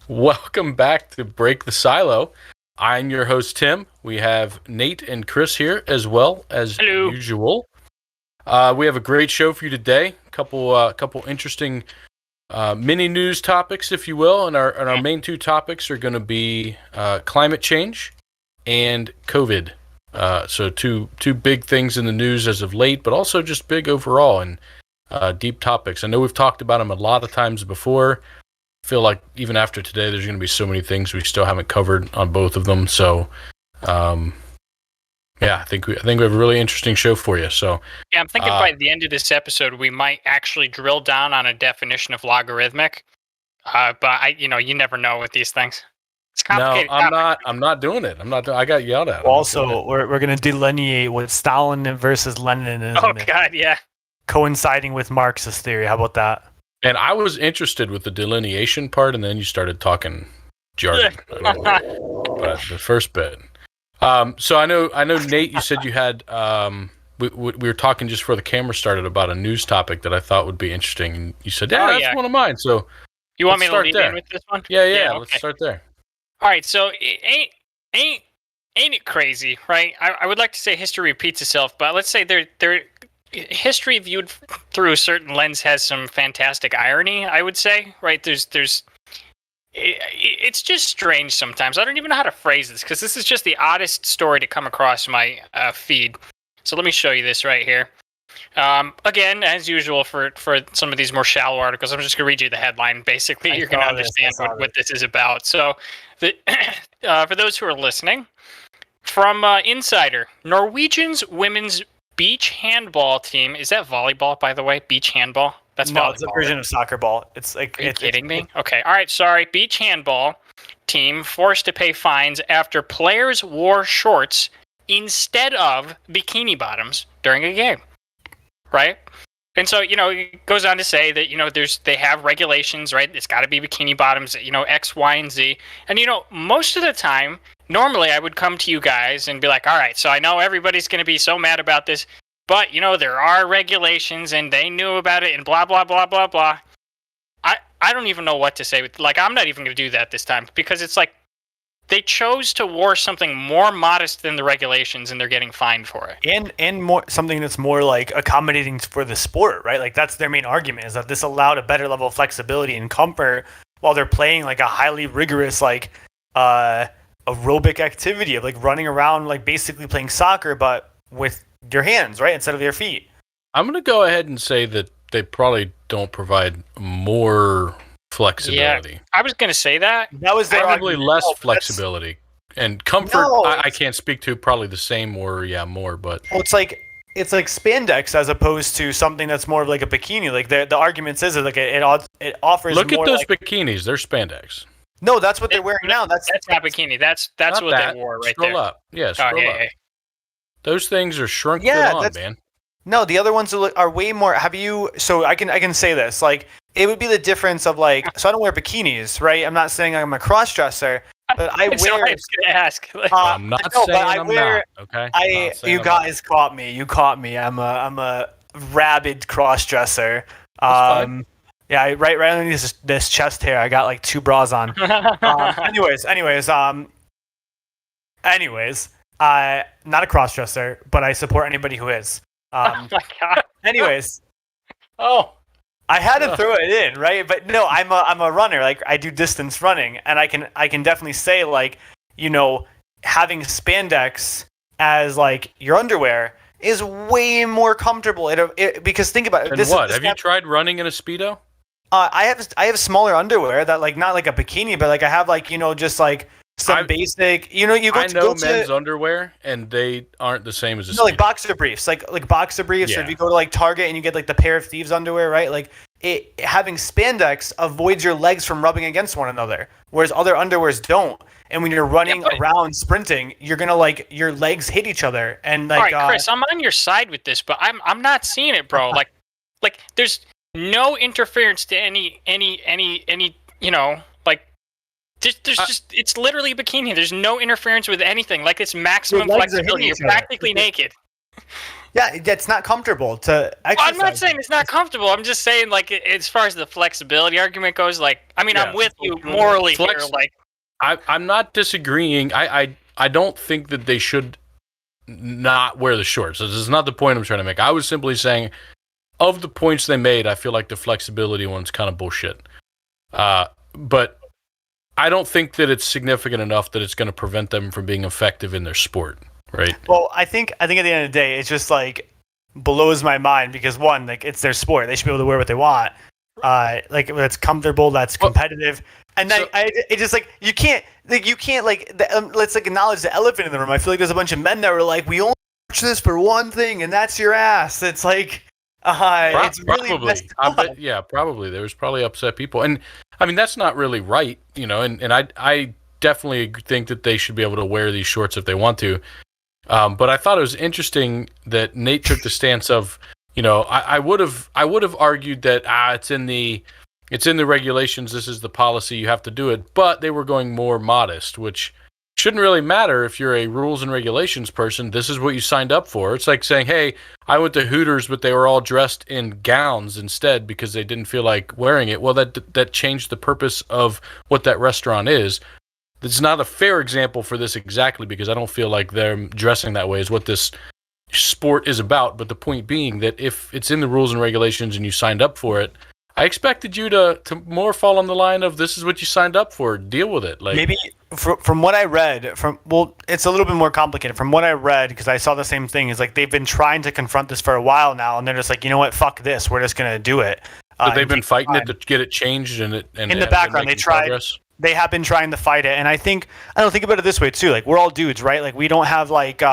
Welcome back to Break the Silo. I'm your host, Tim. We have Nate and Chris here as well as Hello. usual. We have a great show for you today. Couple interesting mini news topics, if you will, and our main two topics are going to be climate change and COVID. So two big things in the news as of late, but also just big overall and deep topics. I know we've talked about them a lot of times before. I feel like even after today, there's going to be so many things we still haven't covered on both of them. So, I think we have a really interesting show for you. So, yeah, I'm thinking by the end of this episode, we might actually drill down on a definition of logarithmic. But you never know with these things. It's complicated. No, I'm not doing it. I got yelled at. Also, we're going to delineate what Stalin versus Leninism. Oh God, yeah. Coinciding with Marxist theory. How about that? And I was interested with the delineation part, and then you started talking jargon. But the first bit. So I know, Nate. You said you had. We were talking just before the camera started about a news topic that I thought would be interesting, and you said, "Yeah, one of mine." So you want me to lead in with this one? Yeah. Okay. Let's start there. All right. So ain't it crazy, right? I would like to say history repeats itself, but let's say history viewed through a certain lens has some fantastic irony, I would say, right? It's just strange sometimes. I don't even know how to phrase this because this is just the oddest story to come across my feed. So let me show you this right here. Again, as usual, for some of these more shallow articles, I'm just going to read you the headline. Basically, you're going to understand what this is about. So for those who are listening, from Insider, Norwegian's women's beach handball team. Is that volleyball, by the way? Beach handball? That's volleyball. It's a version of soccer ball. It's like. Are you kidding me? Okay. All right. Sorry. Beach handball team forced to pay fines after players wore shorts instead of bikini bottoms during a game. Right? And so, it goes on to say that, they have regulations, right? It's got to be bikini bottoms, X, Y, and Z. And, most of the time, normally I would come to you guys and be like, all right, so I know everybody's going to be so mad about this, but, there are regulations and they knew about it and blah, blah, blah, blah, blah. I don't even know what to say. Like, I'm not even going to do that this time because it's like they chose to wear something more modest than the regulations and they're getting fined for it. And more something that's more like accommodating for the sport, right? Like that's their main argument is that this allowed a better level of flexibility and comfort while they're playing like a highly rigorous like aerobic activity of like running around like basically playing soccer but with your hands, right, instead of your feet. I'm going to go ahead and say that they probably don't provide more flexibility. Yeah, I was going to say that. That was probably less flexibility and comfort. No, I can't speak to probably the same or more, but it's like spandex as opposed to something that's more of like a bikini. Like the argument says like it offers. Look more at those like, bikinis; they're spandex. No, that's what they're wearing now. That's not bikini. That's what they wore right scroll there. Up. Yeah, scroll up. Those things are shrunk fit on, man. No, the other ones are way more. Have you? So I can say this. Like it would be the difference of like. So I don't wear bikinis, right? I'm not saying I'm a cross dresser, but I wear. I was gonna ask. I'm not saying I'm not. Okay. You guys caught me. You caught me. I'm a rabid cross dresser. Yeah, right underneath this chest hair, I got like 2 bras on. Anyways, not a cross dresser, but I support anybody who is. Oh my God. Anyways. Oh. I had to throw it in, right? But no, I'm a runner. Like I do distance running, and I can definitely say like, having spandex as like your underwear is way more comfortable. Because think about it. Have you tried running in a Speedo? I have smaller underwear that like not like a bikini, but like I have like just like some basic. You I know men's underwear, and they aren't the same as a Speedo. Like boxer briefs, like boxer briefs. Yeah. Or if you go to like Target and you get like the pair of thieves underwear, right? Like having spandex avoids your legs from rubbing against one another, whereas other underwears don't. And when you're running around sprinting, you're gonna like your legs hit each other. And like, all right, Chris, I'm on your side with this, but I'm not seeing it, bro. like there's no interference to any like there's just it's literally a bikini. There's no interference with anything. Like it's maximum flexibility. You're practically naked. Yeah, it's not comfortable to exercise. Well, I'm not saying it's not comfortable. I'm just saying, like, as far as the flexibility argument goes, like, I mean, Yeah. I'm with you morally Flex- here. Like, I'm not disagreeing. I don't think that they should not wear the shorts. This is not the point I'm trying to make. I was simply saying, of the points they made, I feel like the flexibility one's kind of bullshit. But I don't think that it's significant enough that it's going to prevent them from being effective in their sport, right? Well, I think at the end of the day, it's just like blows my mind because one, like it's their sport; they should be able to wear what they want. Like that's comfortable, that's competitive, and then it just like you can't let's like acknowledge the elephant in the room. I feel like there's a bunch of men that were like, we only watch this for one thing, and that's your ass. It's like. It's really probably. Probably. There was probably upset people. And, I mean, that's not really right, and I definitely think that they should be able to wear these shorts if they want to. But I thought it was interesting that Nate took the stance of, I would have argued that, it's in the regulations, this is the policy, you have to do it. But they were going more modest, which shouldn't really matter if you're a rules and regulations person. This is what you signed up for. It's like saying, hey, I went to Hooters, but they were all dressed in gowns instead because they didn't feel like wearing it. Well, that changed the purpose of what that restaurant is. It's not a fair example for this exactly because I don't feel like them dressing that way is what this sport is about. But the point being that if it's in the rules and regulations and you signed up for it, I expected you to more fall on the line of this is what you signed up for. Deal with it. Like maybe from what I read, it's a little bit more complicated. From what I read, because I saw the same thing, is like they've been trying to confront this for a while now, and they're just like, you know what, fuck this, we're just gonna do it. So they've been fighting it to get it changed, and in the background they tried. Progress. They have been trying to fight it, and I don't think about it this way too. Like we're all dudes, right? Like we don't have like.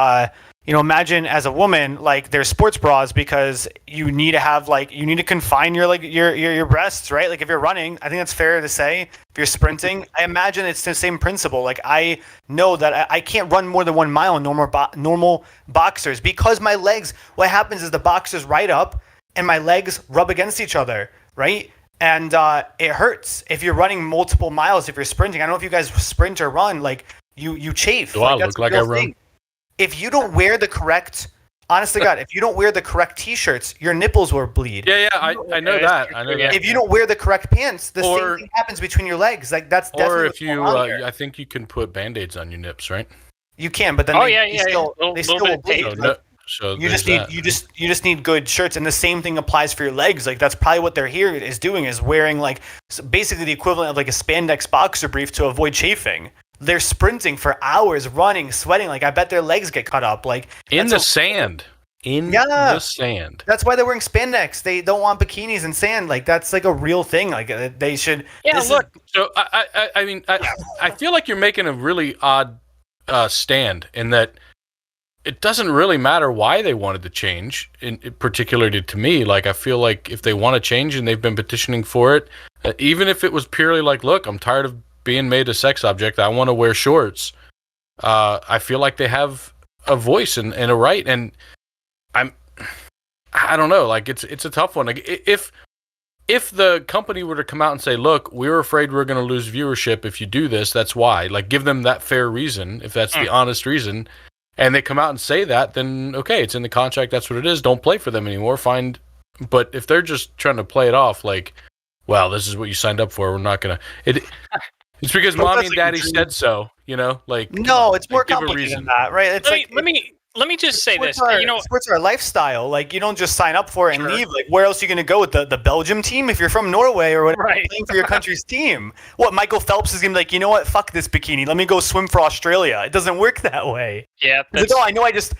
Imagine as a woman, like there's sports bras because you need to confine your breasts, right? Like if you're running, I think that's fair to say. If you're sprinting, I imagine it's the same principle. Like I know that I can't run more than 1 mile in normal boxers because my legs. What happens is the boxers ride up and my legs rub against each other, right? And it hurts if you're running multiple miles. If you're sprinting, I don't know if you guys sprint or run. Like you chafe. Do I look like I run? If you don't wear the correct, honest to God, if you don't wear the correct T-shirts, your nipples will bleed. Yeah, I know that. If you don't wear the correct pants, the same thing happens between your legs. Like that's definitely. Or if you, I think you can put Band-Aids on your nips, right? You can, but then they still will bleed. So you just need good shirts, and the same thing applies for your legs. Like that's probably what they're here is doing is wearing like basically the equivalent of like a spandex boxer brief to avoid chafing. They're sprinting for hours, running, sweating. Like I bet their legs get cut up. Like in the sand. The sand. That's why they're wearing spandex. They don't want bikinis in sand. Like that's like a real thing. Like they should. Yeah, look. So I mean, I feel like you're making a really odd stand in that it doesn't really matter why they wanted to change. Particularly to me, like I feel like if they want to change and they've been petitioning for it, even if it was purely like, look, I'm tired of being made a sex object, I want to wear shorts. I feel like they have a voice and a right, and I don't know, like it's a tough one. Like if the company were to come out and say, look, we're afraid we're going to lose viewership if you do this, that's why. Like give them that fair reason, if that's the honest reason, and they come out and say that, then okay, it's in the contract, that's what it is. Don't play for them anymore. Fine. But if they're just trying to play it off like, well, this is what you signed up for, we're not gonna it's because mommy and daddy said so, like no, it's more complicated than that, right? It's let me just say this. Sports are a lifestyle. Like you don't just sign up for it and leave. Like where else are you going to go with the Belgium team if you're from Norway or whatever, playing for your country's team? What Michael Phelps is going to be like? You know what? Fuck this bikini. Let me go swim for Australia. It doesn't work that way. Yeah. Like, I know. I just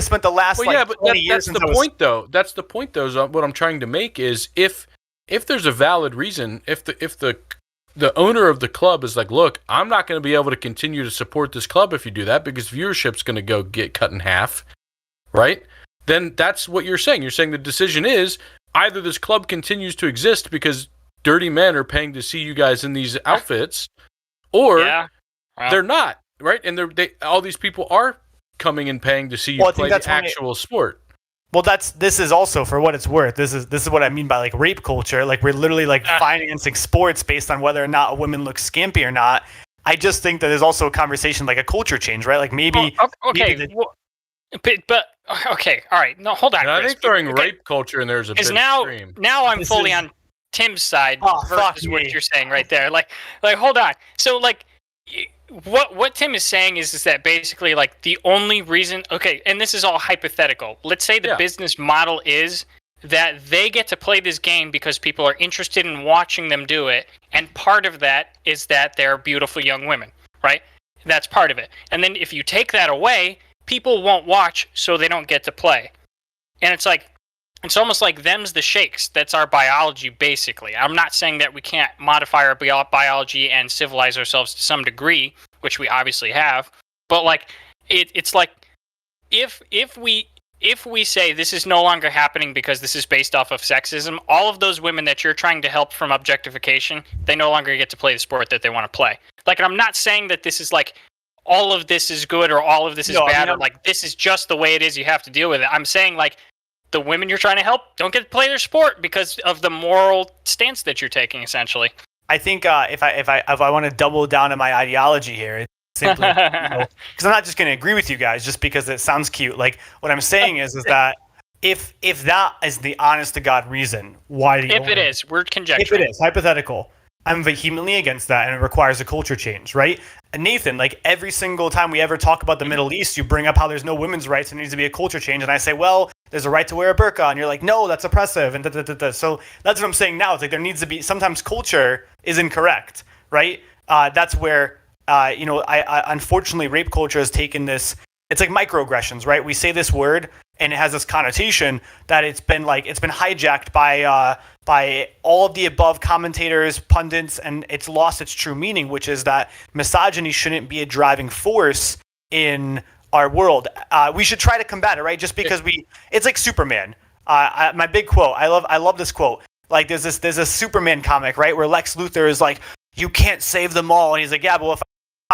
spent the last 20 years. That's the point, though. That's the point, though. Is what I'm trying to make is if there's a valid reason, if the owner of the club is like, look, I'm not going to be able to continue to support this club if you do that because viewership's going to go get cut in half, right? Then that's what you're saying. You're saying the decision is either this club continues to exist because dirty men are paying to see you guys in these outfits, or they're not, right? And all these people are coming and paying to see you play the actual sport. Well, this is also for what it's worth. This is what I mean by like rape culture. Like we're literally like financing sports based on whether or not a woman looks skimpy or not. I just think that there's also a conversation like a culture change, right? Like maybe But okay, all right. No, hold on. And I Chris. think throwing Okay, rape culture in there is a bit because now extreme. I'm This fully is- on Tim's side Oh, fuck versus what me. you're saying right there. Like hold on. So like what Tim is saying is that basically like the only reason, okay, and this is all hypothetical. Let's say the Yeah. business model is that they get to play this game because people are interested in watching them do it, and part of that is that they're beautiful young women, right? That's part of it. And then if you take that away, people won't watch, so they don't get to play. And it's like, it's almost like them's the shakes. That's our biology, basically. I'm not saying that we can't modify our biology and civilize ourselves to some degree, which we obviously have. But like, it's like, if we say this is no longer happening because this is based off of sexism, all of those women that you're trying to help from objectification, they no longer get to play the sport that they want to play. Like, and I'm not saying that this is like all of this is good or all of this is bad, or like this is just the way it is. You have to deal with it. I'm saying like the women you're trying to help don't get to play their sport because of the moral stance that you're taking, essentially. I think if I want to double down on my ideology here, it's simply because I'm not just going to agree with you guys just because it sounds cute. Like what I'm saying is that if that is the honest to God reason, why do you? If it is, we're conjecturing. If it is hypothetical, I'm vehemently against that, and it requires a culture change, right? And Nathan, like every single time we ever talk about the Middle East, you bring up how there's no women's rights and there needs to be a culture change, and I say, well, there's a right to wear a burqa, and you're like, no, that's oppressive, and So that's what I'm saying now. It's like there needs to be sometimes culture is incorrect, right? That's where I unfortunately rape culture has taken this. It's like microaggressions, right? We say this word and it has this connotation that it's been hijacked by all of the above commentators, pundits, and it's lost its true meaning, which is that misogyny shouldn't be a driving force in our world. We should try to combat it, right? Just because it's like Superman. My big quote. I love this quote. Like there's a Superman comic, right, where Lex Luthor is like, you can't save them all, and he's like, yeah, but if I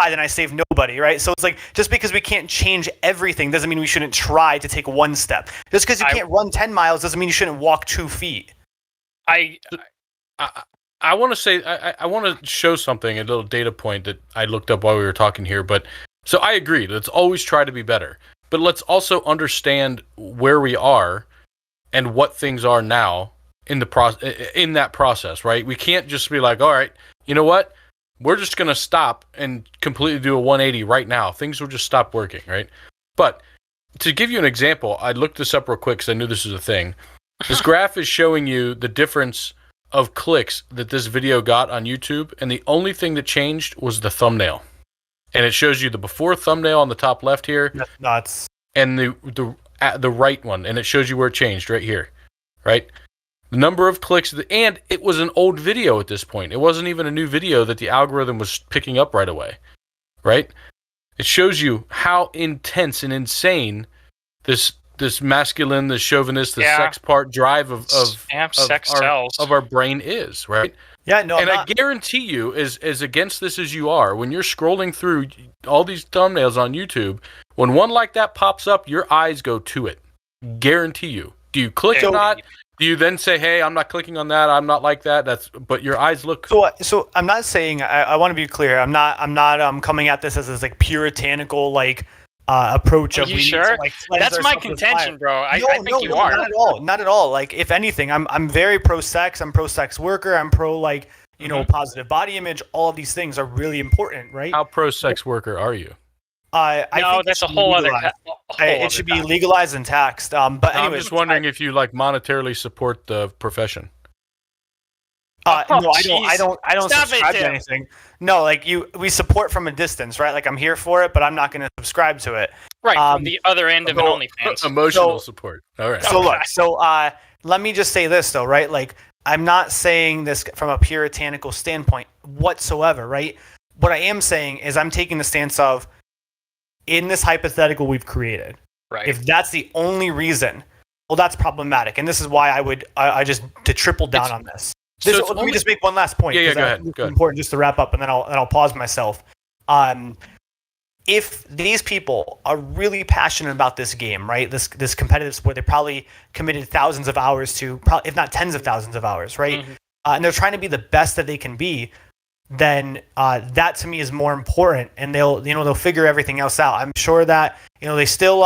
die, then I save nobody, right? So it's like just because we can't change everything doesn't mean we shouldn't try to take one step. Just because you can't run 10 miles doesn't mean you shouldn't walk 2 feet. I want to say I want to show something, a little data point that I looked up while we were talking here. But so I agree. Let's always try to be better, but let's also understand where we are and what things are now in that process, right? We can't just be like, all right, you know what? We're just going to stop and completely do a 180 right now. Things will just stop working, right? But to give you an example, I looked this up real quick because I knew this was a thing. This graph is showing you the difference of clicks that this video got on YouTube, and the only thing that changed was the thumbnail. And it shows you the before thumbnail on the top left here. That's nuts. And the right one, and it shows you where it changed right here, right? The number of clicks, and it was an old video at this point. It wasn't even a new video that the algorithm was picking up right away, right? It shows you how intense and insane this masculine, the chauvinist, the sex part drive of our brain is, right? Yeah, no. And I guarantee you, as against this as you are, when you're scrolling through all these thumbnails on YouTube, when one like that pops up, your eyes go to it. Guarantee you. Do you click or not? Do you then say, "Hey, I'm not clicking on that. I'm not like that." But your eyes look. So I'm not saying. I want to be clear. I'm not coming at this as this like puritanical approach of. Are you sure? That's my contention, bro. I think you are. Not at all. Not at all. Like if anything, I'm very pro sex. I'm pro sex worker. I'm pro positive body image. All of these things are really important, right? How pro sex worker are you? I think that's a whole other. It should be legalized and taxed. But anyways, I'm just wondering if you monetarily support the profession. No, I don't subscribe to anything. No, we support from a distance, right? Like I'm here for it, but I'm not going to subscribe to it. Right, from the other end of an OnlyFans. Emotional support. All right. So let me just say this though, right? Like I'm not saying this from a puritanical standpoint whatsoever, right? What I am saying is I'm taking the stance of, in this hypothetical we've created, right, if that's the only reason, well, that's problematic. And this is why I just to triple down on this. Let me just make one last point. Yeah, go ahead. It's important just to wrap up, and then I'll pause myself. If these people are really passionate about this game, right, this competitive sport, they probably committed thousands of hours to, if not tens of thousands of hours, right, mm-hmm. And they're trying to be the best that they can be, then that to me is more important, and they'll figure everything else out. I'm sure that they still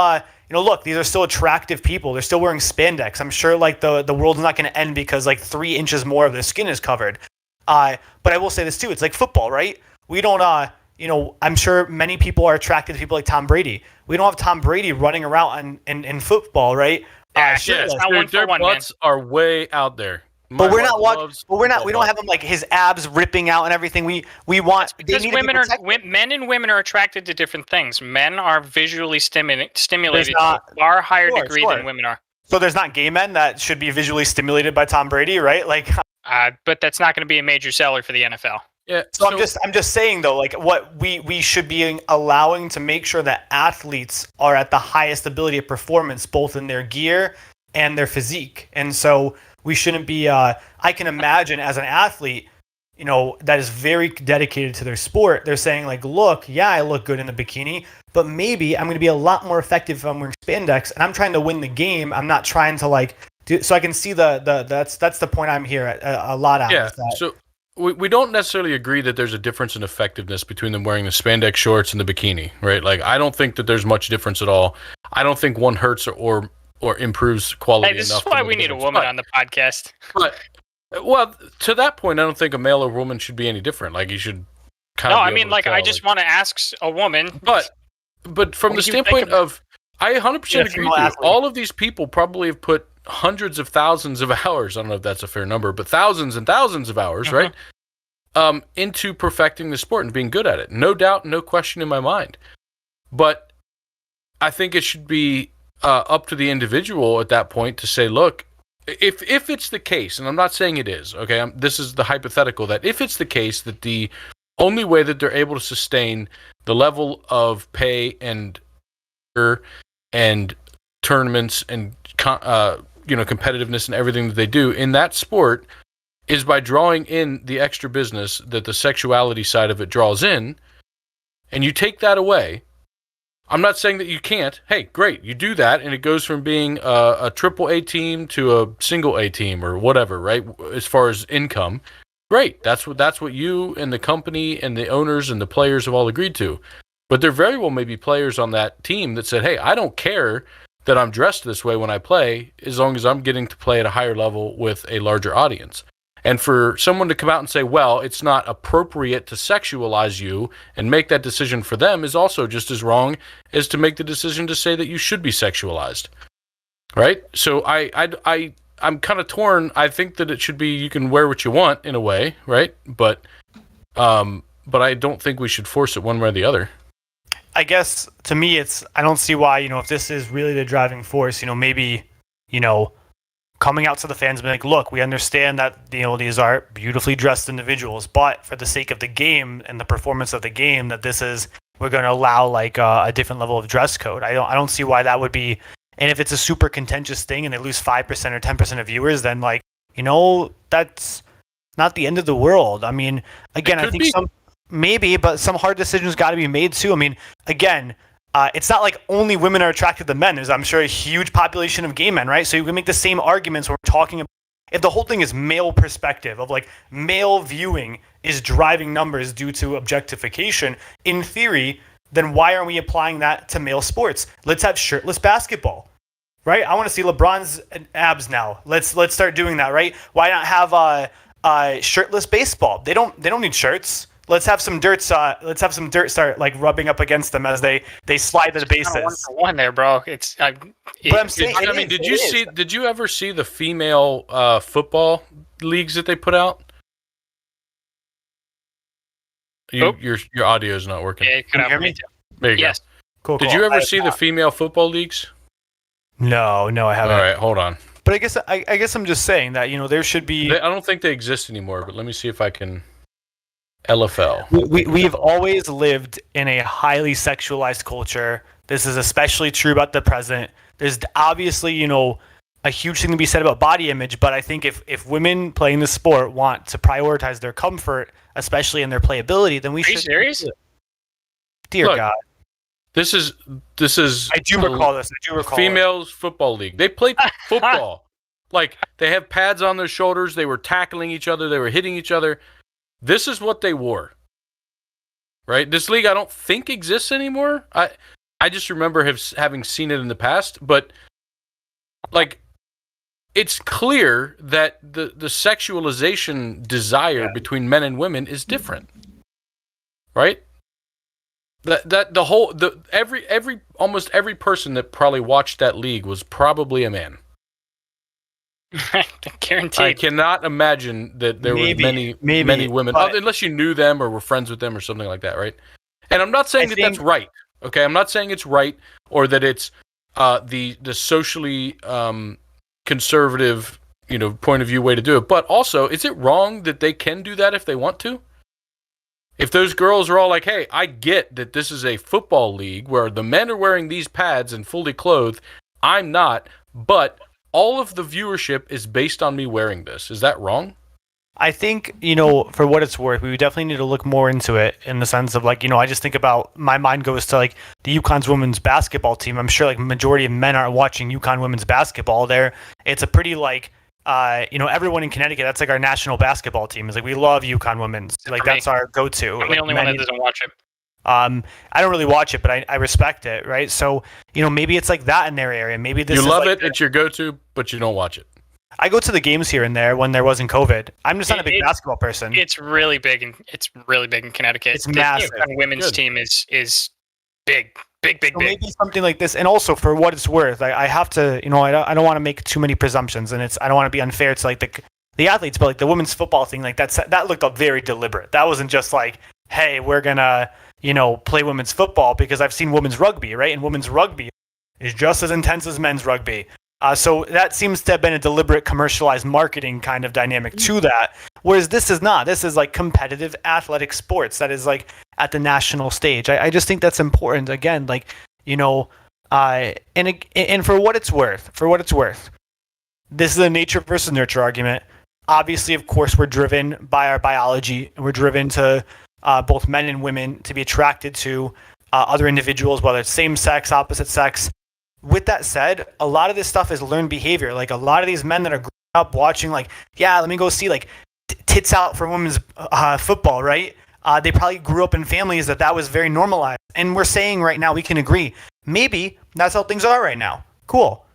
look, these are still attractive people. They're still wearing spandex. I'm sure like the world's not going to end because like 3 inches more of their skin is covered. But I will say this too. It's like football, right? We don't, I'm sure many people are attracted to people like Tom Brady. We don't have Tom Brady running around in football, right? Their butts are way out there. But we're not watching. But we're not. We don't have him like his abs ripping out and everything. We want. Because men and women are attracted to different things. Men are visually stimulated to a far higher degree than women are. So there's not gay men that should be visually stimulated by Tom Brady, right? Like, but that's not going to be a major seller for the NFL. Yeah. So I'm just saying though, like what we should be allowing to make sure that athletes are at the highest ability of performance, both in their gear and their physique, and so. We shouldn't be, I can imagine as an athlete, that is very dedicated to their sport. They're saying like, look, yeah, I look good in the bikini, but maybe I'm going to be a lot more effective if I'm wearing spandex and I'm trying to win the game. I'm not trying to like do, so I can see that's the point I'm here at a lot out. Yeah. So we don't necessarily agree that there's a difference in effectiveness between them wearing the spandex shorts and the bikini, right? Like, I don't think that there's much difference at all. I don't think one hurts or improves quality enough. This is why we need a woman on the podcast. But, well, to that point, I don't think a male or woman should be any different. Like, you should kind of. No, I mean, like, I just want to ask a woman. But from the standpoint of, I 100% agree with you. All of these people probably have put hundreds of thousands of hours. I don't know if that's a fair number, but thousands and thousands of hours, right? Into perfecting the sport and being good at it. No doubt, no question in my mind. But I think it should be up to the individual at that point to say, look, if it's the case, and I'm not saying it is, okay, this is the hypothetical, that if it's the case that the only way that they're able to sustain the level of pay and tournaments and competitiveness and everything that they do in that sport is by drawing in the extra business that the sexuality side of it draws in, and you take that away. I'm not saying that you can't. Hey, great, you do that, and it goes from being a triple A team to a single A team or whatever, right? As far as income, great. That's what you and the company and the owners and the players have all agreed to. But there very well may be players on that team that said, hey, I don't care that I'm dressed this way when I play, as long as I'm getting to play at a higher level with a larger audience. And for someone to come out and say, well, it's not appropriate to sexualize you and make that decision for them is also just as wrong as to make the decision to say that you should be sexualized. Right? So I'm kind of torn. I think that it should be you can wear what you want in a way, right? But I don't think we should force it one way or the other. I guess to me I don't see why, if this is really the driving force, maybe, coming out to the fans and being like, look, we understand that these are beautifully dressed individuals, but for the sake of the game and the performance of the game, that we're going to allow like a different level of dress code. I don't see why that would be. And if it's a super contentious thing and they lose 5% or 10% of viewers, then like, that's not the end of the world. I mean, again, I think some hard decisions got to be made too. I mean, again, it's not like only women are attracted to men. There's, I'm sure, a huge population of gay men, right? So you can make the same arguments when we're talking about if the whole thing is male perspective of like male viewing is driving numbers due to objectification. In theory, then why aren't we applying that to male sports? Let's have shirtless basketball, right? I want to see LeBron's abs now. Let's start doing that, right? Why not have shirtless baseball? They don't need shirts. Let's have some dirt. Let's have some dirt start like rubbing up against them as they slide to the bases. One for one there, bro. But I'm saying, did you ever see the female football leagues that they put out? Your audio is not working. Yeah, can you hear me? There you yes. Go. Cool. Did you ever see the female football leagues? No, I haven't. All right, hold on. But I guess I'm just saying that there should be. I don't think they exist anymore. But let me see if I can. LFL. We've always lived in a highly sexualized culture. This is especially true about the present. There's obviously, a huge thing to be said about body image, but I think if women playing the sport want to prioritize their comfort, especially in their playability, then we should. Are you serious? Dear Look, God. This is. I do recall this. Females football league. They played football. Like, they have pads on their shoulders. They were tackling each other. They were hitting each other. This is what they wore, right? This league I don't think exists anymore. I just remember having seen it in the past, but like it's clear that the sexualization desire between men and women is different, right? Almost every person that probably watched that league was probably a man. Guaranteed. I cannot imagine that there were many women, unless you knew them or were friends with them or something like that, right? And I'm not saying that's right. Okay, I'm not saying it's right or that it's the socially conservative, point of view way to do it. But also, is it wrong that they can do that if they want to? If those girls are all like, hey, I get that this is a football league where the men are wearing these pads and fully clothed, I'm not, but all of the viewership is based on me wearing this. Is that wrong? I think, for what it's worth, we definitely need to look more into it in the sense of like, I just think about, my mind goes to like the UConn's women's basketball team. I'm sure like majority of men aren't watching UConn women's basketball there. It's a pretty like, everyone in Connecticut, that's like our national basketball team. Is like, we love UConn women's. Like that's our go-to. I'm the only one that doesn't watch it. I don't really watch it, but I respect it, right? So, maybe it's like that in their area. Maybe this you is love like it, it's your go-to, but you don't watch it. I go to the games here and there when there wasn't COVID. I'm just not a big basketball person. It's really big in Connecticut. It's massive. The women's team is big. So maybe something like this, and also for what it's worth, I have to, I don't want to make too many presumptions, and I don't want to be unfair to like the athletes, but like the women's football thing, like that looked up very deliberate. That wasn't just like, hey, we're gonna play women's football, because I've seen women's rugby, right? And women's rugby is just as intense as men's rugby. So that seems to have been a deliberate commercialized marketing kind of dynamic to that. Whereas this is not. This is like competitive athletic sports that is like at the national stage. I just think that's important. Again, like, and for what it's worth, this is a nature versus nurture argument. Obviously, of course, we're driven by our biology, and we're driven to both men and women to be attracted to other individuals, whether it's same sex, opposite sex. With that said, a lot of this stuff is learned behavior. Like a lot of these men that are growing up watching, like, yeah, let me go see like tits out for women's football, right? They probably grew up in families that was very normalized. And we're saying right now, we can agree, maybe that's how things are right now. Cool.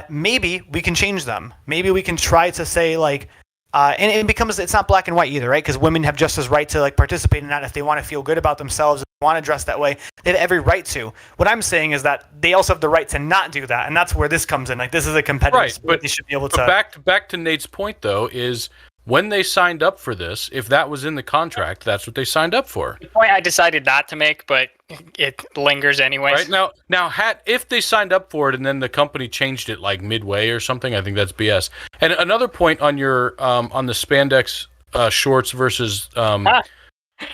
Maybe we can change them. Maybe we can try to say like, and it becomes, it's not black and white either, right? Because women have just as right to like participate in that if they want to feel good about themselves, if they want to dress that way, they have every right to. What I'm saying is that they also have the right to not do that, and that's where this comes in. Like this is a competitive sport. But they should be able to. Back to Nate's point though is when they signed up for this, if that was in the contract, that's what they signed up for. The point I decided not to make, but it lingers anyways. Right now, if they signed up for it and then the company changed it like midway or something, I think that's BS. And another point on your on the spandex shorts versus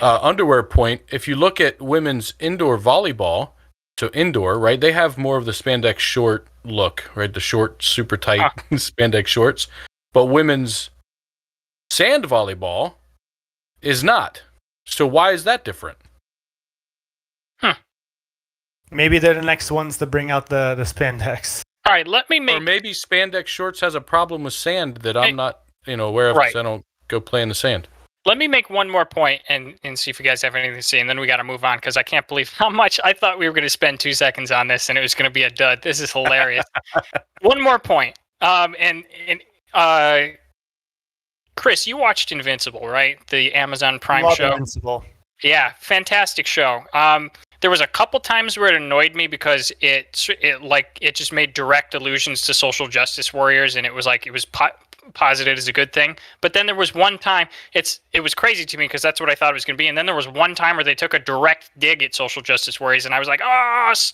underwear point, if you look at women's indoor volleyball, so indoor, right, they have more of the spandex short look, right, the short, super tight spandex shorts, but women's sand volleyball is not. So why is that different? Maybe they're the next ones to bring out the spandex. All right, let me make. Or maybe spandex shorts has a problem with sand that I'm not, aware of, because I don't go play in the sand. Let me make one more point and see if you guys have anything to say, and then we got to move on, because I can't believe how much I thought we were going to spend 2 seconds on this, and it was going to be a dud. This is hilarious. One more point. Chris, you watched Invincible, right? The Amazon Prime show. Invincible. Yeah, fantastic show. There was a couple times where it annoyed me because it just made direct allusions to social justice warriors, and it was posited as a good thing. But then there was one time it was crazy to me because that's what I thought it was going to be. And then there was one time where they took a direct dig at social justice warriors, and I was like, got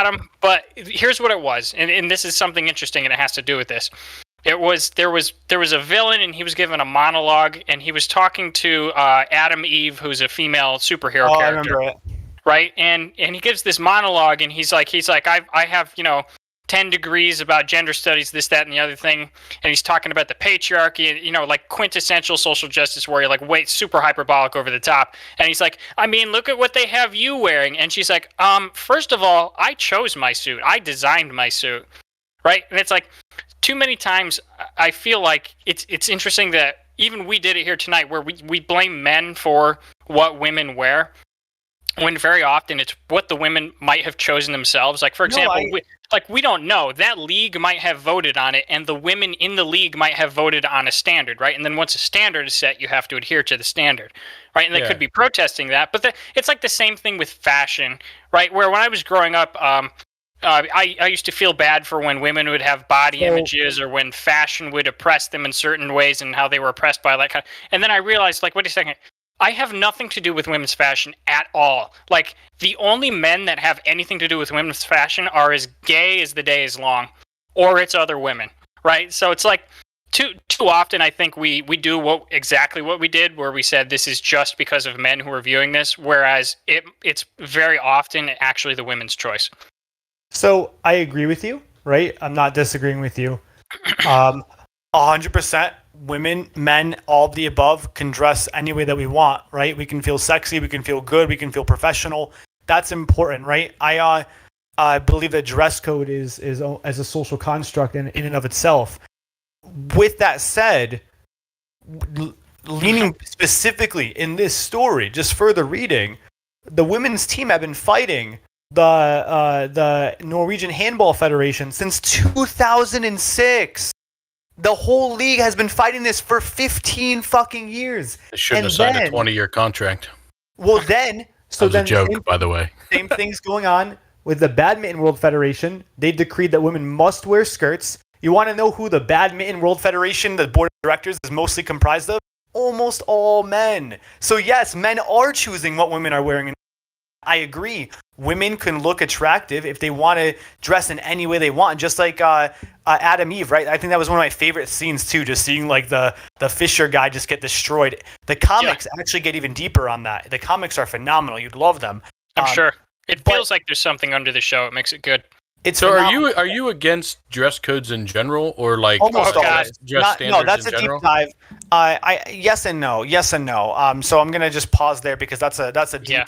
him. But here's what it was, and this is something interesting, and it has to do with this. There was a villain, and he was given a monologue, and he was talking to Adam Eve, who's a female superhero character. I remember it. Right, and he gives this monologue, and he's like I have 10 degrees about gender studies, this, that, and the other thing, and he's talking about the patriarchy, and like quintessential social justice warrior, like way super hyperbolic, over the top, and he's like, I mean, look at what they have you wearing, and she's like, first of all, I chose my suit, I designed my suit, right, and it's like. Too many times, I feel like it's interesting that even we did it here tonight, where we blame men for what women wear. when very often it's what the women might have chosen themselves. Like, for example, we don't know. That league might have voted on it, and the women in the league might have voted on a standard, right? And then once a standard is set, you have to adhere to the standard, right? And they could be protesting that. But it's like the same thing with fashion, right? Where when I was growing up, I used to feel bad for when women would have body images or when fashion would oppress them in certain ways and how they were oppressed by that kind of. And then I realized, like, wait a second. I have nothing to do with women's fashion at all. Like, the only men that have anything to do with women's fashion are as gay as the day is long, or it's other women, right? So it's like too often I think we do exactly what we did, where we said this is just because of men who are viewing this, whereas it's very often actually the women's choice. So I agree with you, right? I'm not disagreeing with you. 100%. Women, men, all of the above can dress any way that we want, right? We can feel sexy, we can feel good, we can feel professional. That's important, right? I believe that dress code is as a social construct in and of itself. With that said, leaning specifically in this story, just further reading, the women's team have been fighting the Norwegian Handball Federation since 2006. The whole league has been fighting this for 15 fucking years. They shouldn't have signed a 20-year contract. Well, then... So that was a joke, by the way. Same thing's going on with the Badminton World Federation. They decreed that women must wear skirts. You want to know who the Badminton World Federation, the board of directors, is mostly comprised of? Almost all men. So yes, men are choosing what women are wearing. I agree. Women can look attractive if they want to dress in any way they want, just like Adam Eve, right? I think that was one of my favorite scenes too, just seeing like the Fisher guy just get destroyed. The comics actually get even deeper on that. The comics are phenomenal. You'd love them. I'm sure. It feels like there's something under the show. It makes it good. So are you against dress codes in general, or like almost dress standards no, that's in a general? deep dive. Yes and no. So I'm gonna just pause there because that's a deep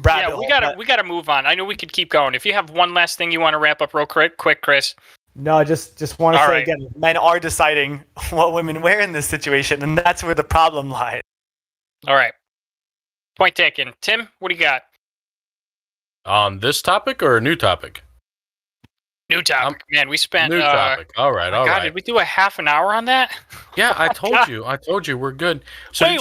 rabbit hole. We gotta move on. I know we could keep going. If you have one last thing you want to wrap up real quick, Chris. No, just want to say again, men are deciding what women wear in this situation, and that's where the problem lies. All right. Point taken. Tim, what do you got? On this topic or a new topic? New topic. Man, we spent... New topic. All right. Did we do a half an hour on that? Yeah, I told you we're good. So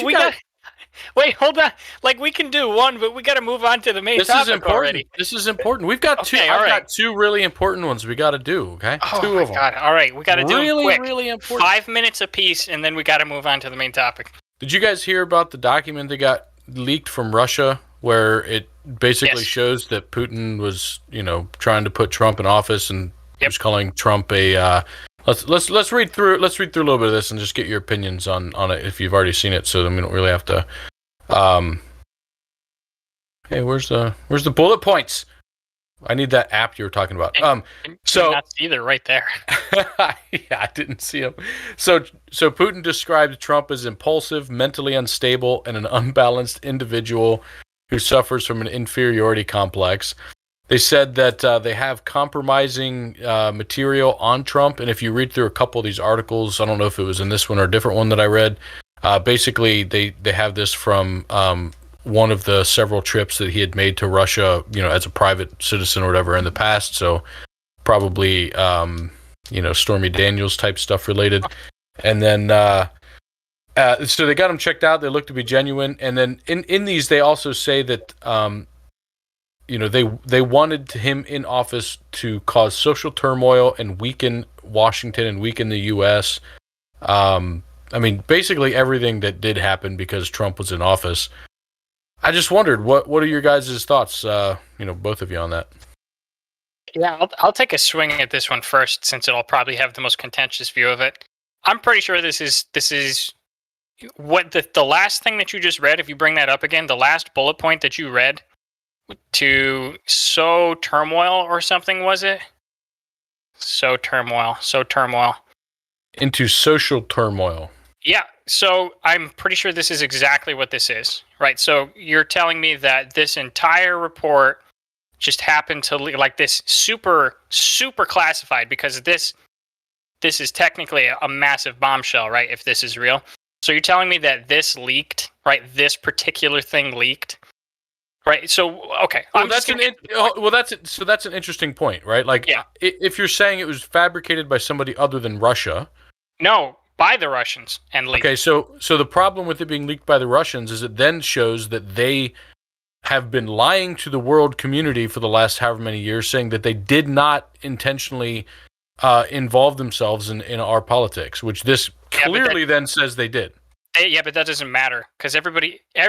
Wait, hold on. Like, we can do one, but we got to move on to the main topic already. This is important. We've got two. I've got two really important ones we got to do. Okay, two of them. God. All right, we got to do them quick. Really important. 5 minutes apiece, and then we got to move on to the main topic. Did you guys hear about the document that got leaked from Russia, where it basically shows that Putin was, trying to put Trump in office, and he was calling Trump a. Let's read through. Let's read through a little bit of this and just get your opinions on it if you've already seen it, so then we don't really have to. Hey, where's the bullet points? I need that app you were talking about. So not either right there. Yeah, I didn't see him. So Putin described Trump as impulsive, mentally unstable, and an unbalanced individual who suffers from an inferiority complex. They said that they have compromising material on Trump, and if you read through a couple of these articles, I don't know if it was in this one or a different one that I read. Basically, they have this from one of the several trips that he had made to Russia, as a private citizen or whatever in the past. So probably, Stormy Daniels type stuff related. And then, so they got him checked out. They look to be genuine. And then in these, they also say that, they wanted him in office to cause social turmoil and weaken Washington and weaken the U.S. Basically everything that did happen because Trump was in office. I just wondered, what are your guys' thoughts, both of you on that? Yeah, I'll take a swing at this one first, since it'll probably have the most contentious view of it. I'm pretty sure this is what the last thing that you just read, if you bring that up again, the last bullet point that you read, to sow turmoil or something, was it? Sow turmoil. Into social turmoil. Yeah, so I'm pretty sure this is exactly what this is, right? So you're telling me that this entire report just happened to like this super, super classified, because this is technically a massive bombshell, right? If this is real. So you're telling me that this leaked, right? This particular thing leaked, Right. So okay. Well, that's an interesting point, right? Like, Yeah. if you're saying it was fabricated by somebody other than Russia. No, by the Russians and leaked. Okay, so the problem with it being leaked by the Russians is it then shows that they have been lying to the world community for the last however many years, saying that they did not intentionally involve themselves in our politics, which this clearly then says they did. Yeah, but that doesn't matter because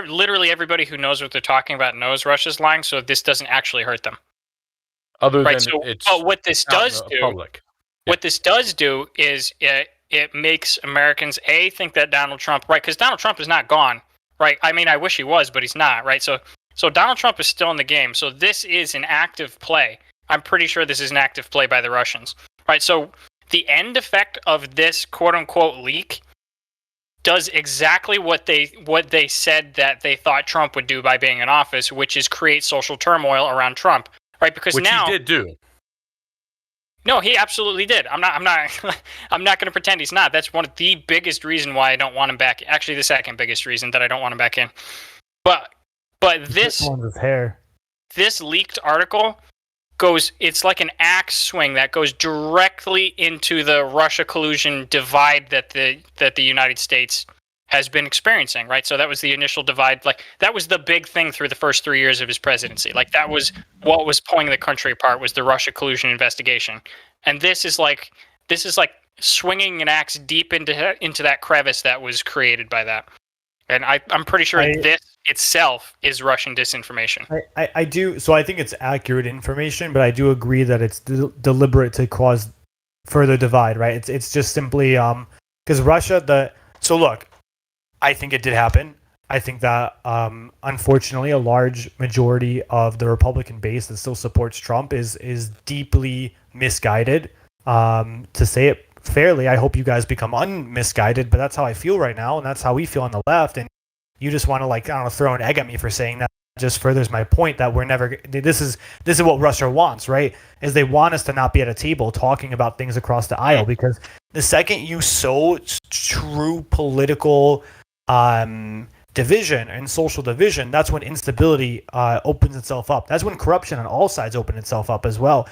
literally everybody who knows what they're talking about knows Russia's lying, so this doesn't actually hurt them. Other Right. than So, it's but what this out in does the do, public. what this does do is it makes Americans think that Donald Trump, right? Because Donald Trump is not gone, right? I mean, I wish he was, but he's not, right? So Donald Trump is still in the game. So this is an active play. I'm pretty sure this is an active play by the Russians, right? So the end effect of this quote unquote leak does exactly what they said that they thought Trump would do by being in office, which is create social turmoil around Trump, right? Because Which now he did do. No, he absolutely did. I'm not I'm not going to pretend he's not. That's one of the biggest reason why I don't want him back. Actually, the second biggest reason that I don't want him back in. But this his hair. This leaked article it's like an axe swing that goes directly into the Russia collusion divide that the United States has been experiencing, right? So that was the initial divide. Like that was the big thing through the first 3 years of his presidency. Like that was what was pulling the country apart was the Russia collusion investigation. And this is like swinging an axe deep into that crevice that was created by that. And I'm pretty sure this itself is Russian disinformation. I do. So I think it's accurate information, but I do agree that it's deliberate to cause further divide, right? It's just simply because Russia. So look, I think it did happen. I think that unfortunately a large majority of the Republican base that still supports Trump is deeply misguided. To say it fairly, I hope you guys become unmisguided, but that's how I feel right now, and that's how we feel on the left. And you just want to throw an egg at me for saying that. Just furthers my point that we're never. This is what Russia wants, right? Is they want us to not be at a table talking about things across the aisle, because the second you sow true political division and social division, that's when instability opens itself up. That's when corruption on all sides open itself up as well.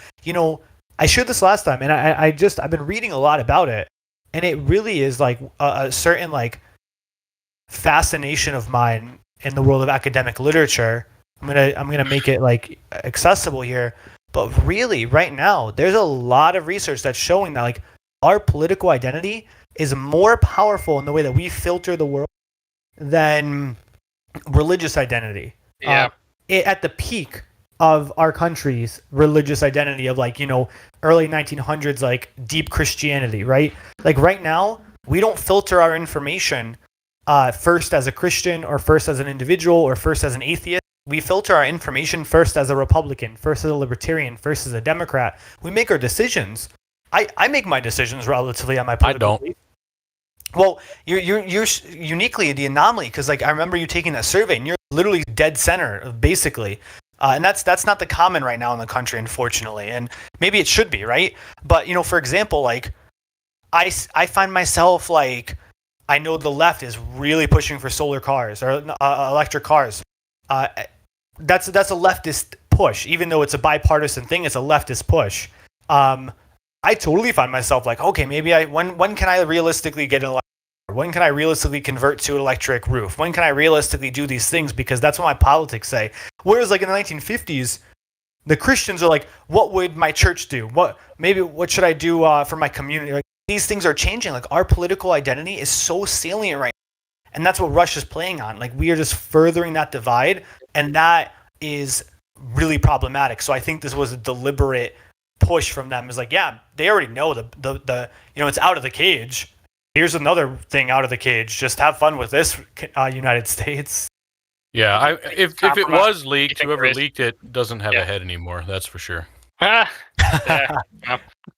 I shared this last time, and I've been reading a lot about it, and it really is like a certain like fascination of mine in the world of academic literature. I'm gonna make it like accessible here, but really right now there's a lot of research that's showing that like our political identity is more powerful in the way that we filter the world than religious identity. Yeah. At the peak of our country's religious identity of early 1900s, like deep Christianity, right? Like right now, we don't filter our information first as a Christian or first as an individual or first as an atheist. We filter our information first as a Republican, first as a Libertarian, first as a Democrat. We make our decisions. I make my decisions relatively on my political belief. Well, you're uniquely the anomaly because I remember you taking that survey and you're literally dead center basically. And that's not the common right now in the country, unfortunately. And maybe it should be, right? But, for example, I find myself I know the left is really pushing for solar cars or electric cars. That's a leftist push. Even though it's a bipartisan thing, it's a leftist push. I totally find myself okay, maybe when can I realistically get an electric car? When can I realistically convert to an electric roof? When can I realistically do these things? Because that's what my politics say. Whereas in the 1950s, the Christians are what would my church do? What should I do for my community? These things are changing. Our political identity is so salient right now. And that's what Russia's playing on. We are just furthering that divide, and that is really problematic. So I think this was a deliberate push from them. Is they already know the it's out of the cage. Here's another thing out of the cage. Just have fun with this, United States. Yeah, if it was leaked, whoever leaked it doesn't have a head anymore. That's for sure.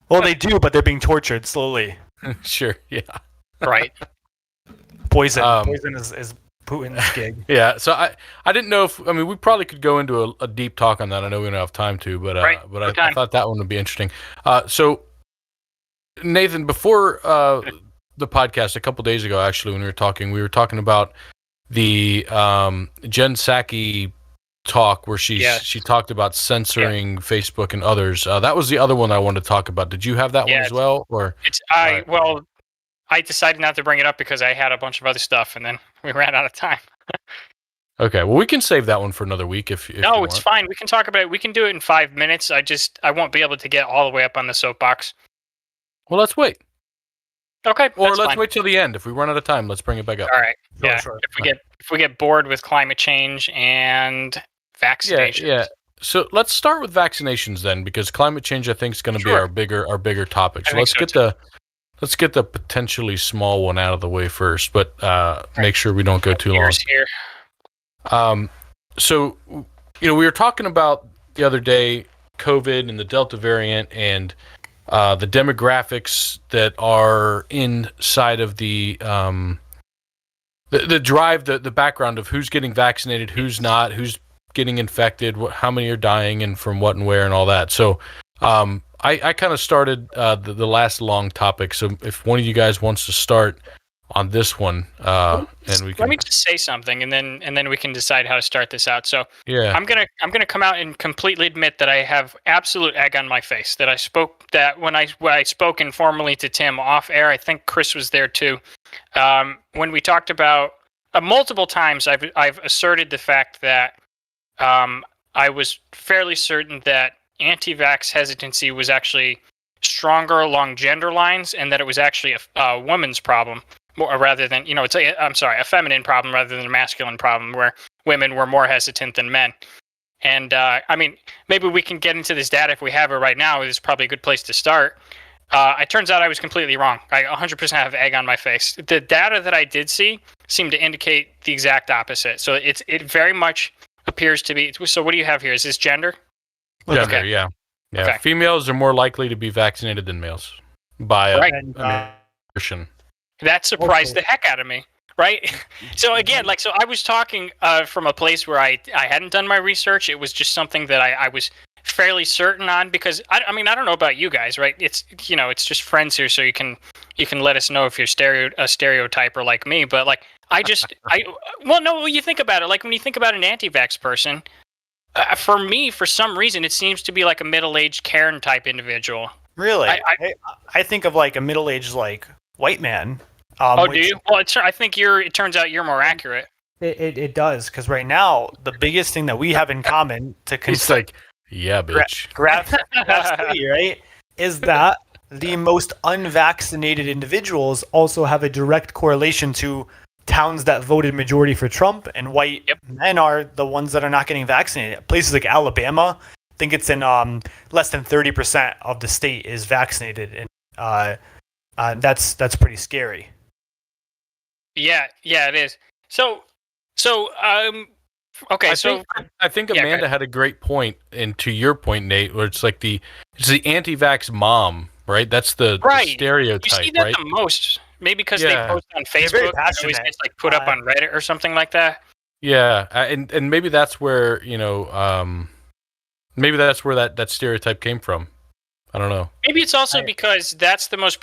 Well, they do, but they're being tortured slowly. Sure, yeah. Right. Poison is Putin's gig. Yeah, so I didn't know we probably could go into a deep talk on that. I know we don't have time to, but I thought that one would be interesting. So, Nathan, before the podcast a couple days ago, actually, when we were talking about the Jen Psaki talk where she Yeah. talked about censoring Facebook and others. That was the other one I wanted to talk about. Did you have that one as well, or Right. Well, I decided not to bring it up because I had a bunch of other stuff, and then we ran out of time. okay? Well, we can save that one for another week if No, you it's want. fine. We can talk about it. We can do it in 5 minutes. I won't be able to get all the way up on the soapbox. Well, let's wait, Okay, or that's let's fine. wait till the end. If we run out of time, let's bring it back up. All right. Sure, Yeah. sure. If we get bored with climate change and vaccinations. Yeah. So let's start with vaccinations then, because climate change I think is going to be Sure. our bigger topic. I So think so, let's get the potentially small one out of the way first, but make sure we don't go too long. Here's here. So we were talking about the other day COVID and the Delta variant and the demographics that are inside of the drive, the background of who's getting vaccinated, who's not, who's getting infected, how many are dying, and from what and where, and all that. So I kind of started the last long topic. So if one of you guys wants to start on this one, and we can. Let me just say something, and then we can decide how to start this out. So Yeah. I'm gonna come out and completely admit that I have absolute egg on my face. That when I spoke informally to Tim off air, I think Chris was there too. When we talked about multiple times, I've asserted the fact that I was fairly certain that anti-vax hesitancy was actually stronger along gender lines, and that it was actually a woman's problem, rather than a feminine problem rather than a masculine problem, where women were more hesitant than men. And I mean, maybe we can get into this data if we have it right now. It's probably a good place to start. It turns out I was completely wrong. I 100% have egg on my face. The data that I did see seemed to indicate the exact opposite. So it very much appears to be. So what do you have here? Is this gender? Gender, Okay. yeah. Okay. Females are more likely to be vaccinated than males by a Right. nutrition. That surprised Also- the heck out of me, right? So again, so I was talking from a place where I hadn't done my research. It was just something that I was fairly certain on, because I mean, I don't know about you guys, right? It's it's just friends here, so you can let us know if you're a stereotyper like me. But like you think about it, like when you think about an anti-vax person, for me, for some reason, it seems to be like a middle-aged Karen type individual. Really? I- I think of like a middle-aged like white man. Do which- you? Well, I think it turns out you're more accurate. It does, because right now the biggest thing that we have in common to He's like, yeah, bitch. grab right, is that the most unvaccinated individuals also have a direct correlation to towns that voted majority for Trump, and white men are the ones that are not getting vaccinated. Places like Alabama, I think it's in less than 30% of the state is vaccinated, and that's pretty scary. Yeah, it is. So, okay, I think Yeah, go Amanda had a great point, and to your point, Nate, where it's the anti-vax mom, right? That's the Right. you stereotype, see that right? the most, maybe because Yeah. they post on They're very Facebook, and it always passionate. gets like put up on Reddit or something like that. Yeah, and maybe that's where maybe that's where that stereotype came from. I don't know. Maybe it's also because that's the most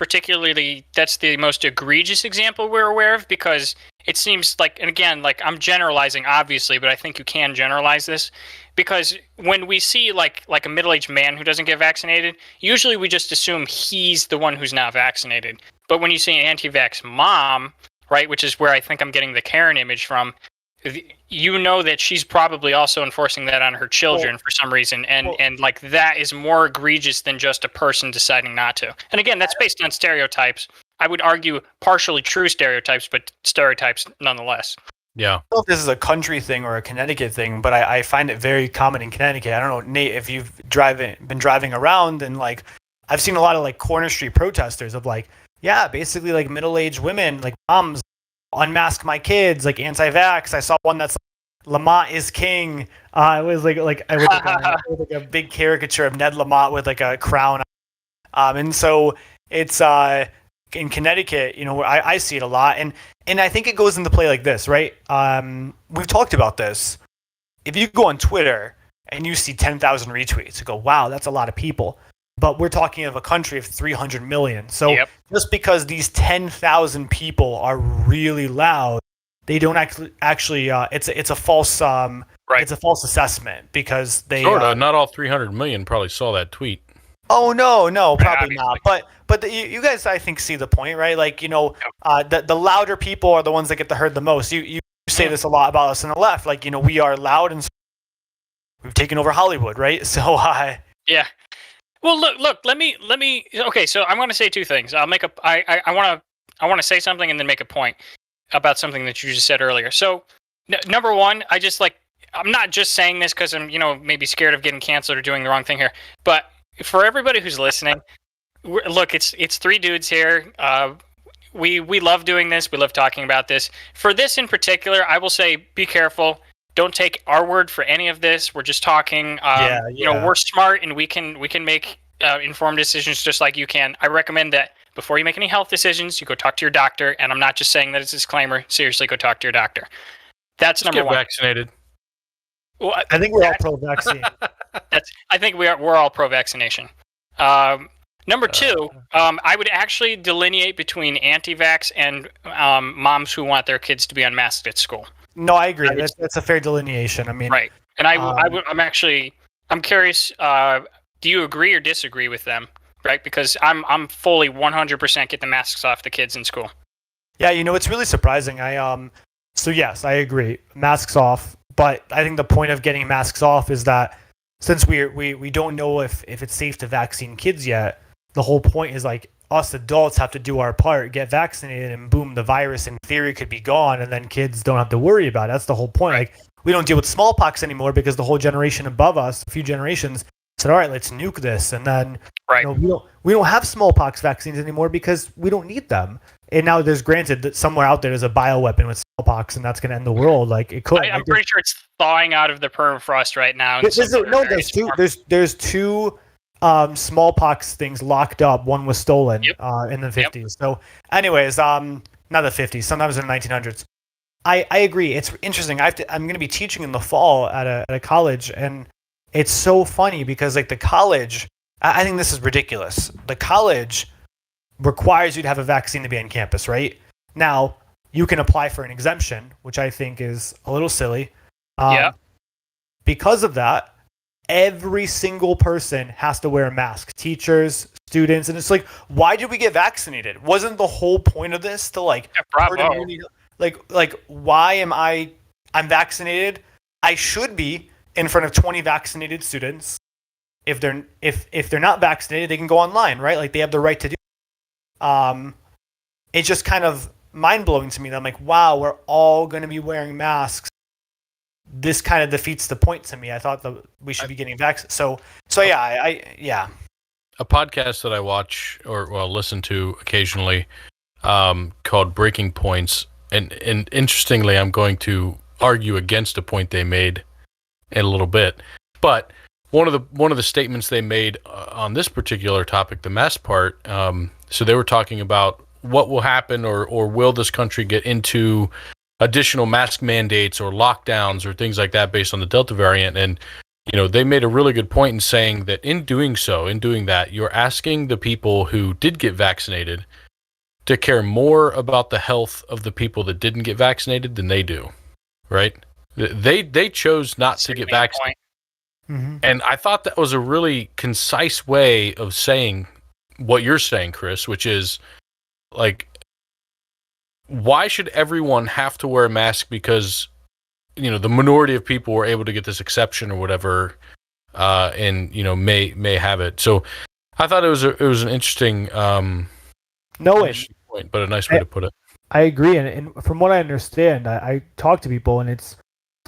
egregious example we're aware of, because it seems like, and again, like I'm generalizing obviously, but I think you can generalize this, because when we see like a middle-aged man who doesn't get vaccinated, usually we just assume he's the one who's not vaccinated. But when you see an anti-vax mom, right, which is where I think I'm getting the Karen image from, you know that she's probably also enforcing that on her children for some reason, and like that is more egregious than just a person deciding not to. And again, that's based on stereotypes. I would argue partially true stereotypes, but stereotypes nonetheless. Yeah. I don't know if this is a country thing or a Connecticut thing, but I find it very common in Connecticut. I don't know, Nate, if you've been driving around, and like I've seen a lot of like corner street protesters of like, yeah, basically like middle-aged women, like moms, unmask my kids, like anti-vax. I saw one that's like, Lamont is king. It was like with a big caricature of Ned Lamont with like a crown. And so it's in Connecticut, I see it a lot, and I think it goes into play like this, right? We've talked about this. If you go on Twitter and you see 10,000 retweets, you go, wow, that's a lot of people. But we're talking of a country of 300 million. So just because these 10,000 people are really loud, they don't actually it's a false Right. it's a false assessment because they Sorta. Not all 300 million probably saw that tweet. Oh no, Right, probably not. But you guys, I think, see the point, right? Like the louder people are the ones that get heard the most. You say this a lot about us on the left, like we are loud and we've taken over Hollywood, right? So Yeah. Well, look. Let me. Okay, so I'm going to say two things. I'll make a. I want to say something and then make a point about something that you just said earlier. So, number one, I'm not just saying this because I'm maybe scared of getting canceled or doing the wrong thing here, but for everybody who's listening, look, it's three dudes here. We love doing this. We love talking about this. For this in particular, I will say, be careful. Don't take our word for any of this. We're just talking. We're smart and we can make informed decisions just like you can. I recommend that before you make any health decisions, you go talk to your doctor. And I'm not just saying that as a disclaimer. Seriously, go talk to your doctor. That's number one. Get vaccinated. Well, I think we're all pro-vaccine. I think we're all pro-vaccination. Number two, I would actually delineate between anti-vax and moms who want their kids to be unmasked at school. No, I agree. That's a fair delineation. I mean, right. And I'm curious. Do you agree or disagree with them? Right, because I'm fully 100% get the masks off the kids in school. Yeah, it's really surprising. So yes, I agree. Masks off. But I think the point of getting masks off is that since we don't know if it's safe to vaccine kids yet, the whole point is like us adults have to do our part, get vaccinated, and boom, the virus in theory could be gone, and then kids don't have to worry about it. That's the whole point. Like we don't deal with smallpox anymore because the whole generation above us, a few generations, said, all right, let's nuke this, and then we don't have smallpox vaccines anymore because we don't need them. And now there's granted that somewhere out there is a bioweapon with smallpox, and that's going to end the world. Like it could. I'm pretty sure it's thawing out of the permafrost right now. There's two smallpox things locked up. One was stolen in the 50s. Yep. So, anyways, not the 50s. Sometimes in the 1900s. I agree. It's interesting. I'm going to be teaching in the fall at a college, and it's so funny because like the college, I think this is ridiculous. The college requires you to have a vaccine to be on campus, right? Now, you can apply for an exemption, which I think is a little silly. Because of that, every single person has to wear a mask. Teachers, students, and it's like, why did we get vaccinated? Wasn't the whole point of this to herd immunity? Like why am I'm vaccinated? I should be in front of 20 vaccinated students. If they're not vaccinated, they can go online, right? Like they have the right to do. It's just kind of mind-blowing to me that I'm like, wow, we're all going to be wearing masks. This kind of defeats the point to me. I thought that we should be getting vaccinated. So yeah. A podcast that I watch or listen to occasionally called Breaking Points. And interestingly, I'm going to argue against a point they made in a little bit. But one of the statements they made on this particular topic, the mask part, so they were talking about what will happen or will this country get into additional mask mandates or lockdowns or things like that based on the Delta variant. And, they made a really good point in saying that in doing that, you're asking the people who did get vaccinated to care more about the health of the people that didn't get vaccinated than they do, right? They chose not to get vaccinated. Mm-hmm. And I thought that was a really concise way of saying what you're saying, Chris, which is like, why should everyone have to wear a mask because, the minority of people were able to get this exception or whatever, and, may have it. So I thought it was an interesting, point, but a nice way to put it. I agree. And from what I understand, I talk to people and it's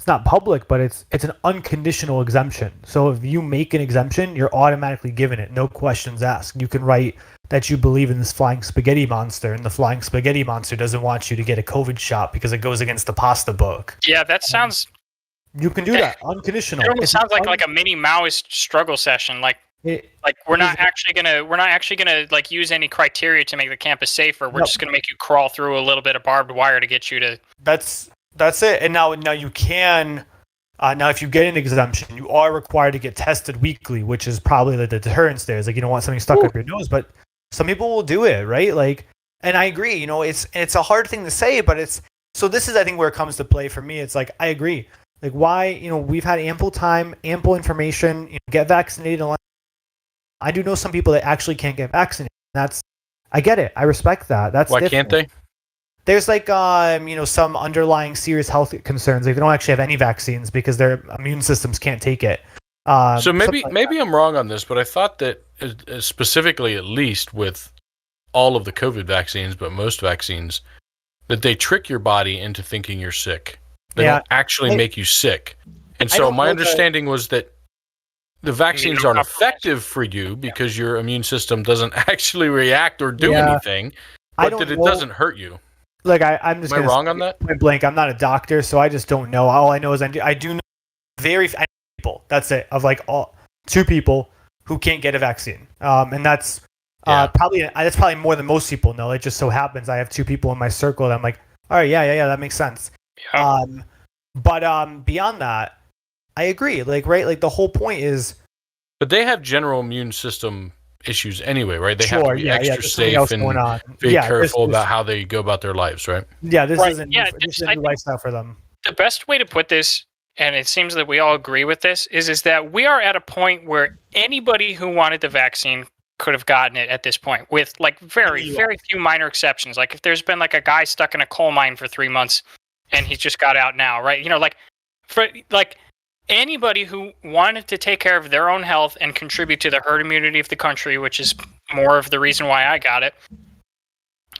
not public, but it's an unconditional exemption. So if you make an exemption, you're automatically given it. No questions asked. You can write that you believe in this flying spaghetti monster, and the flying spaghetti monster doesn't want you to get a COVID shot because it goes against the pasta book. Yeah, that sounds... You can do that. Unconditional. It almost sounds like a mini Maoist struggle session. We're not actually gonna like use any criteria to make the campus safer. We're just gonna make you crawl through a little bit of barbed wire to get you to... That's it. And now you can... now, if you get an exemption, you are required to get tested weekly, which is probably the deterrence there. Is like you don't want something stuck up your nose, but some people will do it, right? Like, and I agree. It's a hard thing to say, but it's so. This is, I think, where it comes to play for me. It's like I agree. Like, why, we've had ample time, ample information, get vaccinated. I do know some people that actually can't get vaccinated. I get it. I respect that. That's Why different. can't they? There's like, some underlying serious health concerns. Like, they don't actually have any vaccines because their immune systems can't take it. So maybe I'm wrong on this, but I thought that specifically, at least with all of the COVID vaccines, but most vaccines, that they trick your body into thinking you're sick. They don't actually make you sick. And so my understanding was that the vaccines aren't effective for you because your immune system doesn't actually react or do anything, but that it doesn't hurt you. Like, I'm just. Am I wrong on that? Point blank, I'm not a doctor, so I just don't know. All I know is I do know very few people. That's it. Of like two people who can't get a vaccine, and that's probably more than most people know. It just so happens I have two people in my circle that I'm like, all right, yeah, that makes sense. Yeah. But beyond that, I agree. Like, right, like the whole point is. But they have general immune system issues anyway, right? They have to be extra there's safe and be careful about how they go about their lives, right? Yeah, this isn't this is a new lifestyle for them. The best way to put this, and it seems that we all agree with this, is that we are at a point where anybody who wanted the vaccine could have gotten it at this point, with like very few minor exceptions. Like if there's been like a guy stuck in a coal mine for 3 months and he's just got out now, right? For anybody who wanted to take care of their own health and contribute to the herd immunity of the country, which is more of the reason why I got it,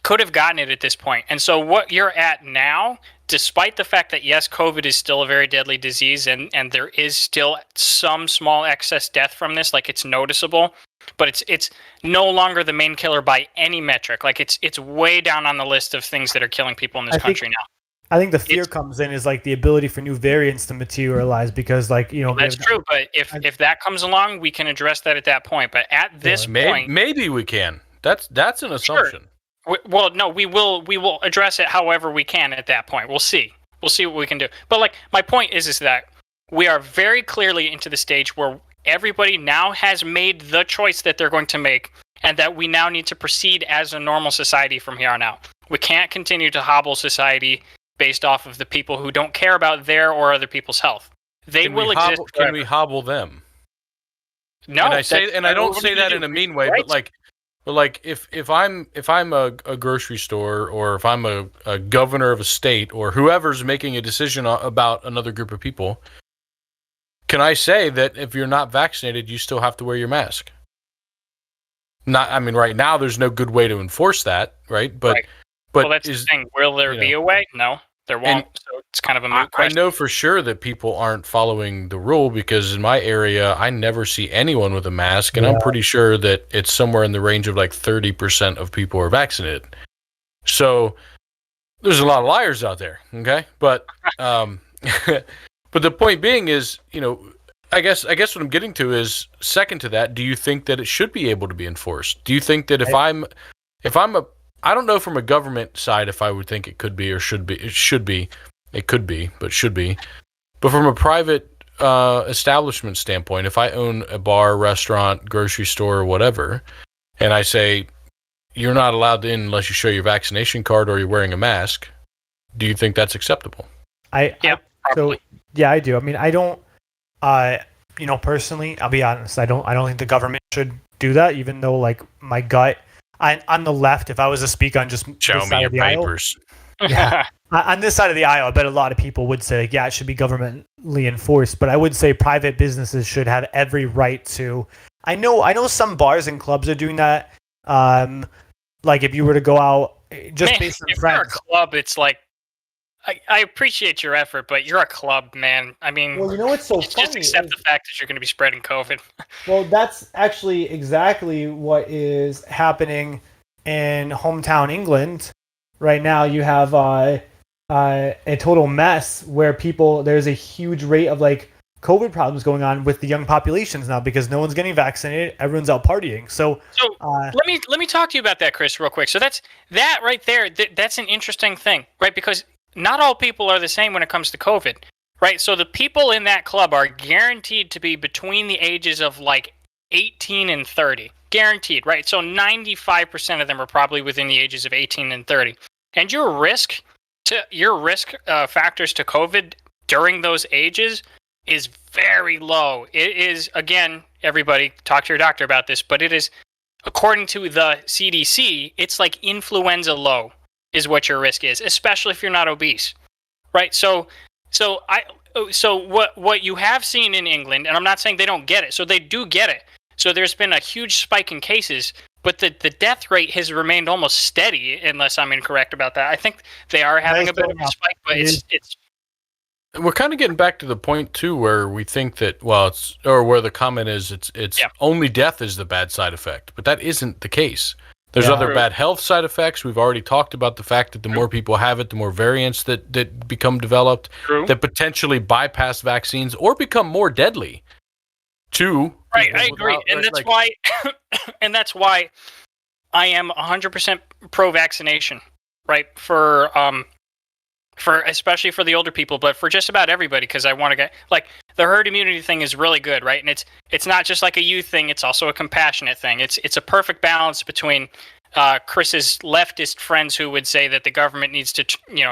could have gotten it at this point. And so what you're at now, despite the fact that, yes, COVID is still a very deadly disease and there is still some small excess death from this, like it's noticeable, but it's no longer the main killer by any metric. Like it's way down on the list of things that are killing people in this country now. I think the fear comes in is like the ability for new variants to materialize because that's true. But if that comes along, we can address that at that point. But at this point, maybe we can. That's an assumption. Sure. Well, no, we will address it however we can at that point. We'll see what we can do. But like my point is that we are very clearly into the stage where everybody now has made the choice that they're going to make, and that we now need to proceed as a normal society from here on out. We can't continue to hobble society based off of the people who don't care about their or other people's health. Can we hobble them? No, and I don't say that in a mean way, right? but like if I'm a grocery store, or if I'm a governor of a state, or whoever's making a decision about another group of people, can I say that if you're not vaccinated, you still have to wear your mask? Right now there's no good way to enforce that, right? But that's the thing. Will there be a way? No, there won't. So it's kind of a moot question. I know for sure that people aren't following the rule, because in my area, I never see anyone with a mask, and I'm pretty sure that it's somewhere in the range of like 30% of people are vaccinated. So there's a lot of liars out there, okay? But but the point being is, I guess what I'm getting to is, second to that, do you think that it should be able to be enforced? Do you think that I don't know from a government side if I would think it could be or should be. It could be, but should be. But from a private establishment standpoint, if I own a bar, restaurant, grocery store, or whatever, and I say you're not allowed in unless you show your vaccination card or you're wearing a mask, do you think that's acceptable? Probably. Yeah, I do. I mean, I don't. Personally, I'll be honest. I don't think the government should do that. Even though, like, my gut. On the left, if I was to speak on just show me your papers. On this side of the aisle, I bet a lot of people would say, it should be governmentally enforced. But I would say private businesses should have every right to. I know some bars and clubs are doing that. Like if you were to go out, just based on friends. If you're a club, it's like, I appreciate your effort, but you're a club, man. I mean, what's so funny? Just accept the fact that you're going to be spreading COVID. Well, that's actually exactly what is happening in hometown England right now. You have a total mess where there's a huge rate of like COVID problems going on with the young populations now because no one's getting vaccinated. Everyone's out partying. So let me talk to you about that, Chris, real quick. So that right there, that's an interesting thing, right? Because not all people are the same when it comes to COVID, right? So the people in that club are guaranteed to be between the ages of like 18 and 30. Guaranteed, right? So 95% of them are probably within the ages of 18 and 30. And your risk factors to COVID during those ages is very low. It is, again, everybody talk to your doctor about this, but it is, according to the CDC, it's like influenza low is what your risk is, especially if you're not obese, right? So what you have seen in England, and I'm not saying they don't get it, so they do get it. So there's been a huge spike in cases, but the death rate has remained almost steady, unless I'm incorrect about that. I think they are having a bit of a spike, but it's We're kind of getting back to the point too, where we think that where the comment is it's only death is the bad side effect, but that isn't the case. There's other bad health side effects. We've already talked about the fact that the more people have it, the more variants that become developed that potentially bypass vaccines or become more deadly. Right, I agree, and that's why, and that's why I am 100% pro-vaccination, right? For especially for the older people, but for just about everybody, because I want to get, like, the herd immunity thing is really good, right? And it's not just like a youth thing; it's also a compassionate thing. It's a perfect balance between Chris's leftist friends who would say that the government needs to,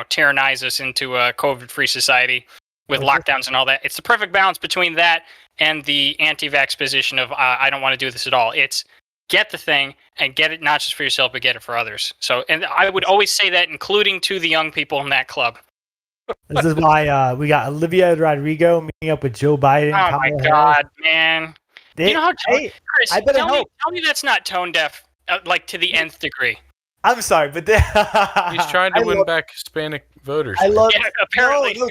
tyrannize us into a COVID-free society with lockdowns and all that. It's the perfect balance between that and the anti-vax position of I don't want to do this at all. It's get the thing and get it not just for yourself, but get it for others. So, and I would always say that, including to the young people in that club. This is why we got Olivia Rodrigo meeting up with Joe Biden. Oh my God, man! You know how Chris? I better tell me that's not tone deaf, like to the nth degree. I'm sorry, but he's trying to win back Hispanic voters. I love. Apparently, no,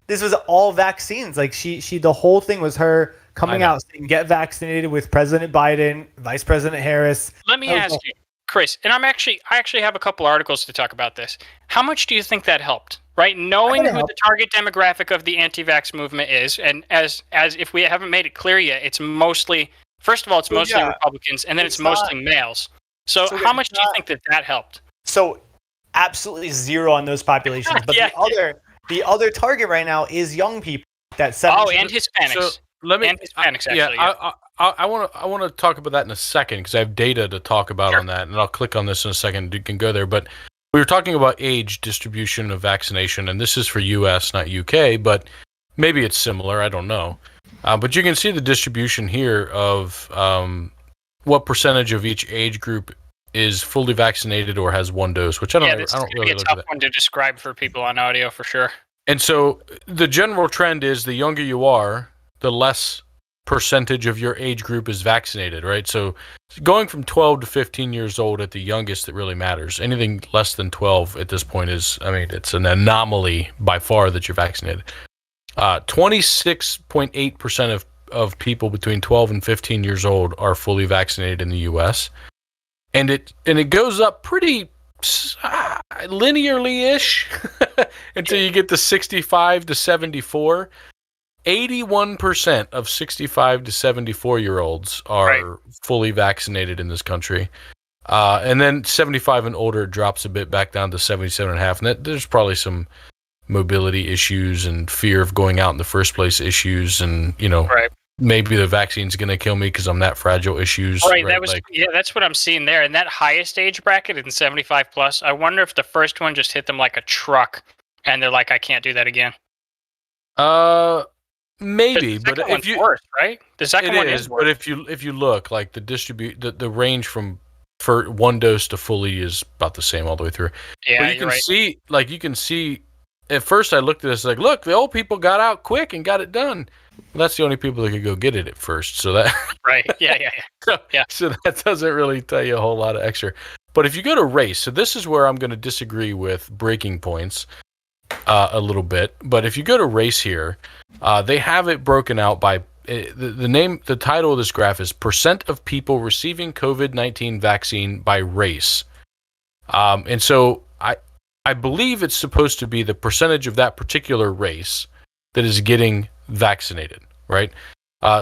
this was all vaccines. Like she, the whole thing was her coming out saying, "Get vaccinated" with President Biden, Vice President Harris. Let me ask you, Chris, and I actually have a couple articles to talk about this. How much do you think that helped? Right, knowing who the target demographic of the anti-vax movement is, and as if we haven't made it clear yet, it's mostly, first of all, it's mostly Republicans, and then it's mostly males. So how much do you think that helped? So absolutely zero on those populations. But the other target right now is young people. And Hispanics. So Hispanics, actually. I want to talk about that in a second because I have data to talk about on that, and I'll click on this in a second. You can go there, but we were talking about age distribution of vaccination, and this is for U.S., not U.K., but maybe it's similar. I don't know. But you can see the distribution here of what percentage of each age group is fully vaccinated or has one dose, which I don't really look at. Yeah, it's a tough one to describe for people on audio for sure. And so the general trend is the younger you are, the less percentage of your age group is vaccinated, right? So going from 12 to 15 years old at the youngest, that really matters. Anything less than 12 at this point it's an anomaly by far that you're vaccinated. 26.8% of people between 12 and 15 years old are fully vaccinated in the U.S. And it goes up pretty linearly-ish until you get to 65 to 74. 81% of 65 to 74-year-olds are fully vaccinated in this country. And then 75 and older drops a bit back down to 77.5. And there's probably some mobility issues and fear of going out in the first place issues. And, maybe the vaccine's going to kill me because I'm that fragile issues. Right. That's what I'm seeing there. And that highest age bracket in 75 plus, I wonder if the first one just hit them like a truck and they're like, I can't do that again. Maybe, but if you worse, right? The second one is worse. But if you look, like the range from for one dose to fully is about the same all the way through. Yeah, but you can see. At first, I looked at this like, look, the old people got out quick and got it done. Well, that's the only people that could go get it at first. So that right, yeah. So that doesn't really tell you a whole lot of extra. But if you go to race, so this is where I'm going to disagree with Breaking Points a little bit. But if you go to race here, they have it broken out by the title of this graph is % of people receiving COVID-19 vaccine by race. And so I believe it's supposed to be the percentage of that particular race that is getting vaccinated, right?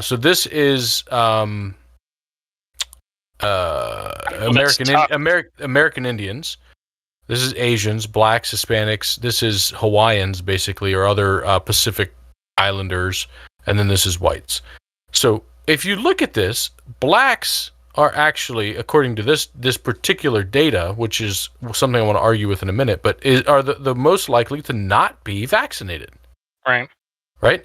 So this is American Indians. This is Asians, blacks, Hispanics. This is Hawaiians, basically, or other Pacific Islanders. And then this is whites. So if you look at this, blacks are actually, according to this particular data, which is something I want to argue with in a minute, but are the most likely to not be vaccinated. Right?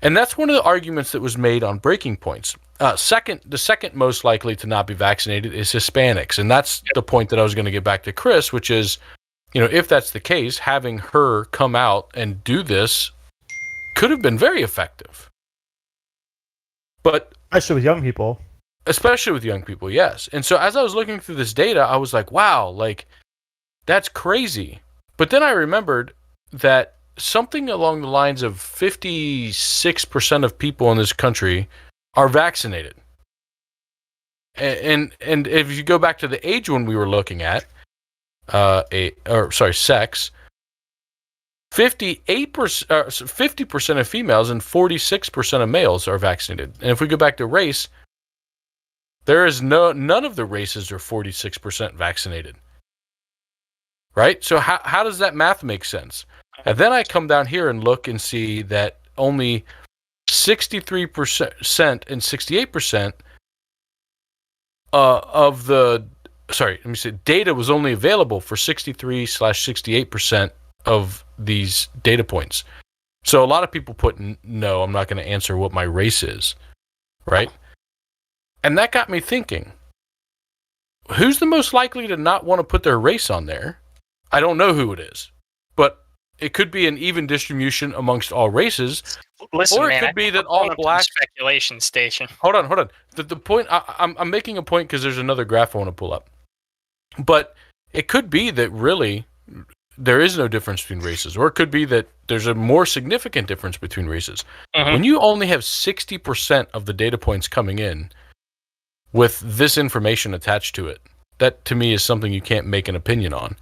And that's one of the arguments that was made on Breaking Points. The second most likely to not be vaccinated is Hispanics. And that's the point that I was going to get back to Chris, which is, if that's the case, having her come out and do this could have been very effective. But Especially with young people, yes. And so as I was looking through this data, I was like, wow, like, that's crazy. But then I remembered that something along the lines of 56% of people in this country are vaccinated. And if you go back to the age when we were looking at, sex, 50% of females and 46% of males are vaccinated. And if we go back to race, there is none of the races are 46% vaccinated. Right? So how does that math make sense? And then I come down here and look and see that only 63% and 68% of the data was only available for 63/68% of these data points. So a lot of people put no, I'm not going to answer what my race is, right? And that got me thinking, who's the most likely to not want to put their race on there? I don't know who it is, but it could be an even distribution amongst all races. Listen, or it man, could be that all black speculation station. Hold on. The point I'm making a point because there's another graph I want to pull up. But it could be that really there is no difference between races, or it could be that there's a more significant difference between races. Mm-hmm. When you only have 60% of the data points coming in with this information attached to it, that to me is something you can't make an opinion on.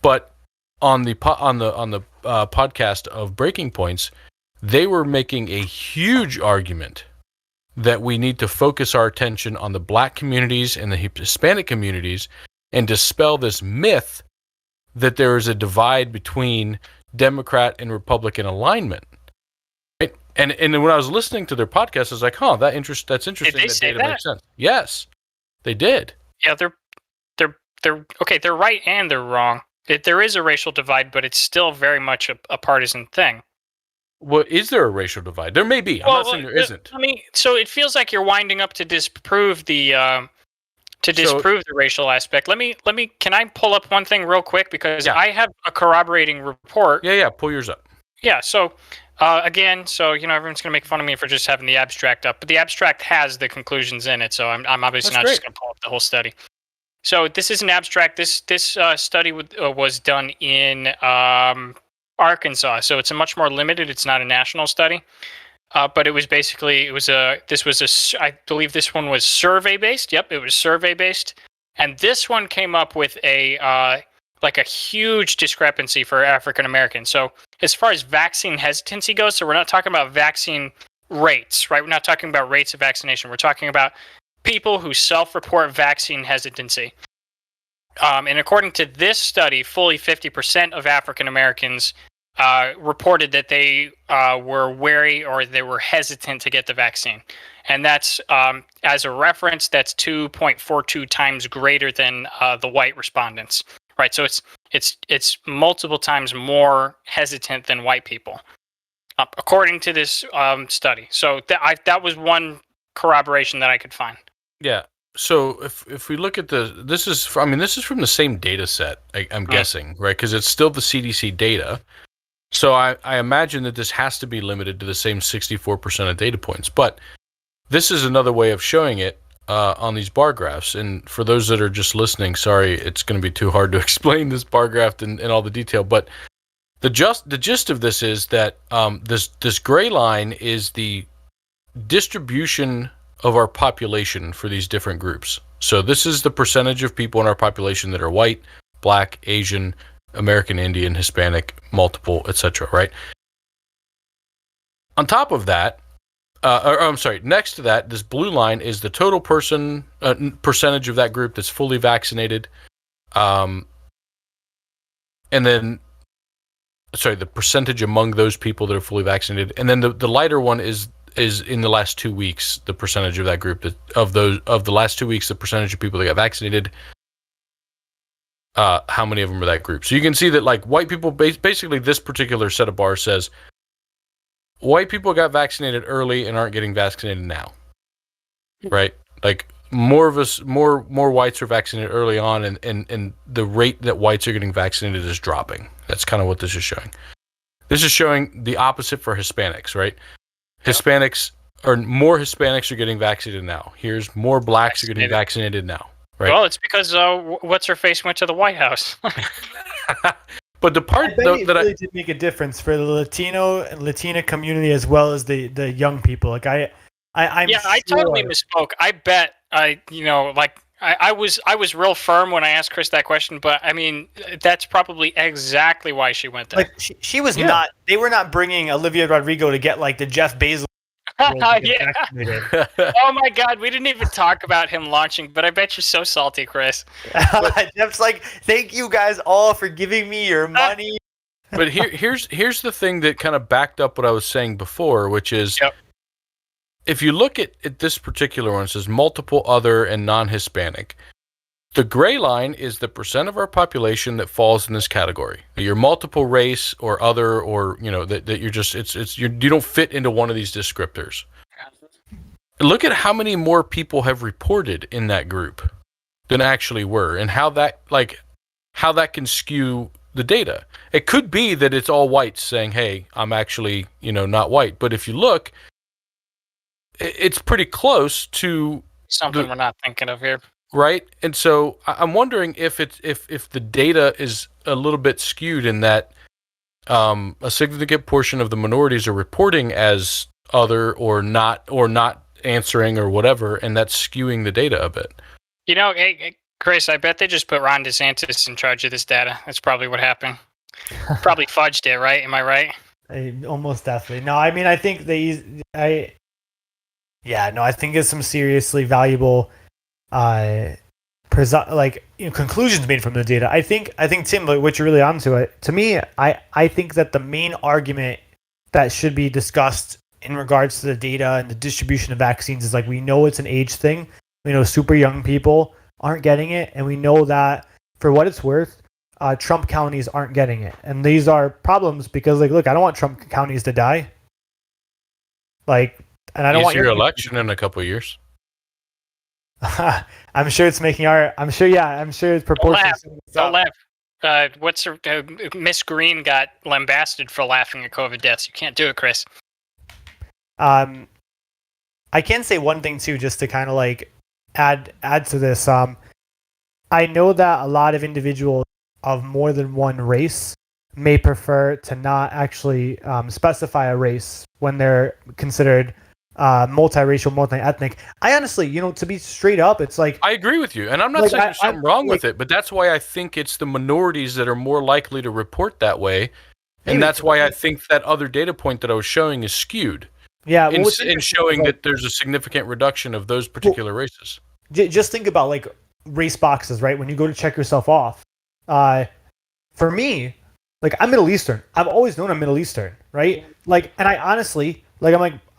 But on the podcast of Breaking Points, they were making a huge argument that we need to focus our attention on the black communities and the Hispanic communities and dispel this myth that there is a divide between Democrat and Republican alignment. Right? And when I was listening to their podcast, I was like, that's interesting. Did they say that? Makes sense. Yes, they did. Yeah, they're okay. They're right and they're wrong. There is a racial divide, but it's still very much a partisan thing. Well, is there a racial divide? There may be. I'm not saying there isn't. I mean, so it feels like you're winding up to disprove the racial aspect. Let me. Can I pull up one thing real quick because I have a corroborating report. Yeah. Pull yours up. Yeah. So again, everyone's gonna make fun of me for just having the abstract up, but the abstract has the conclusions in it. So I'm obviously not just gonna pull up the whole study. So this is an abstract. This study was done in Arkansas, so it's a much more limited. It's not a national study, but it was basically I believe this one was survey based. Yep, it was survey based, and this one came up with a huge discrepancy for African Americans. So as far as vaccine hesitancy goes, so we're not talking about vaccine rates, right? We're not talking about rates of vaccination. We're talking about people who self-report vaccine hesitancy. And according to this study, fully 50% of African Americans reported that they were wary or they were hesitant to get the vaccine. And that's, as a reference, that's 2.42 times greater than the white respondents. Right, so it's multiple times more hesitant than white people, according to this study. So that was one corroboration that I could find. Yeah. So if we look at this is from the same data set, I'm guessing, right? Because it's still the CDC data. So I imagine that this has to be limited to the same 64% of data points. But this is another way of showing it on these bar graphs. And for those that are just listening, sorry, it's going to be too hard to explain this bar graph and all the detail. But the gist of this is that this gray line is the distribution of our population for these different groups. So this is the percentage of people in our population that are white, black, Asian, American Indian, Hispanic, multiple, etc. Right? On top of that, next to that, this blue line is the total percentage of that group that's fully vaccinated, and then, the percentage among those people that are fully vaccinated, and then the lighter one is in the last 2 weeks, the percentage of that group of the last 2 weeks, the percentage of people that got vaccinated. How many of them are that group? So you can see that, like, white people, basically this particular set of bars says white people got vaccinated early and aren't getting vaccinated now, right? Like more whites are vaccinated early on, and the rate that whites are getting vaccinated is dropping. That's kind of what this is showing. This is showing the opposite for Hispanics, right? Yeah. More Hispanics are getting vaccinated now. Here's more blacks are getting vaccinated now, right? Well, it's because what's her face went to the White House. But the part I bet it really did make a difference for the Latino and Latina community as well as the young people. Like I'm yeah, I totally misspoke. I bet I was real firm when I asked Chris that question, but I mean that's probably exactly why she went there. Like she was not. They were not bringing Olivia Rodrigo to get like the Jeff Bezos. Yeah. Oh my God, we didn't even talk about him launching, but I bet you're so salty, Chris. Jeff's like, thank you guys all for giving me your money. But here's the thing that kind of backed up what I was saying before, which is if you look at this particular one, it says multiple other and non-Hispanic. The gray line is the percent of our population that falls in this category. You're multiple race or other, or that you're just you don't fit into one of these descriptors. Look at how many more people have reported in that group than actually were, and how that can skew the data. It could be that it's all whites saying, "Hey, I'm actually not white," but if you look, it's pretty close to something we're not thinking of here. Right, and so I'm wondering if the data is a little bit skewed in that a significant portion of the minorities are reporting as other or not answering or whatever, and that's skewing the data a bit. Hey, Chris, I bet they just put Ron DeSantis in charge of this data. That's probably what happened. Probably fudged it, right? Am I right? Almost definitely. No, I mean I think I think it's some seriously valuable conclusions made from the data. I think Tim, what you're really onto it. To me, I think that the main argument that should be discussed in regards to the data and the distribution of vaccines is like, we know it's an age thing. We know super young people aren't getting it, and we know that for what it's worth, Trump counties aren't getting it, and these are problems because look, I don't want Trump counties to die. And I don't want your election in a couple of years. I'm sure it's making I'm sure it's proportional. Don't laugh. Miss Green got lambasted for laughing at COVID deaths. You can't do it, Chris. I can say one thing too, just to kind of add to this. I know that a lot of individuals of more than one race may prefer to not actually specify a race when they're considered multiracial, multi-ethnic. I honestly, to be straight up, it's like I agree with you, and I'm not saying there's something wrong with it, but that's why I think it's the minorities that are more likely to report that way, and that's why I think that other data point that I was showing is skewed. Yeah, in showing that there's a significant reduction of those particular races. Just think about race boxes, right? When you go to check yourself off. For me, I'm Middle Eastern. I've always known I'm Middle Eastern, right? And I honestly,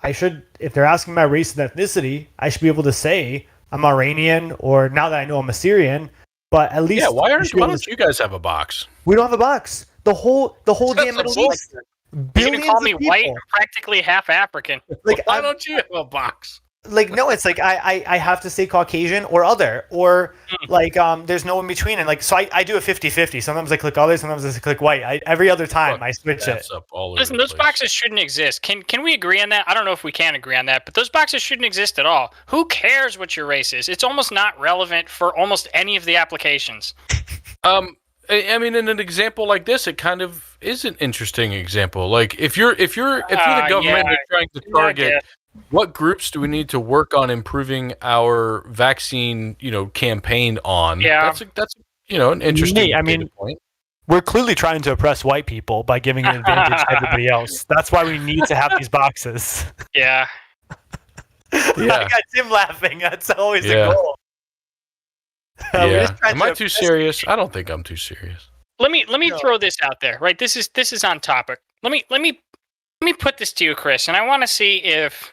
I should, if they're asking my race and ethnicity, I should be able to say I'm Iranian, or now that I know I'm Assyrian, but at least... Yeah, why don't you guys have a box? We don't have a box. The whole damn Middle East. You're going to call me white? I'm practically half African. Why don't you have a box? No, it's I have to say Caucasian or other, or there's no in between. And so I do a 50-50. Sometimes I click other, sometimes I click white. Every other time I switch it. Listen, those boxes shouldn't exist. Can we agree on that? I don't know if we can agree on that, but those boxes shouldn't exist at all. Who cares what your race is? It's almost not relevant for almost any of the applications. I mean, in an example like this, it kind of is an interesting example. If you're the government and trying to target what groups do we need to work on improving our vaccine, campaign on? Yeah, that's an interesting point. We're clearly trying to oppress white people by giving an advantage to everybody else. That's why we need to have these boxes. Yeah. I got Tim laughing. That's always the goal. Am I too serious? I don't think I'm too serious. Let me throw this out there. Right, this is on topic. Let me put this to you, Chris, and I want to see if,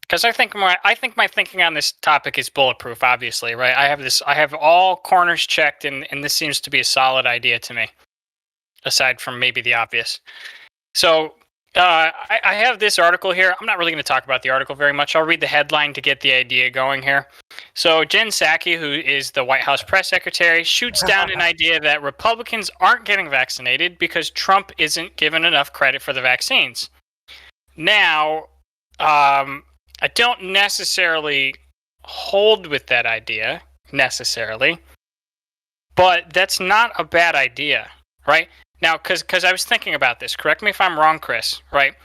because I think my thinking on this topic is bulletproof. Obviously, right? I have all corners checked, and this seems to be a solid idea to me, aside from maybe the obvious. So I have this article here. I'm not really going to talk about the article very much. I'll read the headline to get the idea going here. So Jen Psaki, who is the White House press secretary, shoots down an idea that Republicans aren't getting vaccinated because Trump isn't given enough credit for the vaccines. Now, I don't necessarily hold with that idea, necessarily, but that's not a bad idea, right? Now, because I was thinking about this. Correct me if I'm wrong, Chris, right?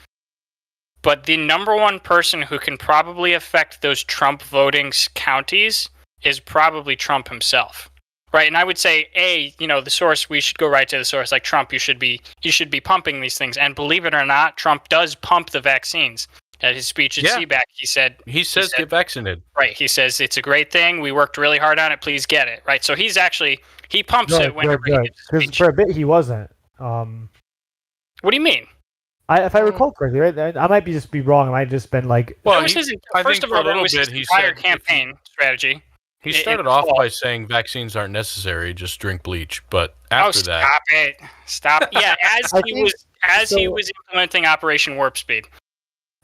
But the number one person who can probably affect those Trump voting counties is probably Trump himself, right? And I would say, the source, we should go right to the source. Like Trump, you should be pumping these things. And believe it or not, Trump does pump the vaccines. At his speech at CBAC, he said, get vaccinated. Right. He says it's a great thing. We worked really hard on it. Please get it. Right. So he pumps it whenever he gives a speech. For a bit, he wasn't. What do you mean? If I recall correctly, right? I might just be wrong. It might have just been like. Well, first of all, it was his entire campaign strategy. He started off by saying vaccines aren't necessary, just drink bleach. But after that, stop. Yeah, he was implementing Operation Warp Speed.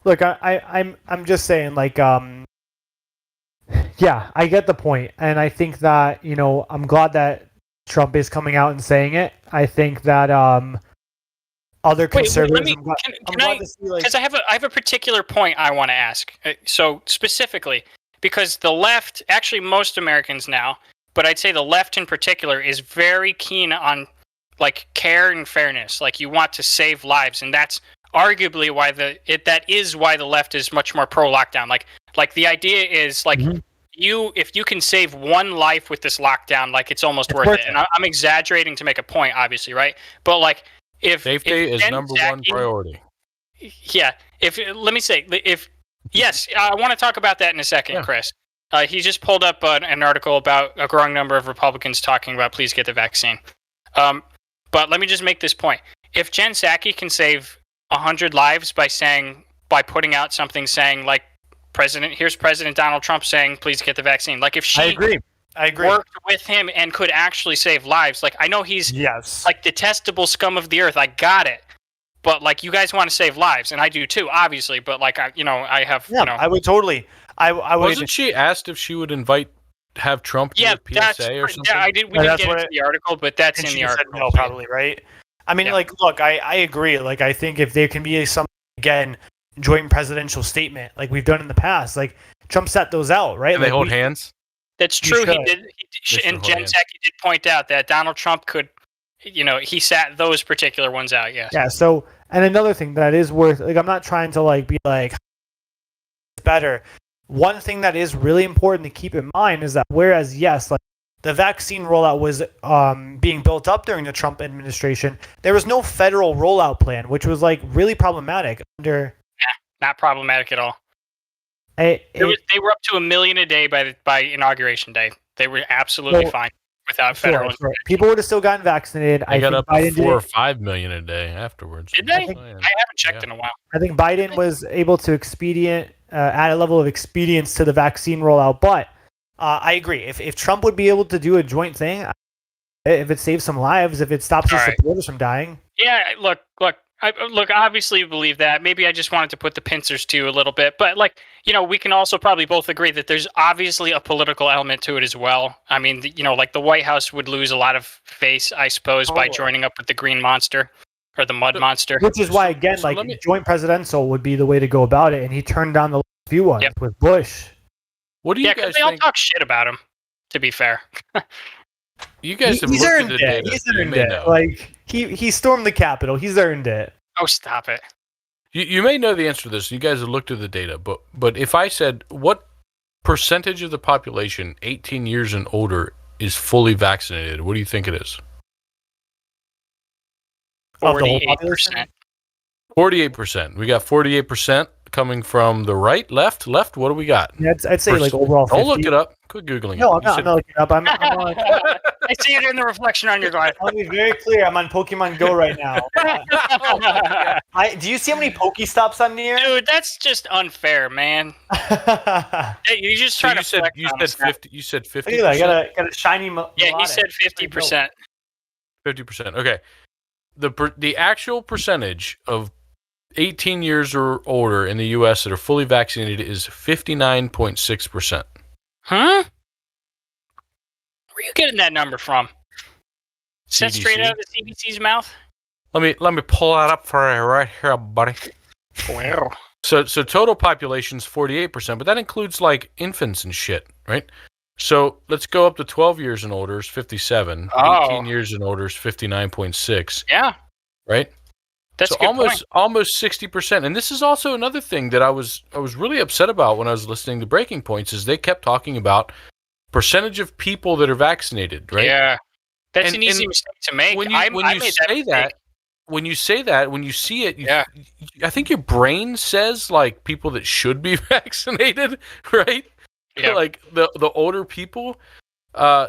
Look, I'm just saying, like, yeah, I get the point, and I think that I'm glad that Trump is coming out and saying it. I think that other conservatives. Because I have a particular point I want to ask. So specifically, because the left, actually most Americans now, but I'd say the left in particular is very keen on like care and fairness. Like you want to save lives, and that's arguably why that is why the left is much more pro lockdown. Like the idea is like if you can save one life with this lockdown, like it's almost worth it. And I'm exaggerating to make a point, obviously, right? But like if safety is number one priority. Yeah. Yes, I want to talk about that in a second, Chris. He just pulled up an article about a growing number of Republicans talking about please get the vaccine. But let me just make this point. If Jen Psaki can save 100 lives by putting out something saying like here's President Donald Trump saying please get the vaccine. Like if she I agree. Worked with him and could actually save lives. Like I know he's like detestable scum of the earth. I got it. But like you guys want to save lives, and I do too, obviously. But like I have. I would totally. I would. Wasn't she asked if she would have Trump do a PSA or something? Yeah, I did. We didn't get into the article, but that's in the article. No, probably right. I mean, look, I agree. Like, I think if there can be some joint presidential statement like we've done in the past, like Trump set those out, right? And they hold hands. That's true. He did, and Jen Psaki did point out that Donald Trump could. He sat those particular ones out, yes. Yeah, so, and another thing that is worth, like, I'm not trying to, like, be like, it's better. One thing that is really important to keep in mind is that whereas, yes, like, the vaccine rollout was being built up during the Trump administration, there was no federal rollout plan, which was, like, really problematic under... Yeah, not problematic at all. They were up to 1 million a day by Inauguration Day. They were absolutely fine. Without federal, people would have still gotten vaccinated. I got up to 4 or 5 million a day afterwards. Did they? I haven't checked in a while. I think Biden was able to add a level of expedience to the vaccine rollout. But I agree. If Trump would be able to do a joint thing, if it saves some lives, if it stops his supporters from dying. Yeah, look. I obviously believe that. Maybe I just wanted to put the pincers to you a little bit. But, we can also probably both agree that there's obviously a political element to it as well. I mean, the White House would lose a lot of face, I suppose, by joining up with the Green Monster or the Mud Monster. Which is why, again, joint presidential would be the way to go about it. And he turned down the few ones with Bush. What do you guys think? They all talk shit about him, to be fair. You guys have looked at the data. He's earned it. Like, he stormed the Capitol. He's earned it. Oh, stop it. You may know the answer to this. You guys have looked at the data, but if I said what percentage of the population 18 years and older is fully vaccinated, what do you think it is? 48%. 48%. We got 48% coming from the right, left. What do we got? Yeah, I'd say like overall 50. Don't look it up. Quit Googling it. No, I'm not looking it up. I'm on, I see it in the reflection on your glass. I'll be very clear. I'm on Pokemon Go right now. Do you see how many Pokestops on here? Dude, that's just unfair, man. You just trying to flex you said 50. You said 50%. Look at that, got a shiny. Yeah, he said 50%. 50%. Okay. The actual percentage of 18 years or older in the U.S. that are fully vaccinated is 59.6%. Huh? Where are you getting that number from? Is that CDC? straight out of the CDC's mouth? Let me pull that up for you right here, buddy. Wow. So total population's 48%, but that includes like infants and shit, right? So let's go up to 12 years and older is 57. Oh. 18 years and older is 59.6, Yeah, right? that's So a good point. almost 60%. And this is also another thing that I was really upset about when I was listening to Breaking Points is they kept talking about percentage of people that are vaccinated, right? Yeah, that's And- an easy and mistake to make. When you I made say mistake. when you say that, when you see it, Yeah. I think your brain says like people that should be vaccinated, right? Yeah. Like the older people.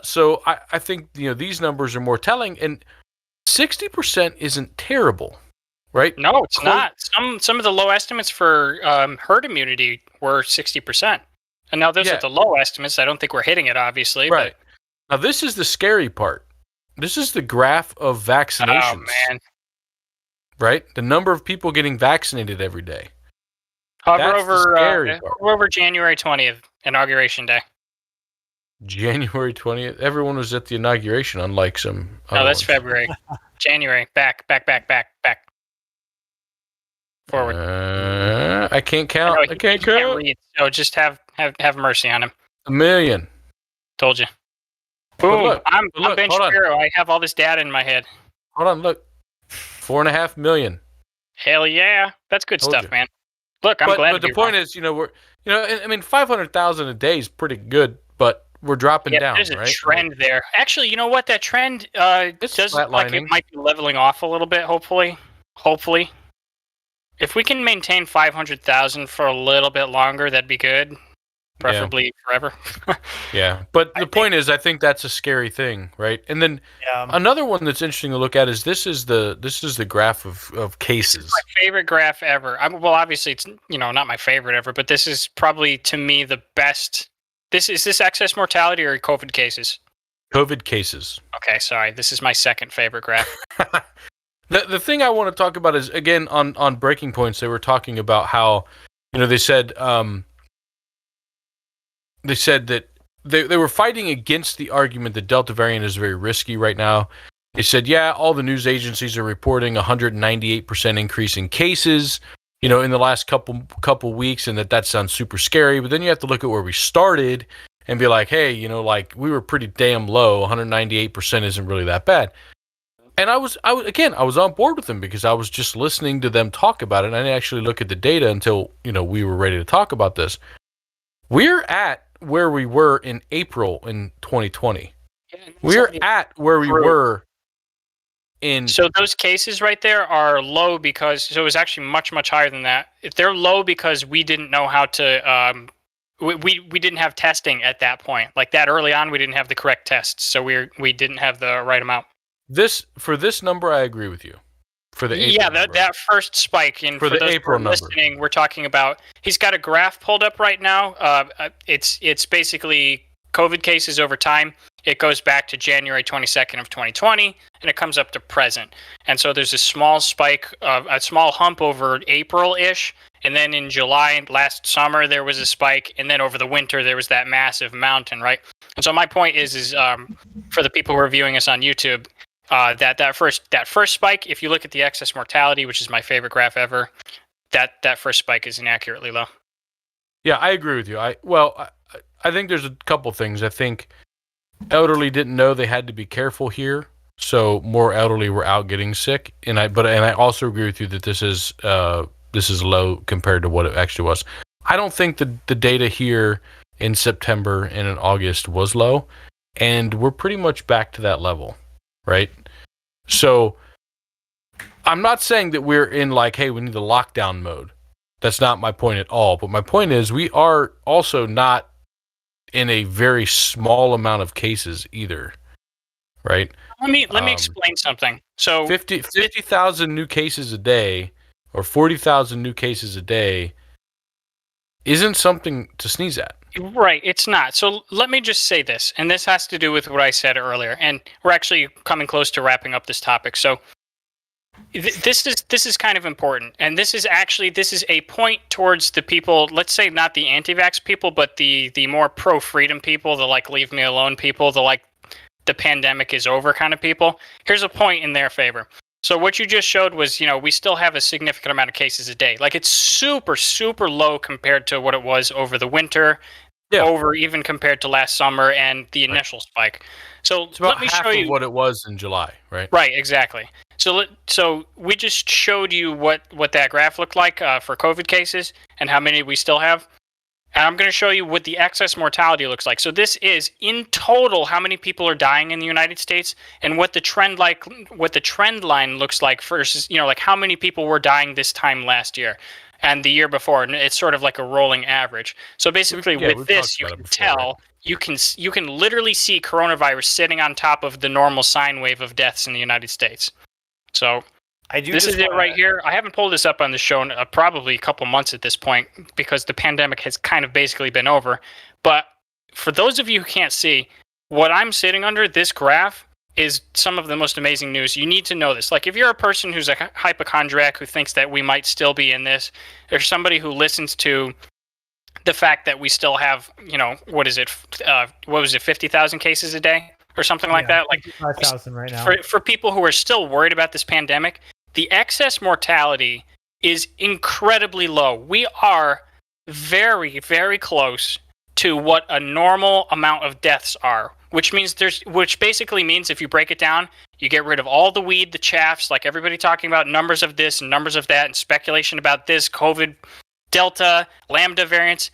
So I think these numbers are more telling, and 60% isn't terrible, right? No, it's Close- not. Some of the low estimates for herd immunity were 60%. And now those Yeah. are the low estimates. I don't think we're hitting it, obviously. Right. Now this is the scary part. This is the graph of But, vaccinations, oh, man. right? The number of people getting vaccinated every day. Hover That's the scary part. hover over January 20th, Inauguration Day. January 20th. Everyone was at the inauguration, unlike some. No, other that's ones. February. January. Back. Forward. I can't count. know, I can't he can't count. read, so just have mercy on him. 1 million. Told you. But Boom. look, I'm look, Ben hold on. Shapiro. I have all this data in my head. Hold on, look. 4.5 million. Hell yeah. That's good Told stuff, you. man. Look, I'm glad But to the be point wrong. is, I mean, 500,000 a day is pretty good, but we're dropping Yeah, down, there's a right? trend there. Actually, you know what? That trend It's does look like it flatlining. might be leveling off a little bit. Hopefully, if we can maintain 500,000 for a little bit longer, that'd be good. Preferably forever. Yeah, but the point is, I think that's a scary thing, right? And then Yeah. another one that's interesting to look at is this is the graph of This cases. is my favorite graph ever. Well, obviously it's not my favorite ever, but this is probably to me the best. Is this excess mortality or COVID cases? COVID cases. Okay, sorry. This is my second favorite graph. The thing I want to talk about is again on Breaking Points. They were talking about how they said that they were fighting against the argument that Delta variant is very risky right now. They said, yeah, all the news agencies are reporting 198% increase in cases, in the last couple weeks, and that sounds super scary. But then you have to look at where we started and be like, hey, like we were pretty damn low. 198% isn't really that bad. And I was on board with them because I was just listening to them talk about it. And I didn't actually look at the data until we were ready to talk about this. We're at where we were in April in 2020. We're at where we True. were in. So those cases right there are low because it was actually much, much higher than that. If they're low because we didn't know how to we didn't have testing at that point. Like that early on we didn't have the correct tests. So we didn't have the right amount. this number, I agree with you. For the April Yeah, number. that first spike in For the those April who are number. listening, we're talking about. He's got a graph pulled up right now. It's basically COVID cases over time. It goes back to January 22nd of 2020, and it comes up to present. And so there's a small spike, a small hump over April-ish, and then in July last summer there was a spike, and then over the winter there was that massive mountain, right? And so my point is for the people who are viewing us on YouTube. That first spike, if you look at the excess mortality, which is my favorite graph ever, that first spike is inaccurately low. Yeah, I agree with you. I think there's a couple things. I think elderly didn't know they had to be careful here, so more elderly were out getting sick. And I also agree with you that this is low compared to what it actually was. I don't think the data here in September and in August was low, and we're pretty much back to that level, right? So I'm not saying that we're in like, hey, we need the lockdown mode. That's not my point at all. But my point is we are also not in a very small amount of cases either, right? Let me explain something. So 50,000 new cases a day or 40,000 new cases a day isn't something to sneeze at. Right, it's not. So let me just say this, and this has to do with what I said earlier, and we're actually coming close to wrapping up this topic. So This is kind of important, and this is a point towards the people. Let's say not the anti-vax people, but the more pro-freedom people, the like leave me alone people, the like the pandemic is over kind of people. Here's a point in their favor. So what you just showed was, we still have a significant amount of cases a day. Like it's super, super low compared to what it was over the winter, over even compared to last summer and the initial spike. So It's about let me half show of you what it was in July, right? Right, exactly. So we just showed you what that graph looked like for COVID cases and how many we still have. And I'm going to show you what the excess mortality looks like. So this is in total how many people are dying in the United States and what the trend line looks like versus, like how many people were dying this time last year and the year before. And it's sort of like a rolling average. So basically with this, you can tell, you can literally see coronavirus sitting on top of the normal sine wave of deaths in the United States. So this is it right here. I haven't pulled this up on the show in probably a couple months at this point because the pandemic has kind of basically been over. But for those of you who can't see, what I'm sitting under, this graph, is some of the most amazing news. You need to know this. Like if you're a person who's a hypochondriac who thinks that we might still be in this, or somebody who listens to the fact that we still have, what was it, 50,000 cases a day or something like that? Like 5,000 right now. For people who are still worried about this pandemic, the excess mortality is incredibly low. We are very, very close to what a normal amount of deaths are, which basically means if you break it down, you get rid of all the weed, the chaffs, like everybody talking about numbers of this and numbers of that and speculation about this, COVID, Delta, Lambda variants.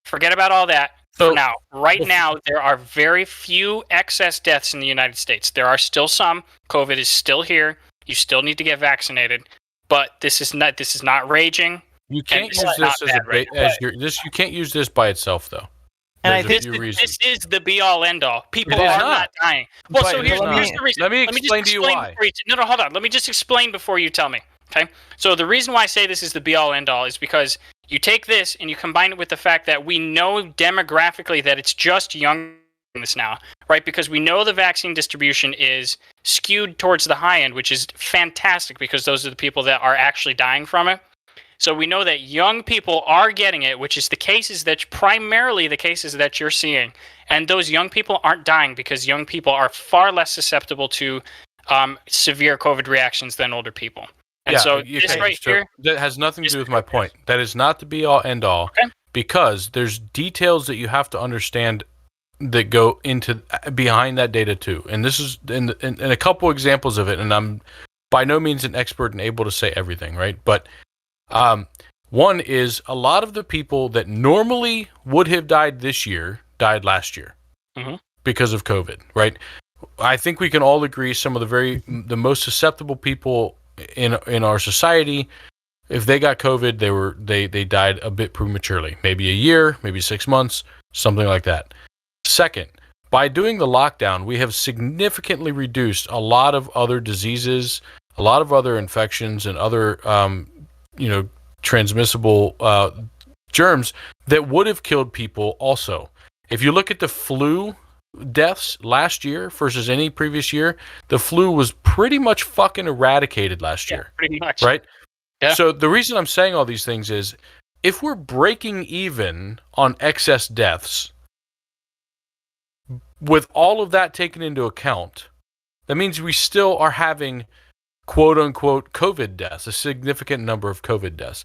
Forget about all that for now. Right now, there are very few excess deaths in the United States. There are still some. COVID is still here. You still need to get vaccinated, but this is not raging. You can't use this you can't use this by itself though. And this is the be all end all. People are not dying. Well, so here's the reason. Let me explain to you why. No, hold on. Let me just explain before you tell me. Okay. So the reason why I say this is the be all end all is because you take this and you combine it with the fact that we know demographically that it's just young now, right? Because we know the vaccine distribution is skewed towards the high end, which is fantastic because those are the people that are actually dying from it. So we know that young people are getting it, which is primarily the cases that you're seeing. And those young people aren't dying because young people are far less susceptible to severe COVID reactions than older people. And here, that has nothing to do with my point. That is not the be all end all, because there's details that you have to understand that go into behind that data too. And this is in a couple examples of it. And I'm by no means an expert and able to say everything, right? But one is a lot of the people that normally would have died this year died last year because of COVID, right? I think we can all agree some of the most susceptible people in our society, if they got COVID, they died a bit prematurely, maybe a year, maybe 6 months, something like that. Second, by doing the lockdown, we have significantly reduced a lot of other diseases, a lot of other infections, and other transmissible germs that would have killed people also. If you look at the flu deaths last year versus any previous year, the flu was pretty much fucking eradicated last year. Pretty much. Right? Yeah. So the reason I'm saying all these things is if we're breaking even on excess deaths, with all of that taken into account, that means we still are having quote-unquote COVID deaths, a significant number of COVID deaths.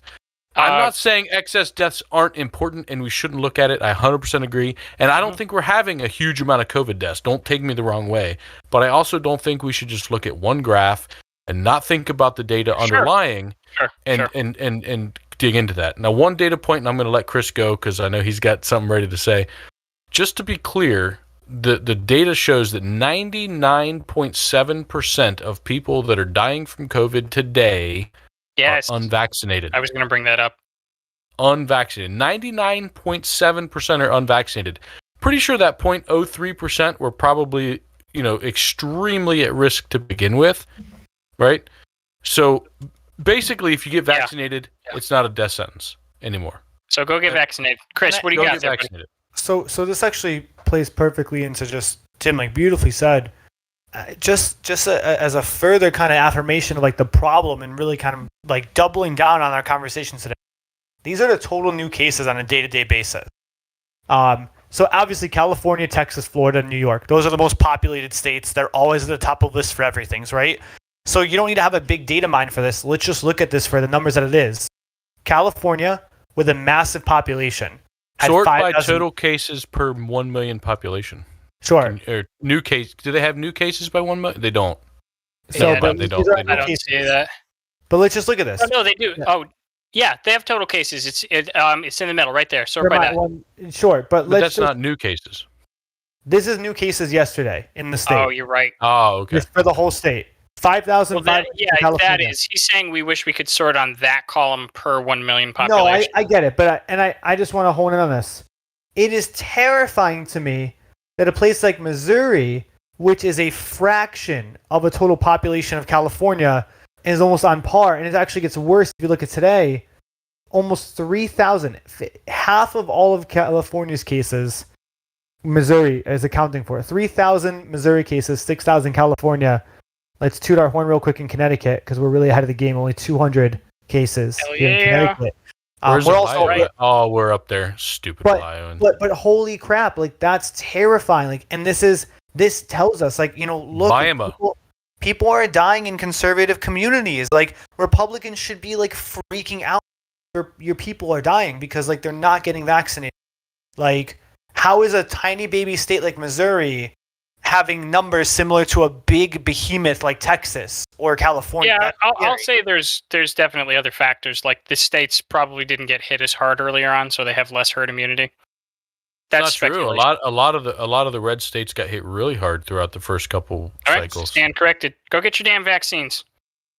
I'm not saying excess deaths aren't important and we shouldn't look at it. I 100% agree. And I don't think we're having a huge amount of COVID deaths. Don't take me the wrong way. But I also don't think we should just look at one graph and not think about the data underlying and dig into that. Now, one data point, and I'm going to let Chris go because I know he's got something ready to say. Just to be clear, the data shows that 99.7% of people that are dying from COVID today are unvaccinated. I was going to bring that up. Unvaccinated. 99.7% are unvaccinated. Pretty sure that 0.03% were probably, extremely at risk to begin with, right? So basically, if you get vaccinated, it's not a death sentence anymore. So go get vaccinated. Chris, what do you got there? Vaccinated. So this actually plays perfectly into just Tim, like beautifully said. as a further kind of affirmation of like the problem and really kind of like doubling down on our conversations today. These are the total new cases on a day-to-day basis. So obviously California, Texas, Florida, New York, those are the most populated states. They're always at the top of the list for everything, right? So you don't need to have a big data mine for this. Let's just look at this for the numbers that it is. California, with a massive population, had Sort by 5,000 total cases per 1 million population. Sure. Or new case. Do they have new cases by 1 million? They don't. So, Yeah, but they these don't. are They new I don't cases. see that. But let's just look at this. Oh, no, they do. Yeah. Oh, yeah, they have total cases. It's in the middle, right there. Sort by that. Sure, but But let's that's just, not new cases. this is new cases yesterday in the state. Oh, you're right. Oh, okay. Just for the whole state. 5,000. Well, that is. He's saying we wish we could sort on that column per 1 million population. No, I get it, but I just want to hone in on this. It is terrifying to me that a place like Missouri, which is a fraction of a total population of California, is almost on par, and it actually gets worse if you look at today. Almost 3,000, half of all of California's cases, Missouri is accounting for. 3,000 Missouri cases, 6,000 California. Let's toot our horn real quick in Connecticut because we're really ahead of the game. Only 200 cases Hell here in yeah. Connecticut. Where's We're Ohio? also at? Oh, we're up there. Stupid Ohio. but holy crap, like that's terrifying. Like, and this tells us, like, you know, look, Miami. people are dying in conservative communities. Like, Republicans should be like freaking out. Your people are dying because like they're not getting vaccinated. Like, how is a tiny baby state like Missouri having numbers similar to a big behemoth like Texas or California? Yeah, That's I'll scary. say there's definitely other factors. Like the states probably didn't get hit as hard earlier on, so they have less herd immunity. That's Not true. speculation. A lot of the red states got hit really hard throughout the first couple All right, cycles. stand corrected. Go get your damn vaccines.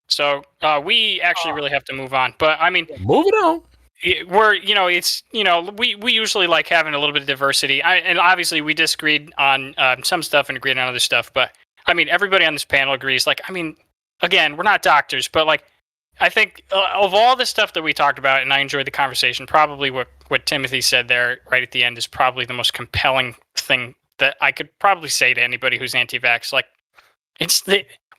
So we actually really have to move on. But I mean, Moving on. we usually like having a little bit of diversity. And obviously we disagreed on some stuff and agreed on other stuff. But I mean, everybody on this panel agrees. Like, I mean, again, we're not doctors, but like, I think of all the stuff that we talked about, and I enjoyed the conversation, probably what Timothy said there right at the end is probably the most compelling thing that I could probably say to anybody who's anti-vax. Like, it's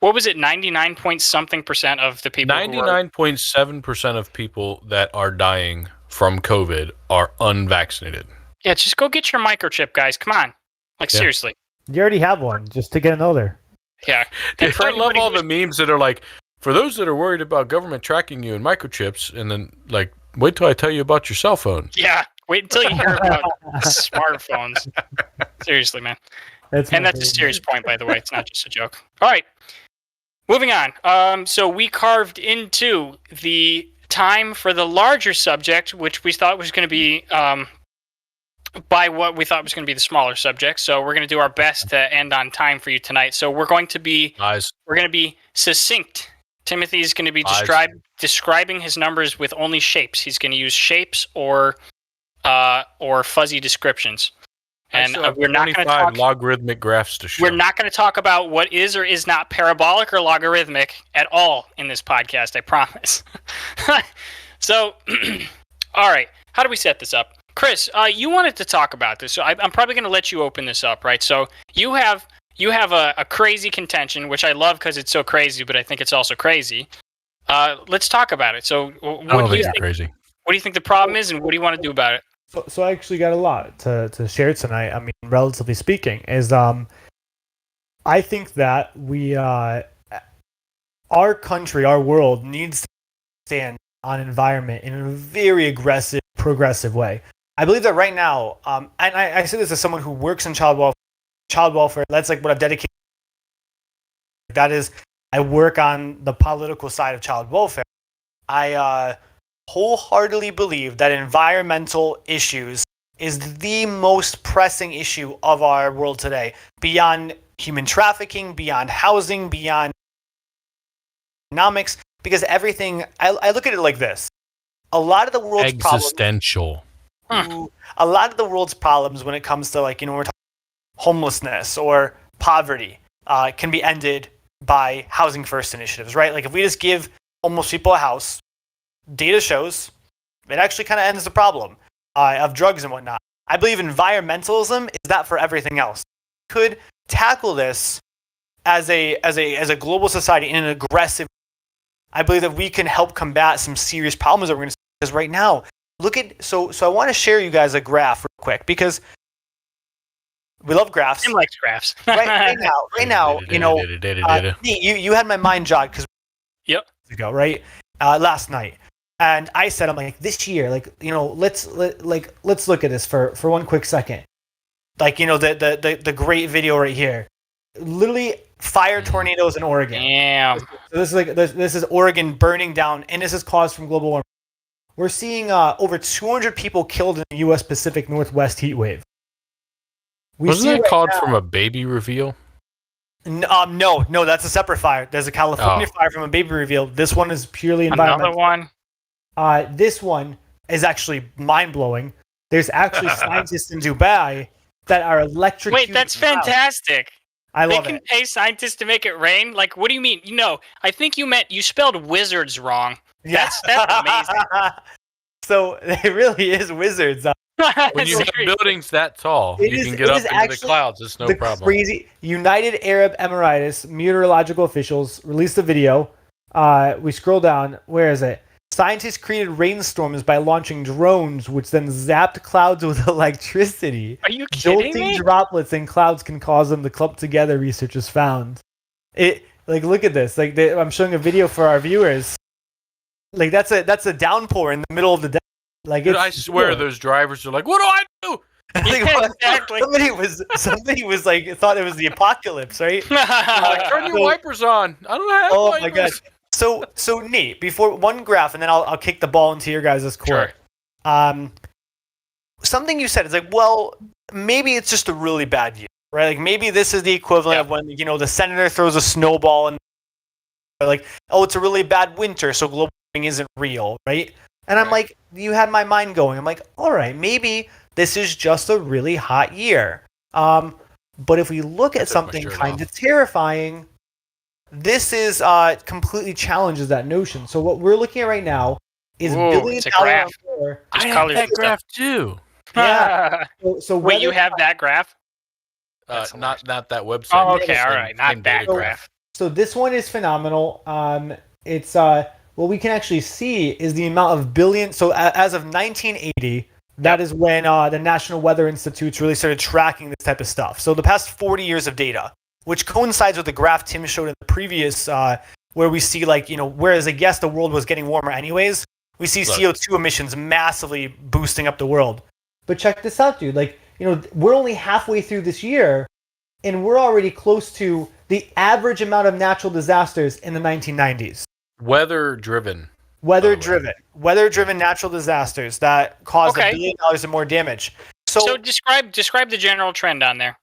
what was it, 99 point something percent of the people 99.7% of people that are dying from COVID are unvaccinated. Yeah, just go get your microchip, guys. Come on. Like, Yeah. seriously. You already have one, just to get another. Yeah. Dude, And for I love anybody all who's- the memes that are like, for those that are worried about government tracking you and microchips, and then like, wait till I tell you about your cell phone. Yeah, wait until you hear about smartphones. Seriously, man. And that's a serious point, by the way. It's not just a joke. All right. Moving on. So we carved into the time for the larger subject, which we thought was going to be by what we thought was going to be the smaller subject. So we're going to do our best to end on time for you tonight. So we're going to be succinct. Timothy's going to be describing his numbers with only shapes. He's going to use shapes or fuzzy descriptions. And we're not going to talk logarithmic graphs to show. We're not going to talk about what is or is not parabolic or logarithmic at all in this podcast, I promise. So, all right. How do we set this up? Chris, you wanted to talk about this, so I'm probably going to let you open this up, right? So you have a crazy contention, which I love because it's so crazy, but I think it's also crazy. Let's talk about it. So what do you think? Crazy. What do you think the problem is, and what do you want to do about it? So I actually got a lot to share tonight. I mean, relatively speaking, is I think that we our country, our world needs to stand on environment in a very aggressive, progressive way. I believe that right now, and I say this as someone who works in child welfare. That's like what I've dedicated. That is, I work on the political side of child welfare. I wholeheartedly believe that environmental issues is the most pressing issue of our world today, beyond human trafficking, beyond housing, beyond economics, because everything, I look at it like this. A lot of the world's existential. A lot of the world's problems when it comes to, like, we're talking homelessness or poverty can be ended by housing first initiatives, right? Like, if we just give homeless people a house, data shows it actually kind of ends the problem of drugs and whatnot. I believe environmentalism is that for everything else. Could tackle this as a global society in an aggressive, I believe that we can help combat some serious problems that we're going to see. Because right now, look at so I want to share you guys a graph real quick because we love graphs. Tim likes graphs. right now, you know, Nate, you had my mind jogged because ago, right? Last night. And I said, I'm like, this year, like, you know, let's look at this for one quick second. Like, you know, the great video right here. Literally fire tornadoes in Oregon. Damn. So this is Oregon burning down, and this is caused from global warming. We're seeing over 200 people killed in the U.S. Pacific Northwest heat wave. Wasn't that called from a baby reveal? No, that's a separate fire. There's a California fire from a baby reveal. This one is purely environmental. Another one. This one is actually mind-blowing. There's actually scientists in Dubai that are electrocuting. Wait, that's fantastic. I love it. They can pay scientists to make it rain? Like, what do you mean? I think you spelled wizards wrong. That's amazing. So it really is wizards. When you have buildings that tall, you can get up into the clouds. It's no problem. Crazy. United Arab Emirates meteorological officials released a video. We scroll down. Where is it? Scientists created rainstorms by launching drones, which then zapped clouds with electricity. Are you kidding Jolting me? droplets in clouds can cause them to clump together, researchers found. Look at this. I'm showing a video for our viewers. Like, that's a downpour in the middle of the day. Like, Dude, I swear those drivers are like, what do I do? Yeah, exactly. Somebody was like, thought it was the apocalypse, right? Like, turn your wipers on. I don't have Oh wipers. my god. So Nate, before one graph, and then I'll kick the ball into your guys' court. Sure. Something you said is like, well, maybe it's just a really bad year, right? Like maybe this is the equivalent of when the senator throws a snowball and like, oh, it's a really bad winter, so global warming isn't real, right? And I'm like, you had my mind going. I'm like, all right, maybe this is just a really hot year. But if we look at something kind of terrifying, this is completely challenges that notion. So what we're looking at right now is it's a graph. I have that graph too. Yeah. So wait, you have that graph? Not that website. Oh, okay, all right, not that data graph. So this one is phenomenal. It's what we can actually see is the amount of billions. So as of 1980, that is when the National Weather Institute really started tracking this type of stuff. So the past 40 years of data, which coincides with the graph Tim showed in the previous, where we see whereas I guess the world was getting warmer anyways, we see CO2 emissions massively boosting up the world. But check this out, dude. We're only halfway through this year, and we're already close to the average amount of natural disasters in the 1990s. Weather-driven natural disasters that caused $1 billion and more damage. So describe the general trend on there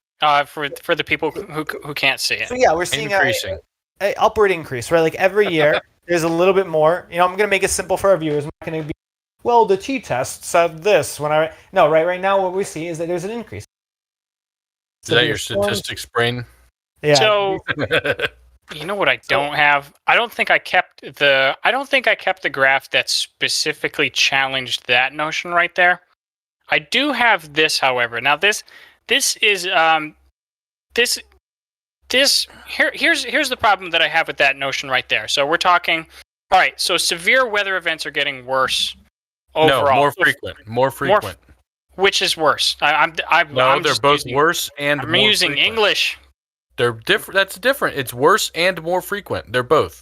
for the people who can't see it. So yeah, we're seeing an upward increase, right? Like every year, there's a little bit more. I'm going to make it simple for our viewers. I'm not going to be, well, the t-test said this. Right now what we see is that there's an increase. Is that your statistics brain? Yeah. So, you know what I don't have? I don't think I kept the graph that specifically challenged that notion right there. I do have this, however. Now here's the problem that I have with that notion right there. So we're talking, all right, so severe weather events are getting worse overall. No, more frequent. Which is worse? They're both worse and I'm more using frequent. English. They're different. That's different. It's worse and more frequent. They're both.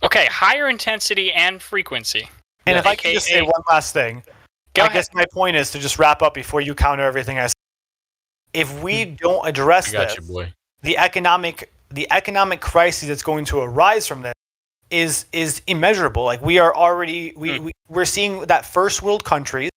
Okay, higher intensity and frequency. And if I can just say one last thing, I guess my point is to just wrap up before you counter everything I said. If we don't address this, the economic crisis that's going to arise from this is immeasurable. Like we are already we're seeing that first world countries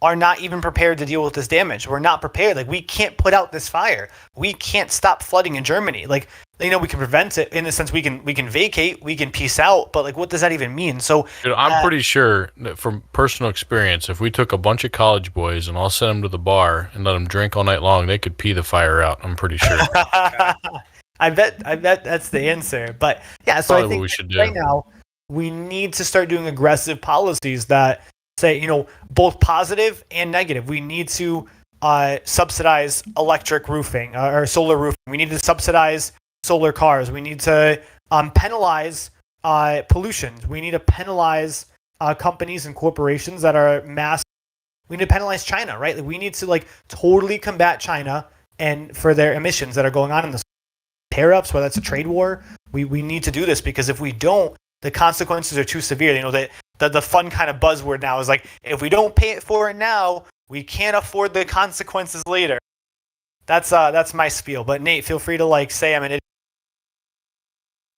are not even prepared to deal with this damage. We're not prepared. Like we can't put out this fire. We can't stop flooding in Germany. Like we can prevent it in the sense we can vacate, we can peace out, but like what does that even mean? So I'm pretty sure that from personal experience, if we took a bunch of college boys and all sent them to the bar and let them drink all night long, they could pee the fire out. I'm pretty sure. I bet that's the answer. But yeah, so probably I think what we should do. Right now we need to start doing aggressive policies that say, both positive and negative. We need to subsidize electric roofing or solar roofing. We need to subsidize solar cars. We need to penalize pollution. We need to penalize companies and corporations that are mass. We need to penalize China, right? Like, we need to like totally combat China and for their emissions that are going on in the tear-ups, whether it's a trade war. We need to do this, because if we don't, the consequences are too severe. You know, the fun kind of buzzword now is like, if we don't pay for it now, we can't afford the consequences later. That's my spiel. But Nate, feel free to like say I'm an idiot.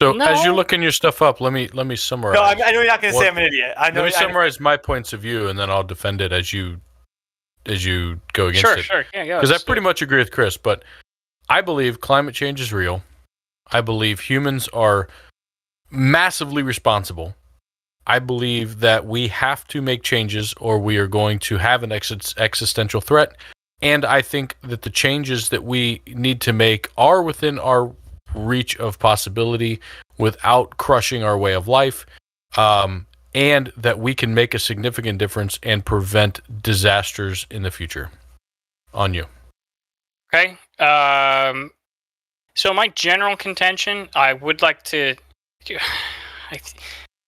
So No. as you're looking your stuff up, let me summarize. No, I know you're not going to say What- I'm an idiot. I know. Let me summarize my points of view, and then I'll defend it as you go against it. Sure. Yeah, yeah. Because I pretty much agree with Chris, but I believe climate change is real. I believe humans are massively responsible. I believe that we have to make changes or we are going to have an existential threat. And I think that the changes that we need to make are within our reach of possibility without crushing our way of life. And that we can make a significant difference and prevent disasters in the future. On you. Okay. So my general contention, I would like to.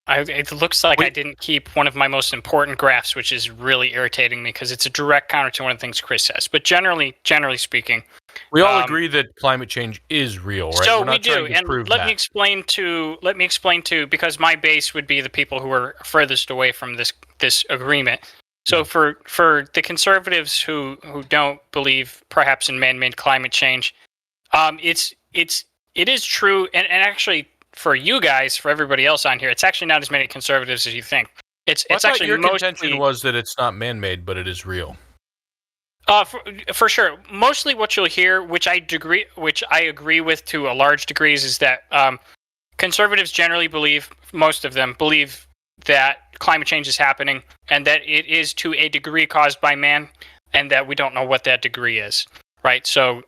It looks like I didn't keep one of my most important graphs, which is really irritating me because it's a direct counter to one of the things Chris says. But generally speaking, We all agree that climate change is real, right? so We're not we do. trying to And prove let that. me explain to because my base would be the people who are furthest away from this agreement. So for the conservatives who don't believe perhaps in man-made climate change, it is true, and actually for you guys, for everybody else on here, it's actually not as many conservatives as you think. It's I thought actually your mostly contention was that it's not man-made, but it is real. for sure. Mostly what you'll hear, which I agree with to a large degree, is that conservatives generally believe, most of them believe, that climate change is happening and that it is to a degree caused by man, and that we don't know what that degree is, right? So,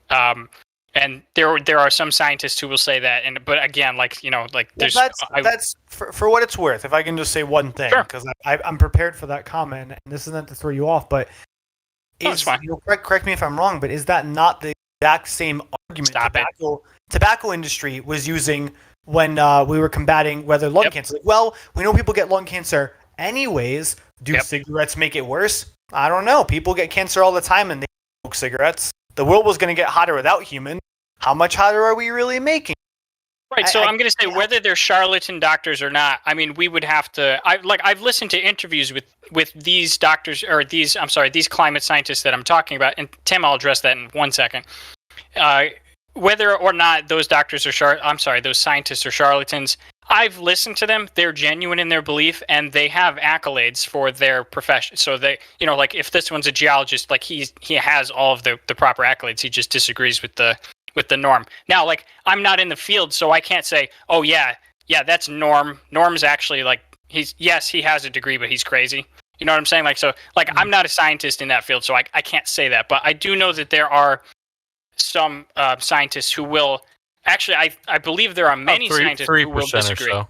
and there are some scientists who will say that, but again, there's That's for what it's worth. If I can just say one thing, Sure. because I'm prepared for that comment, and this isn't to throw you off, but No, it's fine. Correct me if I'm wrong, but is that not the exact same argument Stop it. tobacco industry was using when we were combating whether lung Yep. cancer? Like, well, we know people get lung cancer anyways. Do Yep. cigarettes make it worse? I don't know. People get cancer all the time and they smoke cigarettes. The world was going to get hotter without humans. How much hotter are we really making? Right, so I'm going to say I- whether they're charlatan doctors or not. I mean, we would have to. I've listened to interviews with these doctors or these climate scientists that I'm talking about, and Tim, I'll address that in 1 second. Whether or not those doctors are those scientists are charlatans, I've listened to them. They're genuine in their belief, and they have accolades for their profession. So they, like if this one's a geologist, like he has all of the proper accolades. He just disagrees with the norm. Now, like, I'm not in the field, so I can't say, oh yeah, that's Norm. Norm's actually he has a degree, but he's crazy. You know what I'm saying? Like, so, like, I'm not a scientist in that field, so I can't say that. But I do know that there are some scientists who will actually. I believe there are many scientists who will 3% or disagree. so.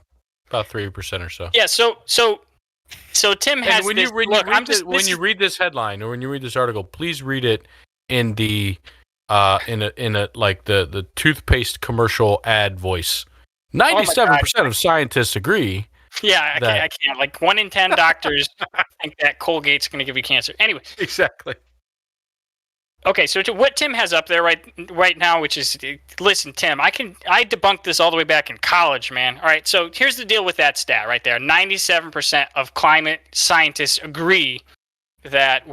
About 3% or so. Yeah. So Tim has And when this. you read this headline or when you read this article, please read it in the like the toothpaste commercial ad voice. 97% of scientists agree. Yeah, I can't. Like 1 in 10 doctors think that Colgate's going to give you cancer. Anyway. Exactly. Okay, so to what Tim has up there right now, which is, listen, Tim, I debunked this all the way back in college, man. All right, so here's the deal with that stat right there: 97% of climate scientists agree that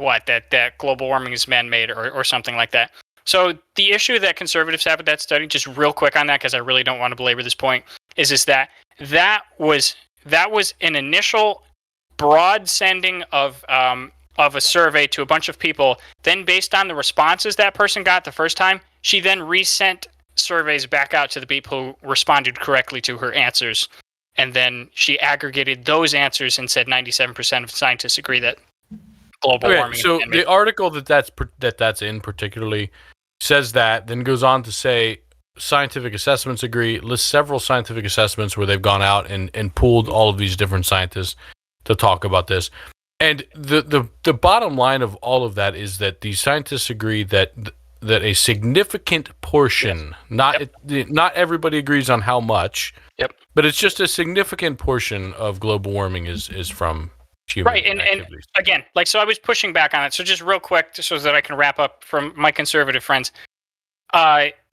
global warming is man-made or something like that. So the issue that conservatives have with that study, just real quick on that, because I really don't want to belabor this point, is that was an initial broad sending of a survey to a bunch of people. Then based on the responses that person got the first time, she then resent surveys back out to the people who responded correctly to her answers. And then she aggregated those answers and said 97% of scientists agree that global warming so is man-made. the article that's in particularly says that, then goes on to say scientific assessments agree, lists several scientific assessments where they've gone out and pooled all of these different scientists to talk about this. And the bottom line of all of that is that the scientists agree that that a significant portion, not everybody agrees on how much, but it's just a significant portion of global warming is from human activities. And again, like, so I was pushing back on it. So just real quick, so that I can wrap up from my conservative friends.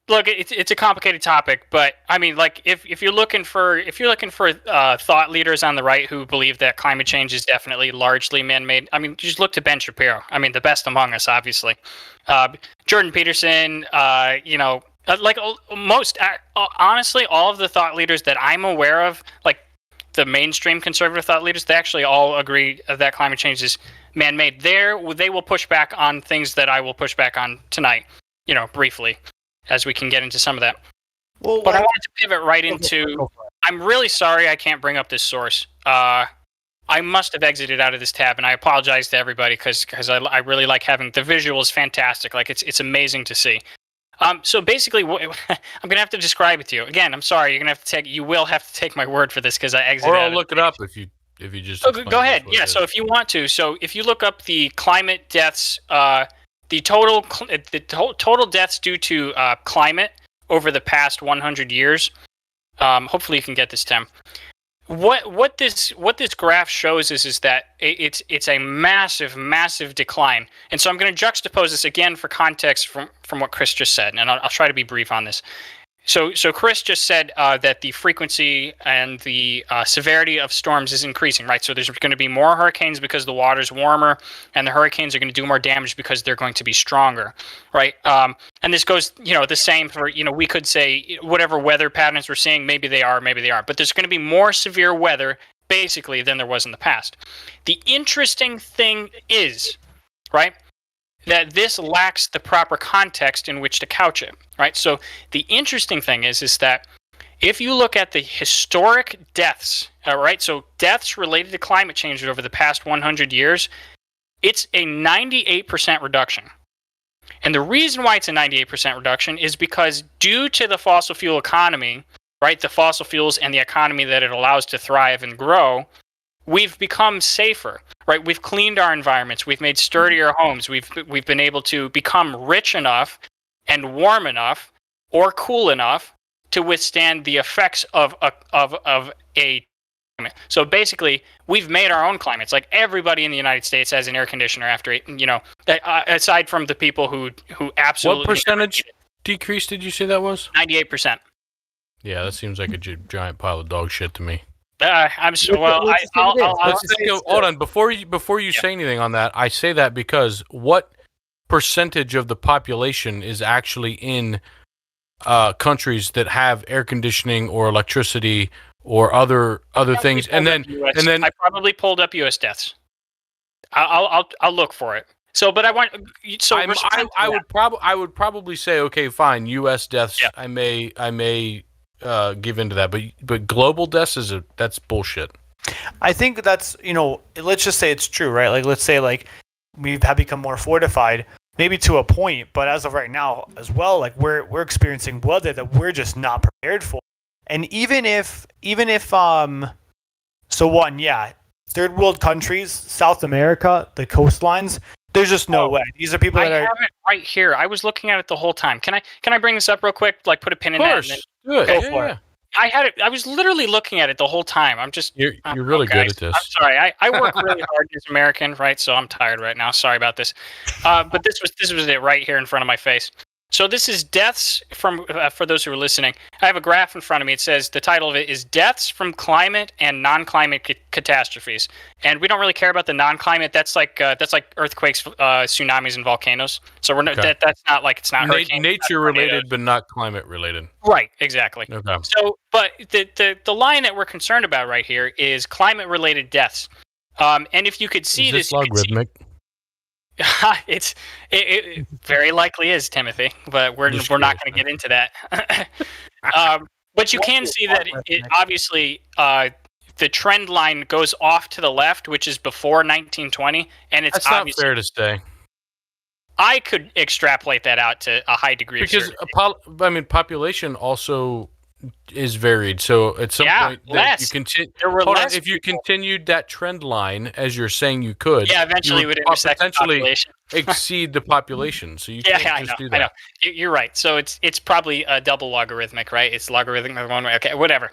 Look, it's a complicated topic, but I mean, like, if you're looking for thought leaders on the right who believe that climate change is definitely largely man-made, I mean, just look to Ben Shapiro. I mean, the best among us, obviously. Jordan Peterson, like most, honestly, all of the thought leaders that I'm aware of, like the mainstream conservative thought leaders, they actually all agree that climate change is man-made. They will push back on things that I will push back on tonight, briefly, as we can get into some of that. Well, but I wanted to pivot right into, I'm really sorry I can't bring up this source. I must have exited out of this tab, and I apologize to everybody because I really like having, the visual is fantastic. Like, it's amazing to see. So basically, I'm going to have to describe it to you. Again, I'm sorry, you will have to take my word for this because I exited. Or I'll look it up if you just. Oh, go ahead. Yeah. So if you want to, if you look up the climate deaths, the total deaths due to climate over the past 100 years. Hopefully you can get this, Tim. What this graph shows is that it's a massive decline. And so I'm going to juxtapose this again for context from what Chris just said, and I'll try to be brief on this. So Chris just said that the frequency and the severity of storms is increasing, right? So there's going to be more hurricanes because the water's warmer, and the hurricanes are going to do more damage because they're going to be stronger, right? And this goes, the same for, we could say whatever weather patterns we're seeing, maybe they are, maybe they aren't. But there's going to be more severe weather, basically, than there was in the past. The interesting thing is, right, that this lacks the proper context in which to couch it, right? So the interesting thing is that if you look at the historic deaths, right, so deaths related to climate change over the past 100 years, it's a 98% reduction. And the reason why it's a 98% reduction is because due to the fossil fuel economy, right, the fossil fuels and the economy that it allows to thrive and grow, we've become safer, right? We've cleaned our environments. We've made sturdier homes. We've been able to become rich enough and warm enough or cool enough to withstand the effects of a climate. So basically, we've made our own climates. Like, everybody in the United States has an air conditioner after it. Aside from the people who absolutely. What percentage decrease did you say that was? 98%. Yeah, that seems like a giant pile of dog shit to me. Hold on. Before you say anything on that, I say that because what percentage of the population is actually in countries that have air conditioning or electricity or other things? And then I probably pulled up U.S. deaths. I'll look for it. So, but I want. So I would probably say, okay, fine, U.S. deaths. Yeah. I may. Give into that, but global deaths that's bullshit. I think that's, let's just say it's true, right? Like, let's say like we have become more fortified, maybe to a point, but as of right now as well, like we're experiencing weather that we're just not prepared for. And even if third world countries, South America, the coastlines, there's just no way. These are people that are. I have it right here. I was looking at it the whole time. Can I bring this up real quick? Like, put a pin in that. Good. Go for it. I had it. I was literally looking at it the whole time. You're really good at this. I'm sorry. I work really hard as an American, right? So I'm tired right now. Sorry about this. But this was it right here in front of my face. So this is deaths from, for those who are listening, I have a graph in front of me. It says the title of it is Deaths from Climate and Non-Climate Catastrophes. And we don't really care about the non-climate. That's like earthquakes, tsunamis, and volcanoes. So we're not, that's not like, it's not nature related, but not climate related. Right, exactly. Okay. So, but the line that we're concerned about right here is climate related deaths. And if you could see is this logarithmic? It very likely is, Timothy, but we're not going to get into that. But you can see that it obviously the trend line goes off to the left, which is before 1920, and it's that's not fair to say. I could extrapolate that out to a high degree because of certainty. Population also is varied. So at some point, less. If you continued that trend line as you're saying you could, eventually would intersect population. exceed the population. So you Yeah, can't I just know. do that. I know. You're right. So it's probably a double logarithmic, right? It's logarithmic one way. Okay, whatever.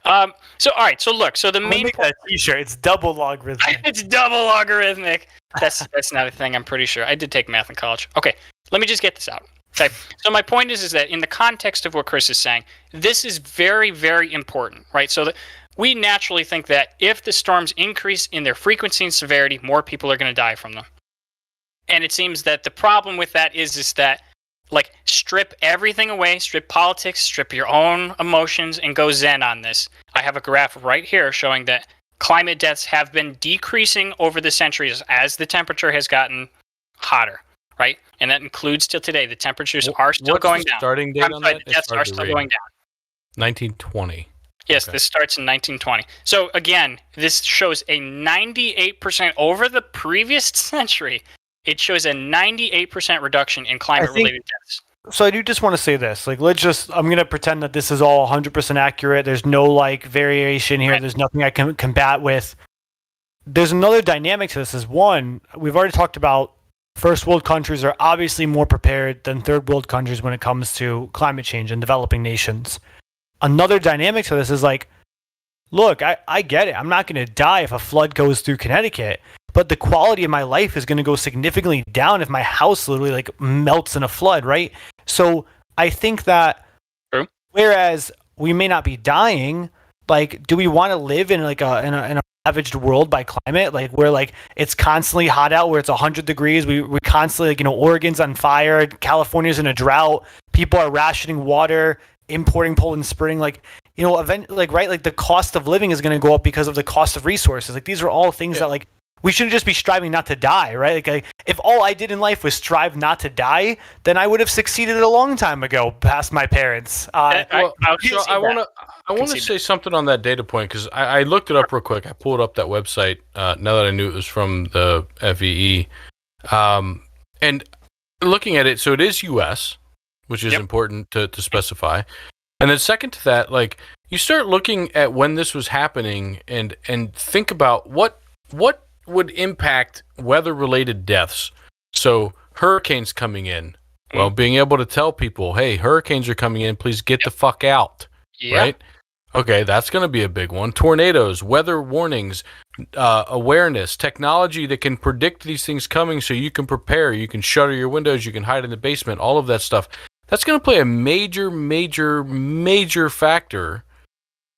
So all right. So look. So the We'll main make that T-shirt. It's double logarithmic. it's double logarithmic. That's not a thing. I'm pretty sure. I did take math in college. Okay, let me just get this out. Okay. So my point is that in the context of what Chris is saying, this is very, very important, right? So that we naturally think that if the storms increase in their frequency and severity, more people are going to die from them. And it seems that the problem with that is that, like, strip everything away, strip politics, strip your own emotions, and go zen on this. I have a graph right here showing that climate deaths have been decreasing over the centuries as the temperature has gotten hotter, right? And that includes till today. The temperatures are still What's going the down. starting date I'm on sorry, that? the deaths are still going down. 1920. Yes, Okay. this starts in 1920. So again, this shows a 98% over the previous century. It shows a 98% reduction in climate-related deaths. So I do just want to say this. Like, I'm going to pretend that this is all 100% accurate. There's no, like, variation here. Right. There's nothing I can combat with. There's another dynamic to this. Is one, we've already talked about first world countries are obviously more prepared than third world countries when it comes to climate change and developing nations. Another dynamic to this is like, look, I get it. I'm not going to die if a flood goes through Connecticut, but the quality of my life is going to go significantly down if my house literally like melts in a flood, right? So I think that True. Whereas we may not be dying, like, do we want to live in like in a ravaged world by climate, like where like it's constantly hot out, where it's 100 degrees, we constantly, like, Oregon's on fire, California's in a drought, people are rationing water, importing Poland Spring, like, right, like the cost of living is going to go up because of the cost of resources. Like, these are all things that, like, we shouldn't just be striving not to die, right? Like, if all I did in life was strive not to die, then I would have succeeded a long time ago, past my parents. I want to say something on that data point, because I looked it up real quick. I pulled up that website now that I knew it was from the FEE. And looking at it, so it is U.S., which is important to specify. And then second to that, like, you start looking at when this was happening and think about what would impact weather-related deaths. So hurricanes coming in, well, being able to tell people, hey, hurricanes are coming in, please get the fuck out, right? Okay, that's going to be a big one. Tornadoes, weather warnings, awareness, technology that can predict these things coming so you can prepare, you can shutter your windows, you can hide in the basement, all of that stuff. That's going to play a major, major, major factor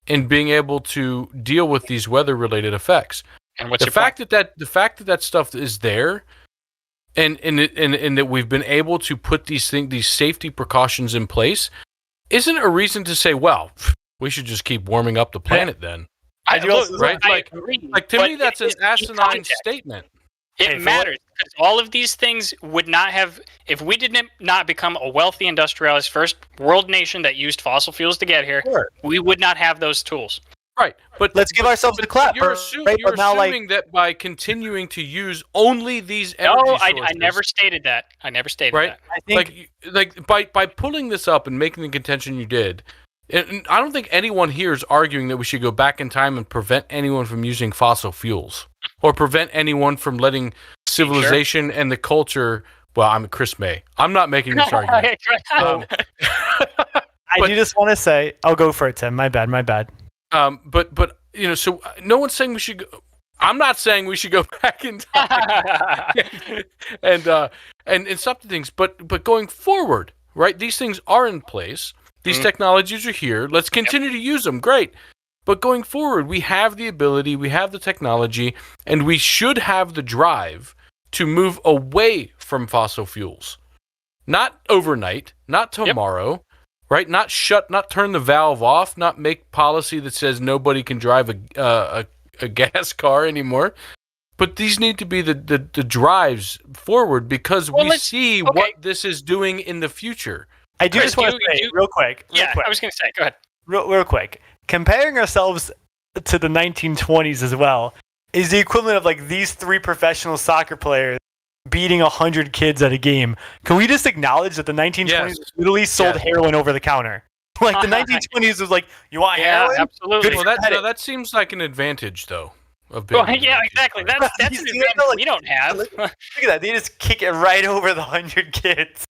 in being able to deal with these weather-related effects. And what's The fact that stuff is there, and that we've been able to put these safety precautions in place, isn't a reason to say, well, we should just keep warming up the planet then. I do also, right? I agree, Like, to but me, that's it an is in asinine context. statement. It matters because all of these things would not have, if we did not become a wealthy industrialized first world nation that used fossil fuels to get here, we would not have those tools. Right, but Let's give ourselves a clap. You're, Right, you're but now, like- assuming that by continuing to use only these energy No, sources, I never stated that. I never stated right? that. I think Like by pulling this up and making the contention you did, and I don't think anyone here is arguing that we should go back in time and prevent anyone from using fossil fuels or prevent anyone from letting civilization and the culture. Well, I'm Chris May. I'm not making this argument. I do just want to say, I'll go for it, Tim. My bad. But so no one's saying we should go. I'm not saying we should go back in time and stop the things. But going forward, right? These things are in place. These technologies are here. Let's continue to use them. Great. But going forward, we have the ability, we have the technology, and we should have the drive to move away from fossil fuels. Not overnight, not tomorrow, right? Not turn the valve off, not make policy that says nobody can drive a gas car anymore. But these need to be the drives forward because we see what this is doing in the future. I do Chris, just want to say real quick. I was going to say, go ahead. Real quick. Comparing ourselves to the 1920s as well is the equivalent of like these three professional soccer players beating 100 kids at a game. Can we just acknowledge that the 1920s literally sold heroin over the counter? Like the 1920s was like, you want heroin? Absolutely. Well, that seems like an advantage, though. of being. Well, yeah, exactly. That's an You see that, advantage though, like- we don't have. Look at that. They just kick it right over the 100 kids.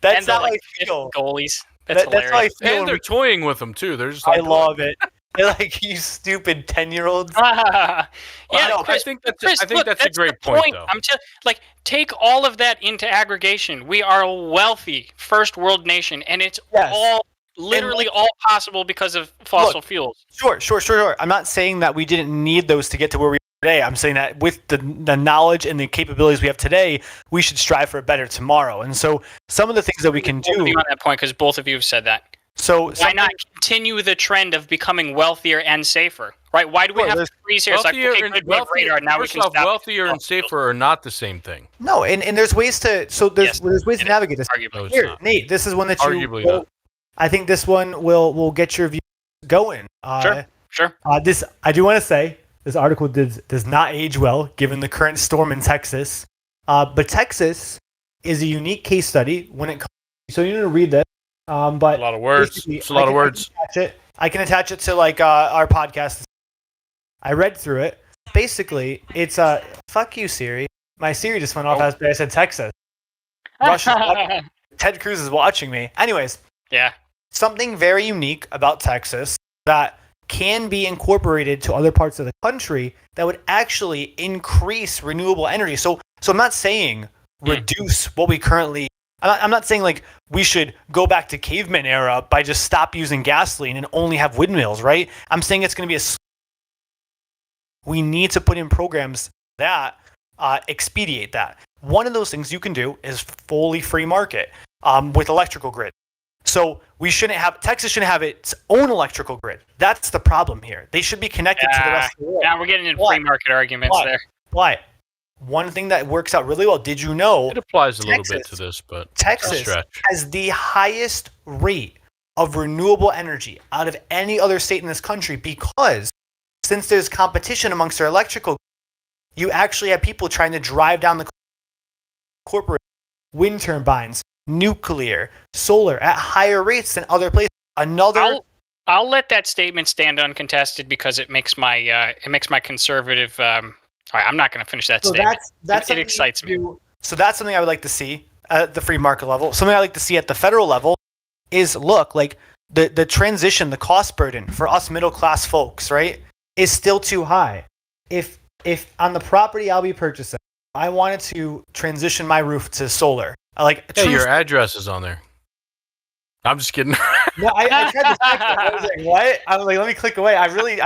That's And the, not how I like, 50 feel. goalies. That's That's how I hilarious. feel. And they're toying with them too. They're just I like, love it. They're like, you stupid 10-year-olds. Yeah, I Chris, think that's Chris, I think look, that's a the great point, though. I'm like, take all of that into aggregation. We are a wealthy first world nation, and it's Yes. literally all possible because of fossil fuels. Sure. I'm not saying that we didn't need those to get to where we are today. I'm saying that with the knowledge and the capabilities we have today, we should strive for a better tomorrow. And so some of the things that we can Both of do. you on that point, because both of you have said that. So Why something- not continue the trend of becoming wealthier and safer? Right? Why do we Sure, have there's to freeze here? It's like, okay, good, we have radar. Now we first can off, stop. wealthier and safer are not the same thing. No, and there's ways to Yes, there's ways to it is. navigate this. Arguably. No, it's Here, not. Nate, this is one that you Arguably will- not. I think this one will get your views going. Sure. This I do want to say this article does not age well given the current storm in Texas. But Texas is a unique case study when it comes. So you need to read this. But A lot of words. basically, It's a lot of words. I can attach it to like our podcast. I read through it. Basically, it's fuck you, Siri. My Siri just went off after I said Texas. Russia. Ted Cruz is watching me. Anyways, Yeah. something very unique about Texas that can be incorporated to other parts of the country that would actually increase renewable energy. So I'm not saying reduce what we currently. I'm not saying like we should go back to caveman era by just stop using gasoline and only have windmills, right? I'm saying it's going to be we need to put in programs that expedite that. One of those things you can do is fully free market with electrical grid. So Texas shouldn't have its own electrical grid. That's the problem here. They should be connected to the rest of the world. Now we're getting into Why? free market arguments Why? there. Why? One thing that works out really well, did you know It applies a little bit Texas- to this, but it's a Texas stretch. has the highest rate of renewable energy out of any other state in this country because since there's competition amongst their electrical, you actually have people trying to drive down the corporate wind turbines, nuclear, solar at higher rates than other places. I'll let that statement stand uncontested because it makes my conservative. All right, I'm not going to finish that So statement. that's It something excites me. you- So that's something I would like to see at the free market level. Something I like to see at the federal level is look like the transition, the cost burden for us middle class folks, right, is still too high. If on the property I'll be purchasing, I wanted to transition my roof to solar. Hey, your address is on there. I'm just kidding. No, I tried to check that. I was like, what? I was like, let me click away. I really,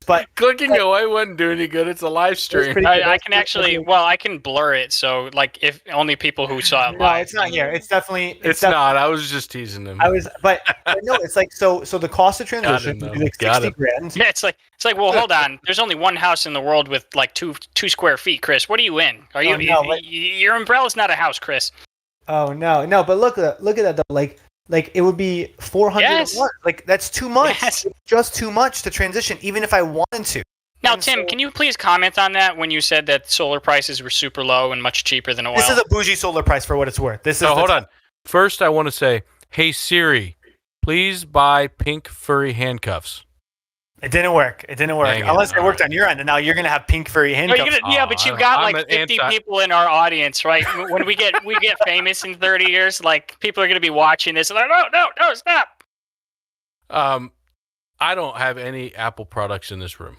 but Clicking away wouldn't do any good. It's a live stream. pretty- I can actually. Well, I can blur it. So, like, if only people who saw it no, live. it's not here. It's definitely. It's not. I was just teasing him. but no, it's like so the cost of transition though. is like Got 60 it. grand. Yeah, it's like well, hold on. There's only one house in the world with like two square feet, Chris. What are you in? Are you? Oh, no, but- Your umbrella's not a house, Chris. Oh no, but look at that though. Like it would be 400 Yes. a month. Like that's too much. Yes. It's just too much to transition, even if I wanted to. Now, And Tim, so- can you please comment on that when you said that solar prices were super low and much cheaper than oil? This is a bougie solar price for what it's worth. This is. So hold on. First, I want to say, hey Siri, please buy pink furry handcuffs. It didn't work. Dang it. Unless it worked on your end, and now you're gonna have pink furry Oh, handcuffs. you're gonna, yeah, but you Aw, got I'm like an 50 anti- people in our audience, right? When we get famous in 30 years, like people are gonna be watching this. And they're like, no, stop. I don't have any Apple products in this room,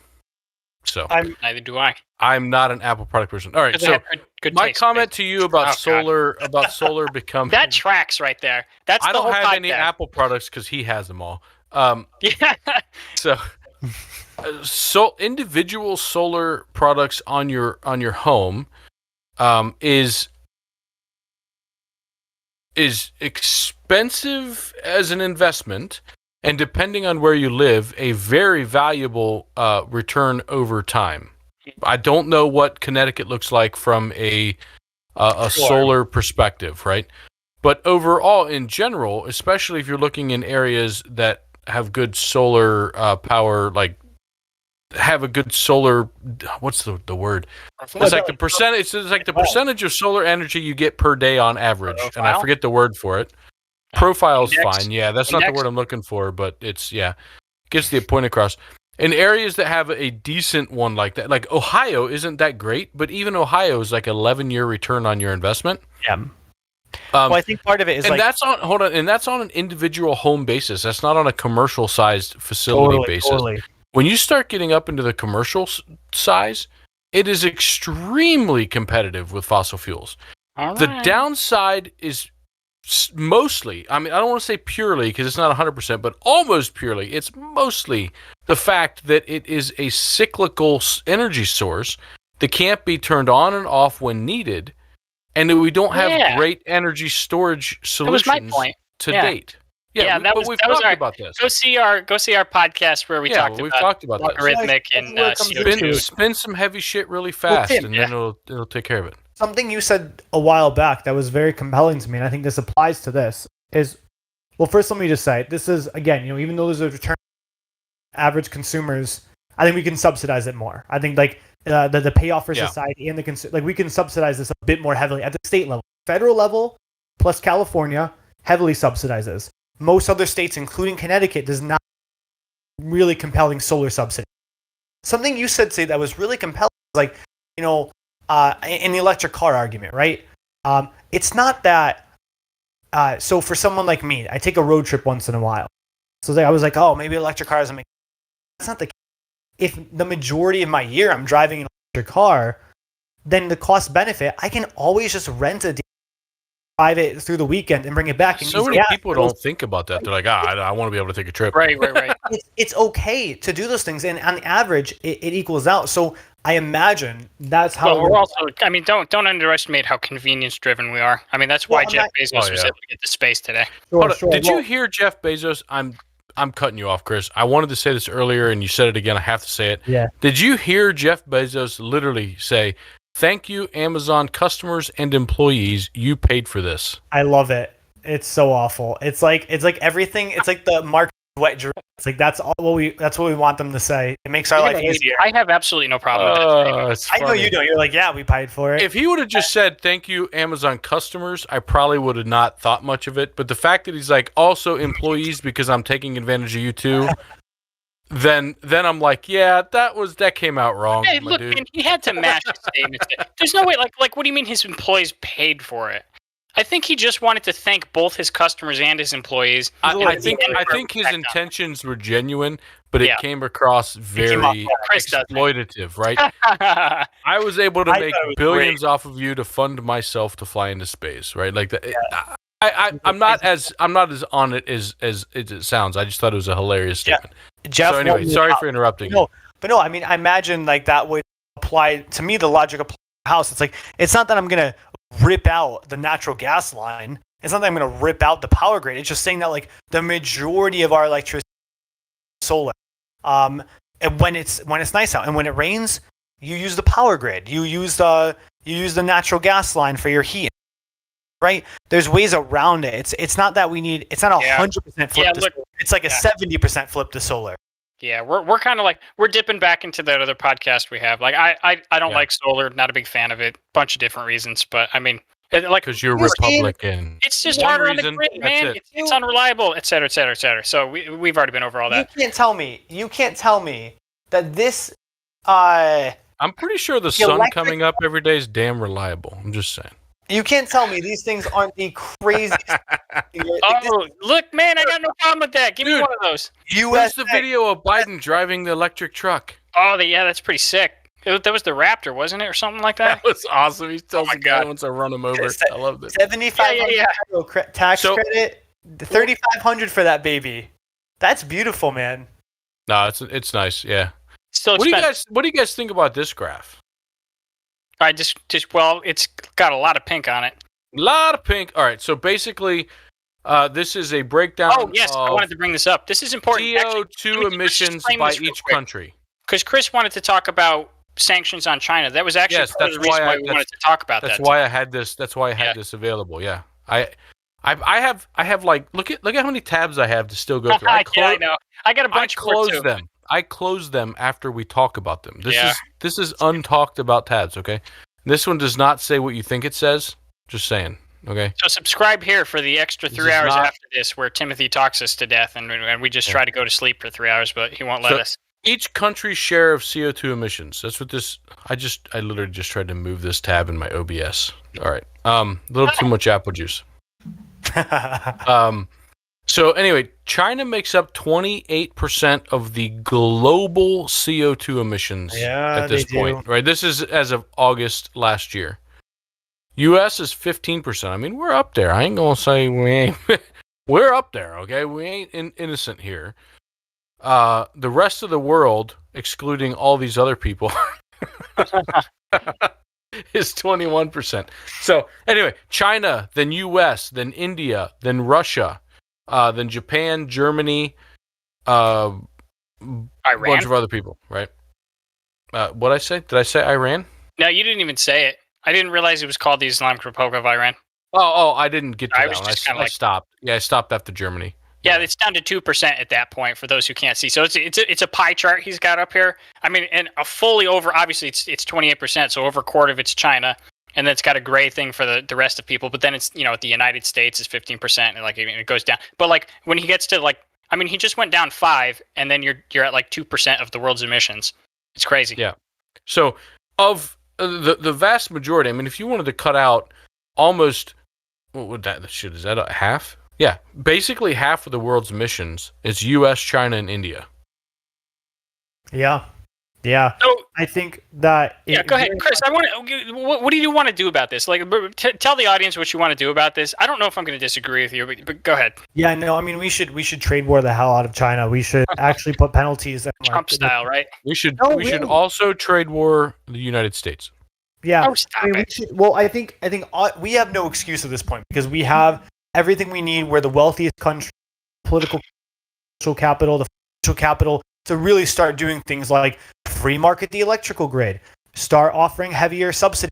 so Neither do I. I'm not an Apple product person. All right, 'Cause I so have good my taste, comment right? to you about Oh, God. solar becoming. That tracks right there. That's I the don't whole have any podcast. Apple products because he has them all. Yeah. So individual solar products on your home is expensive as an investment, and depending on where you live, a very valuable return over time. I don't know what Connecticut looks like from a solar perspective, right? But overall, in general, especially if you're looking in areas that have good solar power, like have a good solar, what's the word? It's like the percentage. It's like the percentage of solar energy you get per day on average, and I Profile? forget the word for it. Profile's Index? fine. Yeah, that's not the Index? word I'm looking for, but it's gets the point across. in areas that have a decent one like that, like Ohio isn't that great, but even Ohio is like 11-year return on your investment. Yeah. Well, I think part of it is and that's on an individual home basis. That's not on a commercial sized facility basis. Totally. When you start getting up into the commercial size, it is extremely competitive with fossil fuels. All The right. downside is mostly, I mean, I don't want to say purely because it's not 100%, but almost purely, it's mostly the fact that it is a cyclical energy source that can't be turned on and off when needed, and that we don't have great energy storage That was my solutions point. to Yeah. date. Yeah, We've that was talked about this. Go see our podcast where we talked we've about talked about this. logarithmic That's and where it comes CO2. Spin some heavy shit really fast, Tim, and then it'll take care of it. Something you said a while back that was very compelling to me, and I think this applies to this, is, well, first let me just say, this is, again, even though there's a return average consumers, I think we can subsidize it more. I think, like, the payoff for society and the like, we can subsidize this a bit more heavily at the state level. Federal level, plus California, heavily subsidizes. Most other states, including Connecticut, does not really compelling solar subsidy. Something you said, say, that was really compelling, like, in the electric car argument, right? It's not that. So for someone like me, I take a road trip once in a while. So I was like, oh, maybe electric cars make. That's not the case. If the majority of my year I'm driving an electric car, then the cost benefit, I can always just rent a drive it through the weekend and bring it back. And So many people don't think about that. They're like, I want to be able to take a trip. Right. It's okay to do those things, and on average, it equals out. So I imagine that's how. Well, we're also, I mean, don't underestimate how convenience-driven we are. I mean, that's why Well, Jeff Bezos was able to get the space today. Hold on. Did you hear Jeff Bezos? I'm cutting you off, Chris. I wanted to say this earlier, and you said it again. I have to say it. Yeah. Did you hear Jeff Bezos literally say, "Thank you, Amazon customers and employees. You paid for this." I love it. It's so awful. It's like everything. It's like the Mark wet dream. It's like that's what we want them to say. It makes our life easier. I have absolutely no problem with that. I know you don't. You're like, yeah, we paid for it. If he would have just said, "Thank you, Amazon customers," I probably would have not thought much of it. But the fact that he's like, "Also employees, because I'm taking advantage of you too," then I'm like, yeah, that came out wrong. Hey, my look, dude. man, he had to match his statements. There's no way. Like, what do you mean his employees paid for it? I think he just wanted to thank both his customers and his employees. I think his intentions were genuine, but it came across very exploitative, right? I was able to make billions off of you to fund myself to fly into space, right? Like that. Yeah. I'm not as on it as it sounds. I just thought it was a hilarious statement. Jeff, so anyway, sorry for interrupting. No, I mean, I imagine like that would apply to me. The logic applies to the house. It's like, it's not that I'm gonna rip out the natural gas line. It's not that I'm gonna rip out the power grid. It's just saying that like the majority of our electricity is solar. And when it's nice out and when it rains, you use the power grid. You use the natural gas line for your heat. Right? There's ways around it. It's not that we need. It's not 100% flip to solar. It's like a 70% flip to solar. Yeah, we're kind of like we're dipping back into that other podcast we have. Like I don't like solar. Not a big fan of it. Bunch of different reasons, but I mean, like because you're Republican. It's just harder on the grid, man. It's unreliable, et cetera, et cetera, et cetera. So we've already been over all that. You can't tell me that this. I'm pretty sure the sun coming up every day is damn reliable. I'm just saying. You can't tell me these things aren't the craziest. Oh, look, man, I got no problem with that. Give me one of those. Where's the video of Biden driving the electric truck? Oh, that's pretty sick. That was the Raptor, wasn't it, or something like that? That was awesome. He tells the guy wants to run him over. I love this. $7,500 tax credit, $3,500 for that baby. That's beautiful, man. No, it's nice. Yeah. Still expensive. What do you guys think about this graph? I well, it's got a lot of pink on it. A lot of pink. All right, so basically, this is a breakdown. Oh yes, I wanted to bring this up. This is important. CO2 emissions by each country. Because Chris wanted to talk about sanctions on China. That was actually part of the reason why we wanted to talk about that. That's why I had this. That's why I had this available. Yeah, I have like look at how many tabs I have to still go through. I know. I got a bunch. I close them after we talk about them. This is untalked about tabs, okay? This one does not say what you think it says. Just saying, okay? So subscribe here for the extra 3 hours after this where Timothy talks us to death and we just try to go to sleep for 3 hours, but he won't let us. each country's share of CO2 emissions. That's what this. I literally just tried to move this tab in my OBS. All right. A little too much apple juice. So anyway, China makes up 28% of the global CO2 emissions at this point. Right. This is as of August last year. U.S. is 15%. I mean, we're up there. I ain't gonna say we ain't. We're up there. Okay, we ain't innocent here. The rest of the world, excluding all these other people, is 21%. So anyway, China, then U.S., then India, then Russia, then Japan, Germany, Iran? a bunch of other people, right? What I say? Did I say Iran? No, you didn't even say it. I didn't realize it was called the Islamic Republic of Iran. Oh, I didn't get to I that was one. just kinda I like- stopped. Yeah, I stopped after Germany. Yeah, it's down to 2% at that point for those who can't see. So it's a pie chart he's got up here. I mean, and a fully over, obviously it's 28%, so over a quarter of it's China, and then it's got a gray thing for the rest of people. But then it's, you know, the United States is 15%, and like it goes down. But like when he gets to like, I mean, he just went down 5, and then you're at like 2% of the world's emissions. It's crazy. Yeah. So of the vast majority, I mean, if you wanted to cut out almost, what would that shit? Is that a half? Yeah, basically half of the world's emissions is U.S., China, and India. Yeah. So I think that. yeah, go ahead, Chris. I want to. What do you want to do about this? Like, tell the audience what you want to do about this. I don't know if I'm going to disagree with you, but go ahead. Yeah, no, I mean we should trade war the hell out of China. We should actually put penalties. And, like, Trump style, right? We should No, we should really. also trade war the United States. Yeah. Oh, stop I mean, it. I think we have no excuse at this point because we have everything we need. We're the wealthiest country, political capital, the financial capital to really start doing things like free market the electrical grid, start offering heavier subsidies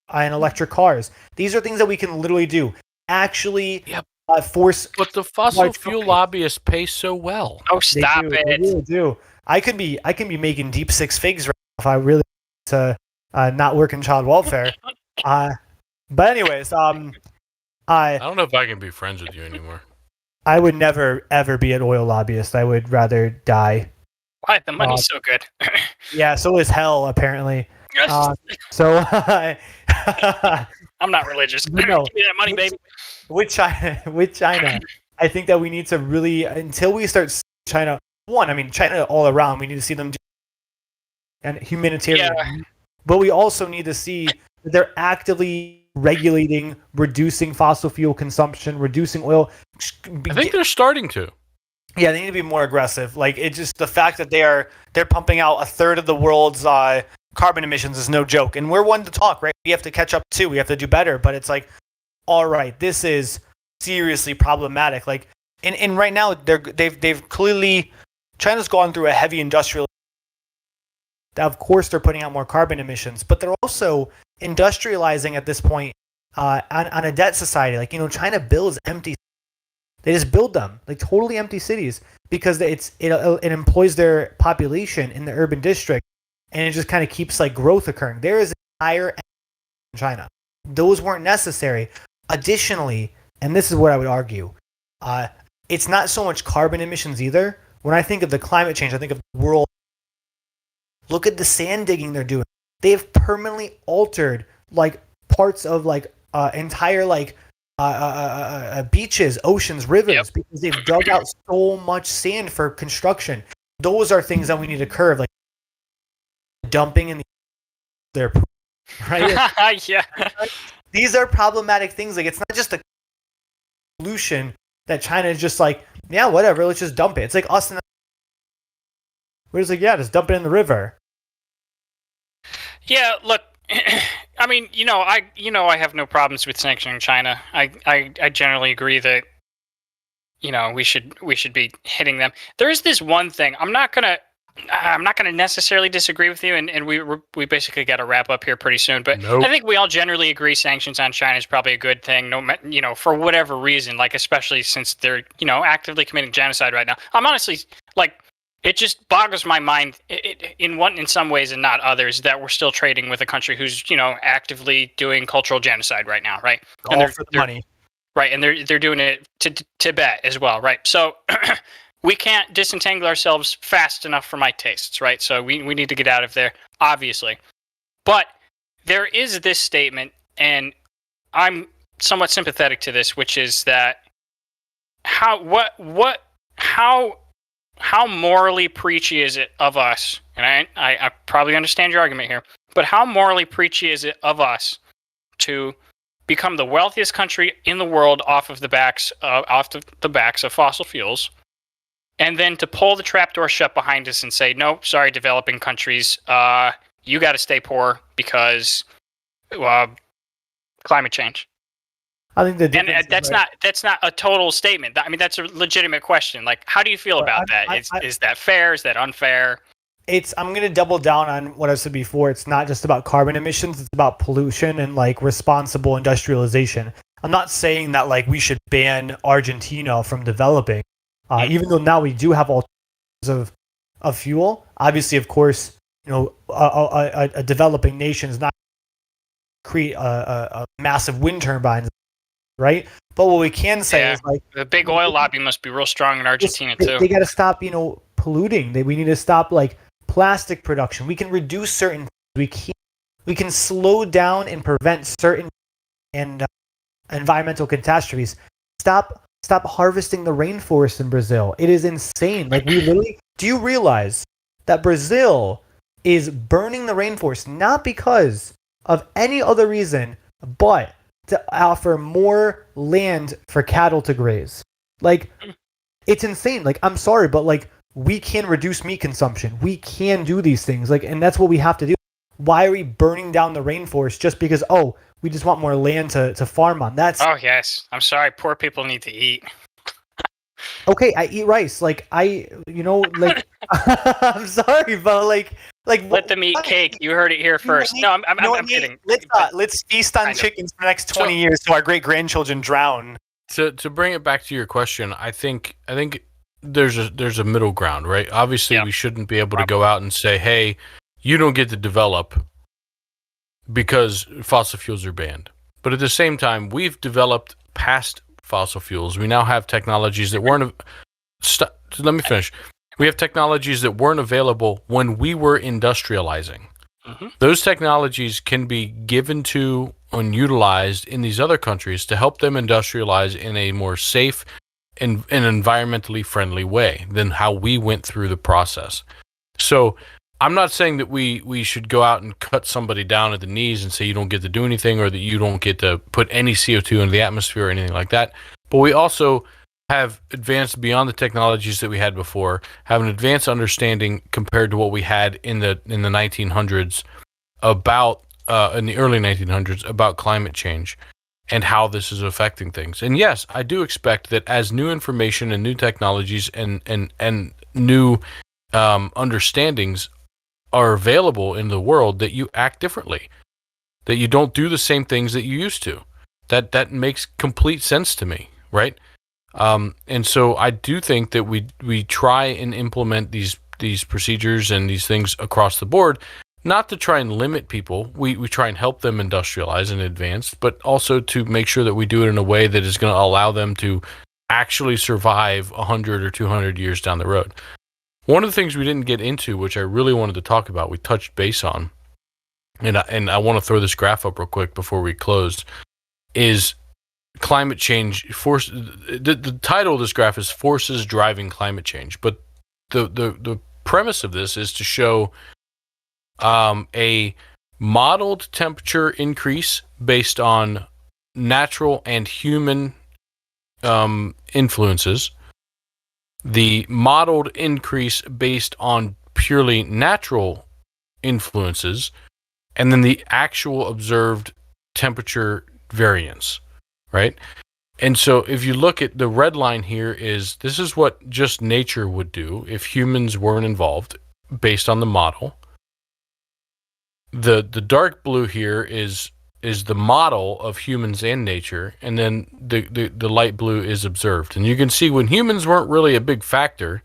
on electric cars. These are things that we can literally do. Actually, Yep. Force. But the fossil Large fuel companies. lobbyists pay so well. Oh, stop They it. really do. I can be making deep six figs right now if I really to not work in child welfare. But anyways, I don't know if I can be friends with you anymore. I would never ever be an oil lobbyist. I would rather die. Why? The money's so good. Yeah, so is hell apparently. So I'm not religious. but no. Give me that money, baby. with China, I think that we need to really until we start seeing China. One, I mean China all around. We need to see them do and humanitarian. Yeah. But we also need to see that they're actively regulating, reducing fossil fuel consumption, reducing oil. I think they're starting to. Yeah, they need to be more aggressive. Like it's just the fact that they're pumping out a third of the world's carbon emissions is no joke. And we're one to talk, right? We have to catch up too. We have to do better. But it's like, all right, this is seriously problematic. Like, and right now they've clearly China's gone through a heavy industrial. Of course, they're putting out more carbon emissions, but they're also industrializing at this point on a debt society. Like, you know, China builds empty. They just build them like totally empty cities because it employs their population in the urban district, and it just kind of keeps like growth occurring. There is higher in China. Those weren't necessary. Additionally, and this is what I would argue, it's not so much carbon emissions either. When I think of the climate change, I think of the world. Look at the sand digging they're doing. They've permanently altered like parts of like entire like beaches, oceans, rivers, Yep. because they've dug out so much sand for construction. Those are things that we need to curb, like dumping in their right. Yeah. These are problematic things. Like it's not just a solution that China is just like, yeah, whatever, let's just dump it. It's like us and we're just like, yeah, just dump it in the river. Yeah, look, I mean, I have no problems with sanctioning China. I generally agree that, we should be hitting them. There is this one thing. I'm not gonna necessarily disagree with you, and we basically got to wrap up here pretty soon. But Nope. I think we all generally agree sanctions on China is probably a good thing. For whatever reason, like especially since they're actively committing genocide right now. I'm honestly like. It just boggles my mind in some ways and not others that we're still trading with a country who's actively doing cultural genocide right now, right? All for the money. Right, and they're doing it to Tibet as well, right? So we can't disentangle ourselves fast enough for my tastes, right? So we need to get out of there, obviously. But there is this statement, and I'm somewhat sympathetic to this, which is that how morally preachy is it of us? And I probably understand your argument here, but how morally preachy is it of us to become the wealthiest country in the world off the backs of fossil fuels, and then to pull the trapdoor shut behind us and say, "No, sorry, developing countries, you got to stay poor because climate change." I think the And that's not a total statement. I mean, that's a legitimate question. Like, how do you feel about that? Is that fair? Is that unfair? I'm going to double down on what I said before. It's not just about carbon emissions. It's about pollution and like responsible industrialization. I'm not saying that like we should ban Argentina from developing, even though now we do have alternatives of fuel. Obviously, of course, you know, a developing nation is not create a massive wind turbines, right? But what we can say is like the big oil lobby must be real strong in Argentina too. They got to stop, you know, polluting. We need to stop like plastic production. We can reduce certain. We can slow down and prevent certain and environmental catastrophes. Stop harvesting the rainforest in Brazil. It is insane. Like we literally. Do you realize that Brazil is burning the rainforest not because of any other reason, but to offer more land for cattle to graze? Like, it's insane. Like, I'm sorry, but like, we can reduce meat consumption. We can do these things. Like, and that's what we have to do. Why are we burning down the rainforest just because, we just want more land to farm on? Oh, yes. I'm sorry. Poor people need to eat. Okay, I eat rice. Like, I'm sorry, but like let them eat cake. You heard it here first. No, I'm kidding. Let's feast on chickens for the next 20 years so our great grandchildren drown. To bring it back to your question, I think there's a middle ground, right? Obviously, we shouldn't be able to go out and say, "Hey, you don't get to develop because fossil fuels are banned." But at the same time, we've developed past fossil fuels. We now have technologies that weren't. Let me finish. We have technologies that weren't available when we were industrializing. Mm-hmm. Those technologies can be given to and utilized in these other countries to help them industrialize in a more safe and environmentally friendly way than how we went through the process. So I'm not saying that we should go out and cut somebody down at the knees and say you don't get to do anything or that you don't get to put any CO2 into the atmosphere or anything like that. But we also have advanced beyond the technologies that we had before, have an advanced understanding compared to what we had in the 1900s about in the early 1900s about climate change and how this is affecting things. And yes, I do expect that as new information and new technologies and new understandings are available in the world, that you act differently, that you don't do the same things that you used to. That makes complete sense to me, right? And so I do think that we try and implement these procedures and these things across the board, not to try and limit people. We try and help them industrialize and advance, but also to make sure that we do it in a way that is going to allow them to actually survive 100 or 200 years down the road. One of the things we didn't get into, which I really wanted to talk about, we touched base on, and I want to throw this graph up real quick before we close, is climate change. The title of this graph is Forces Driving Climate Change, but the premise of this is to show a modeled temperature increase based on natural and human influences, the modeled increase based on purely natural influences, and then the actual observed temperature variance, right? And so if you look at the red line here, this is what just nature would do if humans weren't involved based on the model. The dark blue here is the model of humans and nature, and then the light blue is observed. And you can see when humans weren't really a big factor,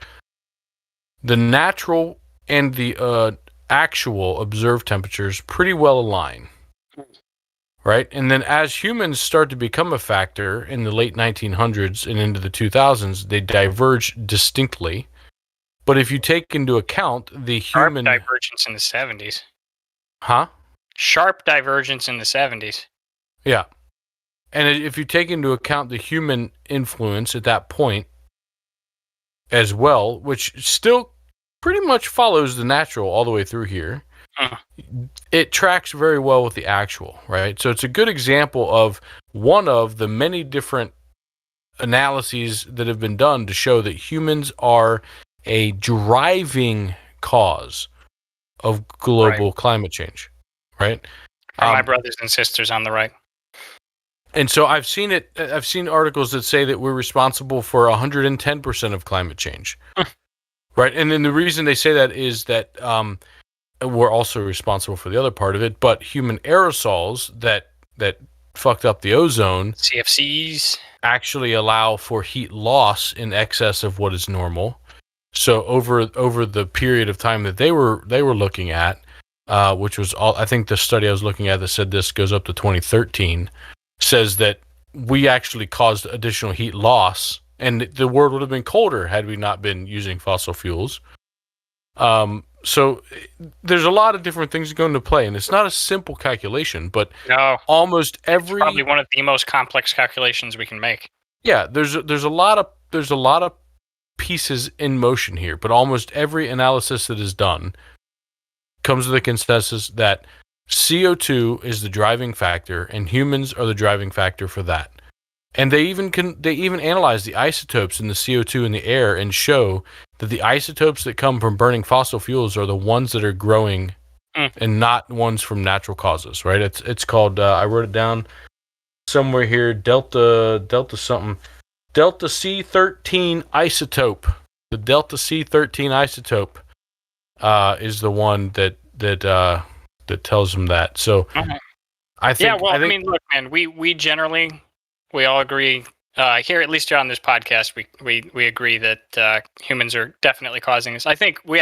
the natural and the actual observed temperatures pretty well align. right? And then as humans start to become a factor in the late 1900s and into the 2000s, they diverge distinctly. But if you take into account the Sharp human... divergence in the 70s. Huh? Sharp divergence in the 70s. Yeah. And if you take into account the human influence at that point as well, which still pretty much follows the natural all the way through here, it tracks very well with the actual, right? So it's a good example of one of the many different analyses that have been done to show that humans are a driving cause of global climate change, right? For my brothers and sisters on the right. And so I've seen articles that say that we're responsible for 110% of climate change, right? And then the reason they say that is that we're also responsible for the other part of it, but human aerosols that fucked up the ozone, CFCs, actually allow for heat loss in excess of what is normal. So over the period of time that they were looking at, which was all, I think the study I was looking at that said this goes up to 2013, says that we actually caused additional heat loss, and the world would have been colder had we not been using fossil fuels. So there's a lot of different things that go into play, and it's not a simple calculation, but almost every... It's probably one of the most complex calculations we can make. Yeah, there's a lot of pieces in motion here, but almost every analysis that is done comes to the consensus that CO2 is the driving factor, and humans are the driving factor for that. And they even analyze the isotopes in the CO2 in the air and show that the isotopes that come from burning fossil fuels are the ones that are growing and not ones from natural causes, right? It's called, I wrote it down somewhere here, Delta something. Delta C13 isotope. The Delta C13 isotope is the one that tells them that. So I think... I mean, look, man, we generally... We all agree here, at least here on this podcast, we agree that humans are definitely causing this. I think we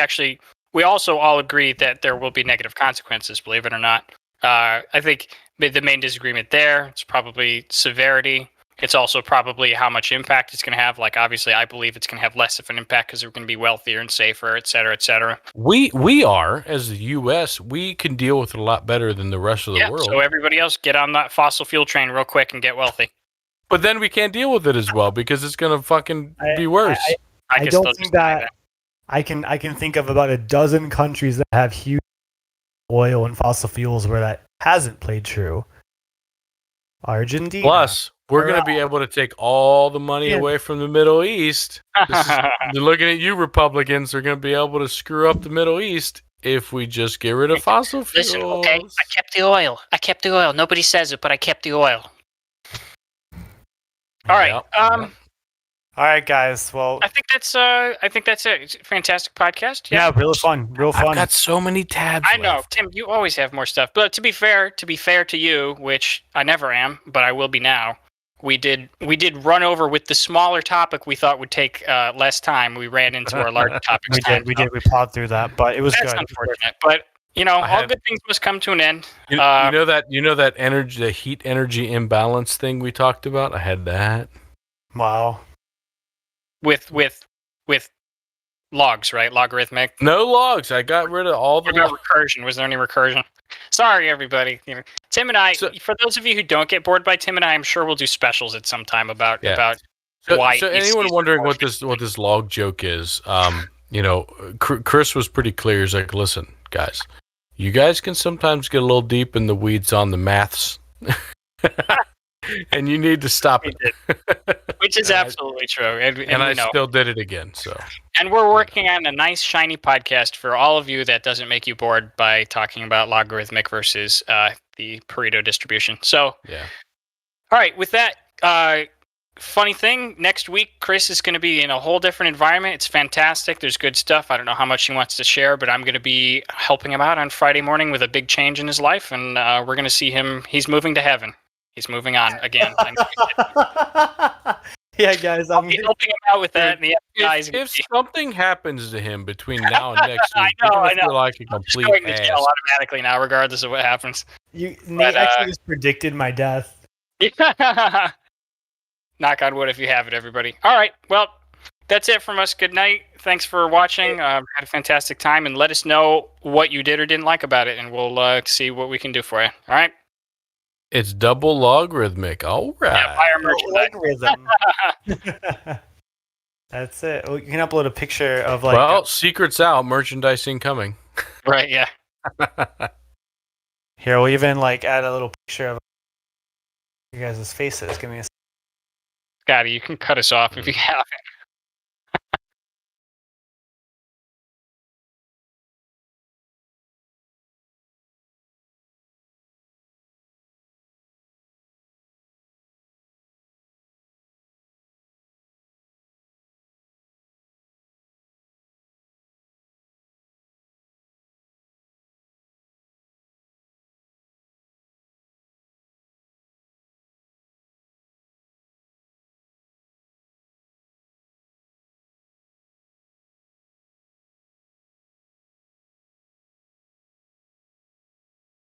also all agree that there will be negative consequences, believe it or not. I think the main disagreement there, it's probably severity. It's also probably how much impact it's going to have. Like, obviously, I believe it's going to have less of an impact because we're going to be wealthier and safer, et cetera, et cetera. We are, as the U.S., we can deal with it a lot better than the rest of the world. So everybody else, get on that fossil fuel train real quick and get wealthy. But then we can't deal with it as well because it's going to fucking be worse. I don't think that I can think of about a dozen countries that have huge oil and fossil fuels where that hasn't played true. Argentina. Plus, we're going to be able to take all the money away from the Middle East. They're looking at you, Republicans. They're going to be able to screw up the Middle East if we just get rid of fossil fuels. Listen, okay, I kept the oil. Nobody says it, but I kept the oil. All right. All right, guys. Well, I think that's it. It's a fantastic podcast. Yeah, real fun. I've got so many tabs. I know, Tim. You always have more stuff. But to be fair to you, which I never am, but I will be now. We did run over with the smaller topic we thought would take less time. We ran into our larger topics. We did. We plowed through that, but it was That's good. Unfortunate, but all good things must come to an end. You know that energy, the heat energy imbalance thing we talked about. I had that. Wow. With logs, right? Logarithmic. No logs. I got rid of all the recursion. Was there any recursion? Sorry, everybody. Tim and I. For those of you who don't get bored by Tim and I, I'm sure we'll do specials at some time about why. So anyone wondering what this log joke is? Chris was pretty clear. He's like, listen, guys. You guys can sometimes get a little deep in the weeds on the maths, and you need to stop it. Which is absolutely true. And I still did it again. So. And we're working on a nice, shiny podcast for all of you that doesn't make you bored by talking about logarithmic versus the Pareto distribution. So, yeah. All right, with that, funny thing, next week, Chris is going to be in a whole different environment. It's fantastic. There's good stuff. I don't know how much he wants to share, but I'm going to be helping him out on Friday morning with a big change in his life, and we're going to see him. He's moving to heaven. He's moving on again. Yeah, guys. I'll be helping him out with that. And the FBI's If something happens to him between now and next I week, know, you're I gonna feel know. like a just complete going to jail ass. automatically now, regardless of what happens. Nate actually just predicted my death. Knock on wood if you have it, everybody. All right. Well, that's it from us. Good night. Thanks for watching. Had a fantastic time, and let us know what you did or didn't like about it, and we'll see what we can do for you. All right. It's double logarithmic. All right. Yeah, buy our merchandise. Algorithm. That's it. Oh, you can upload a picture of like. Well, secrets out. Merchandise incoming. Right. Yeah. Here, we'll even like add a little picture of you guys' faces. Give me a. Scotty, you can cut us off if you have it.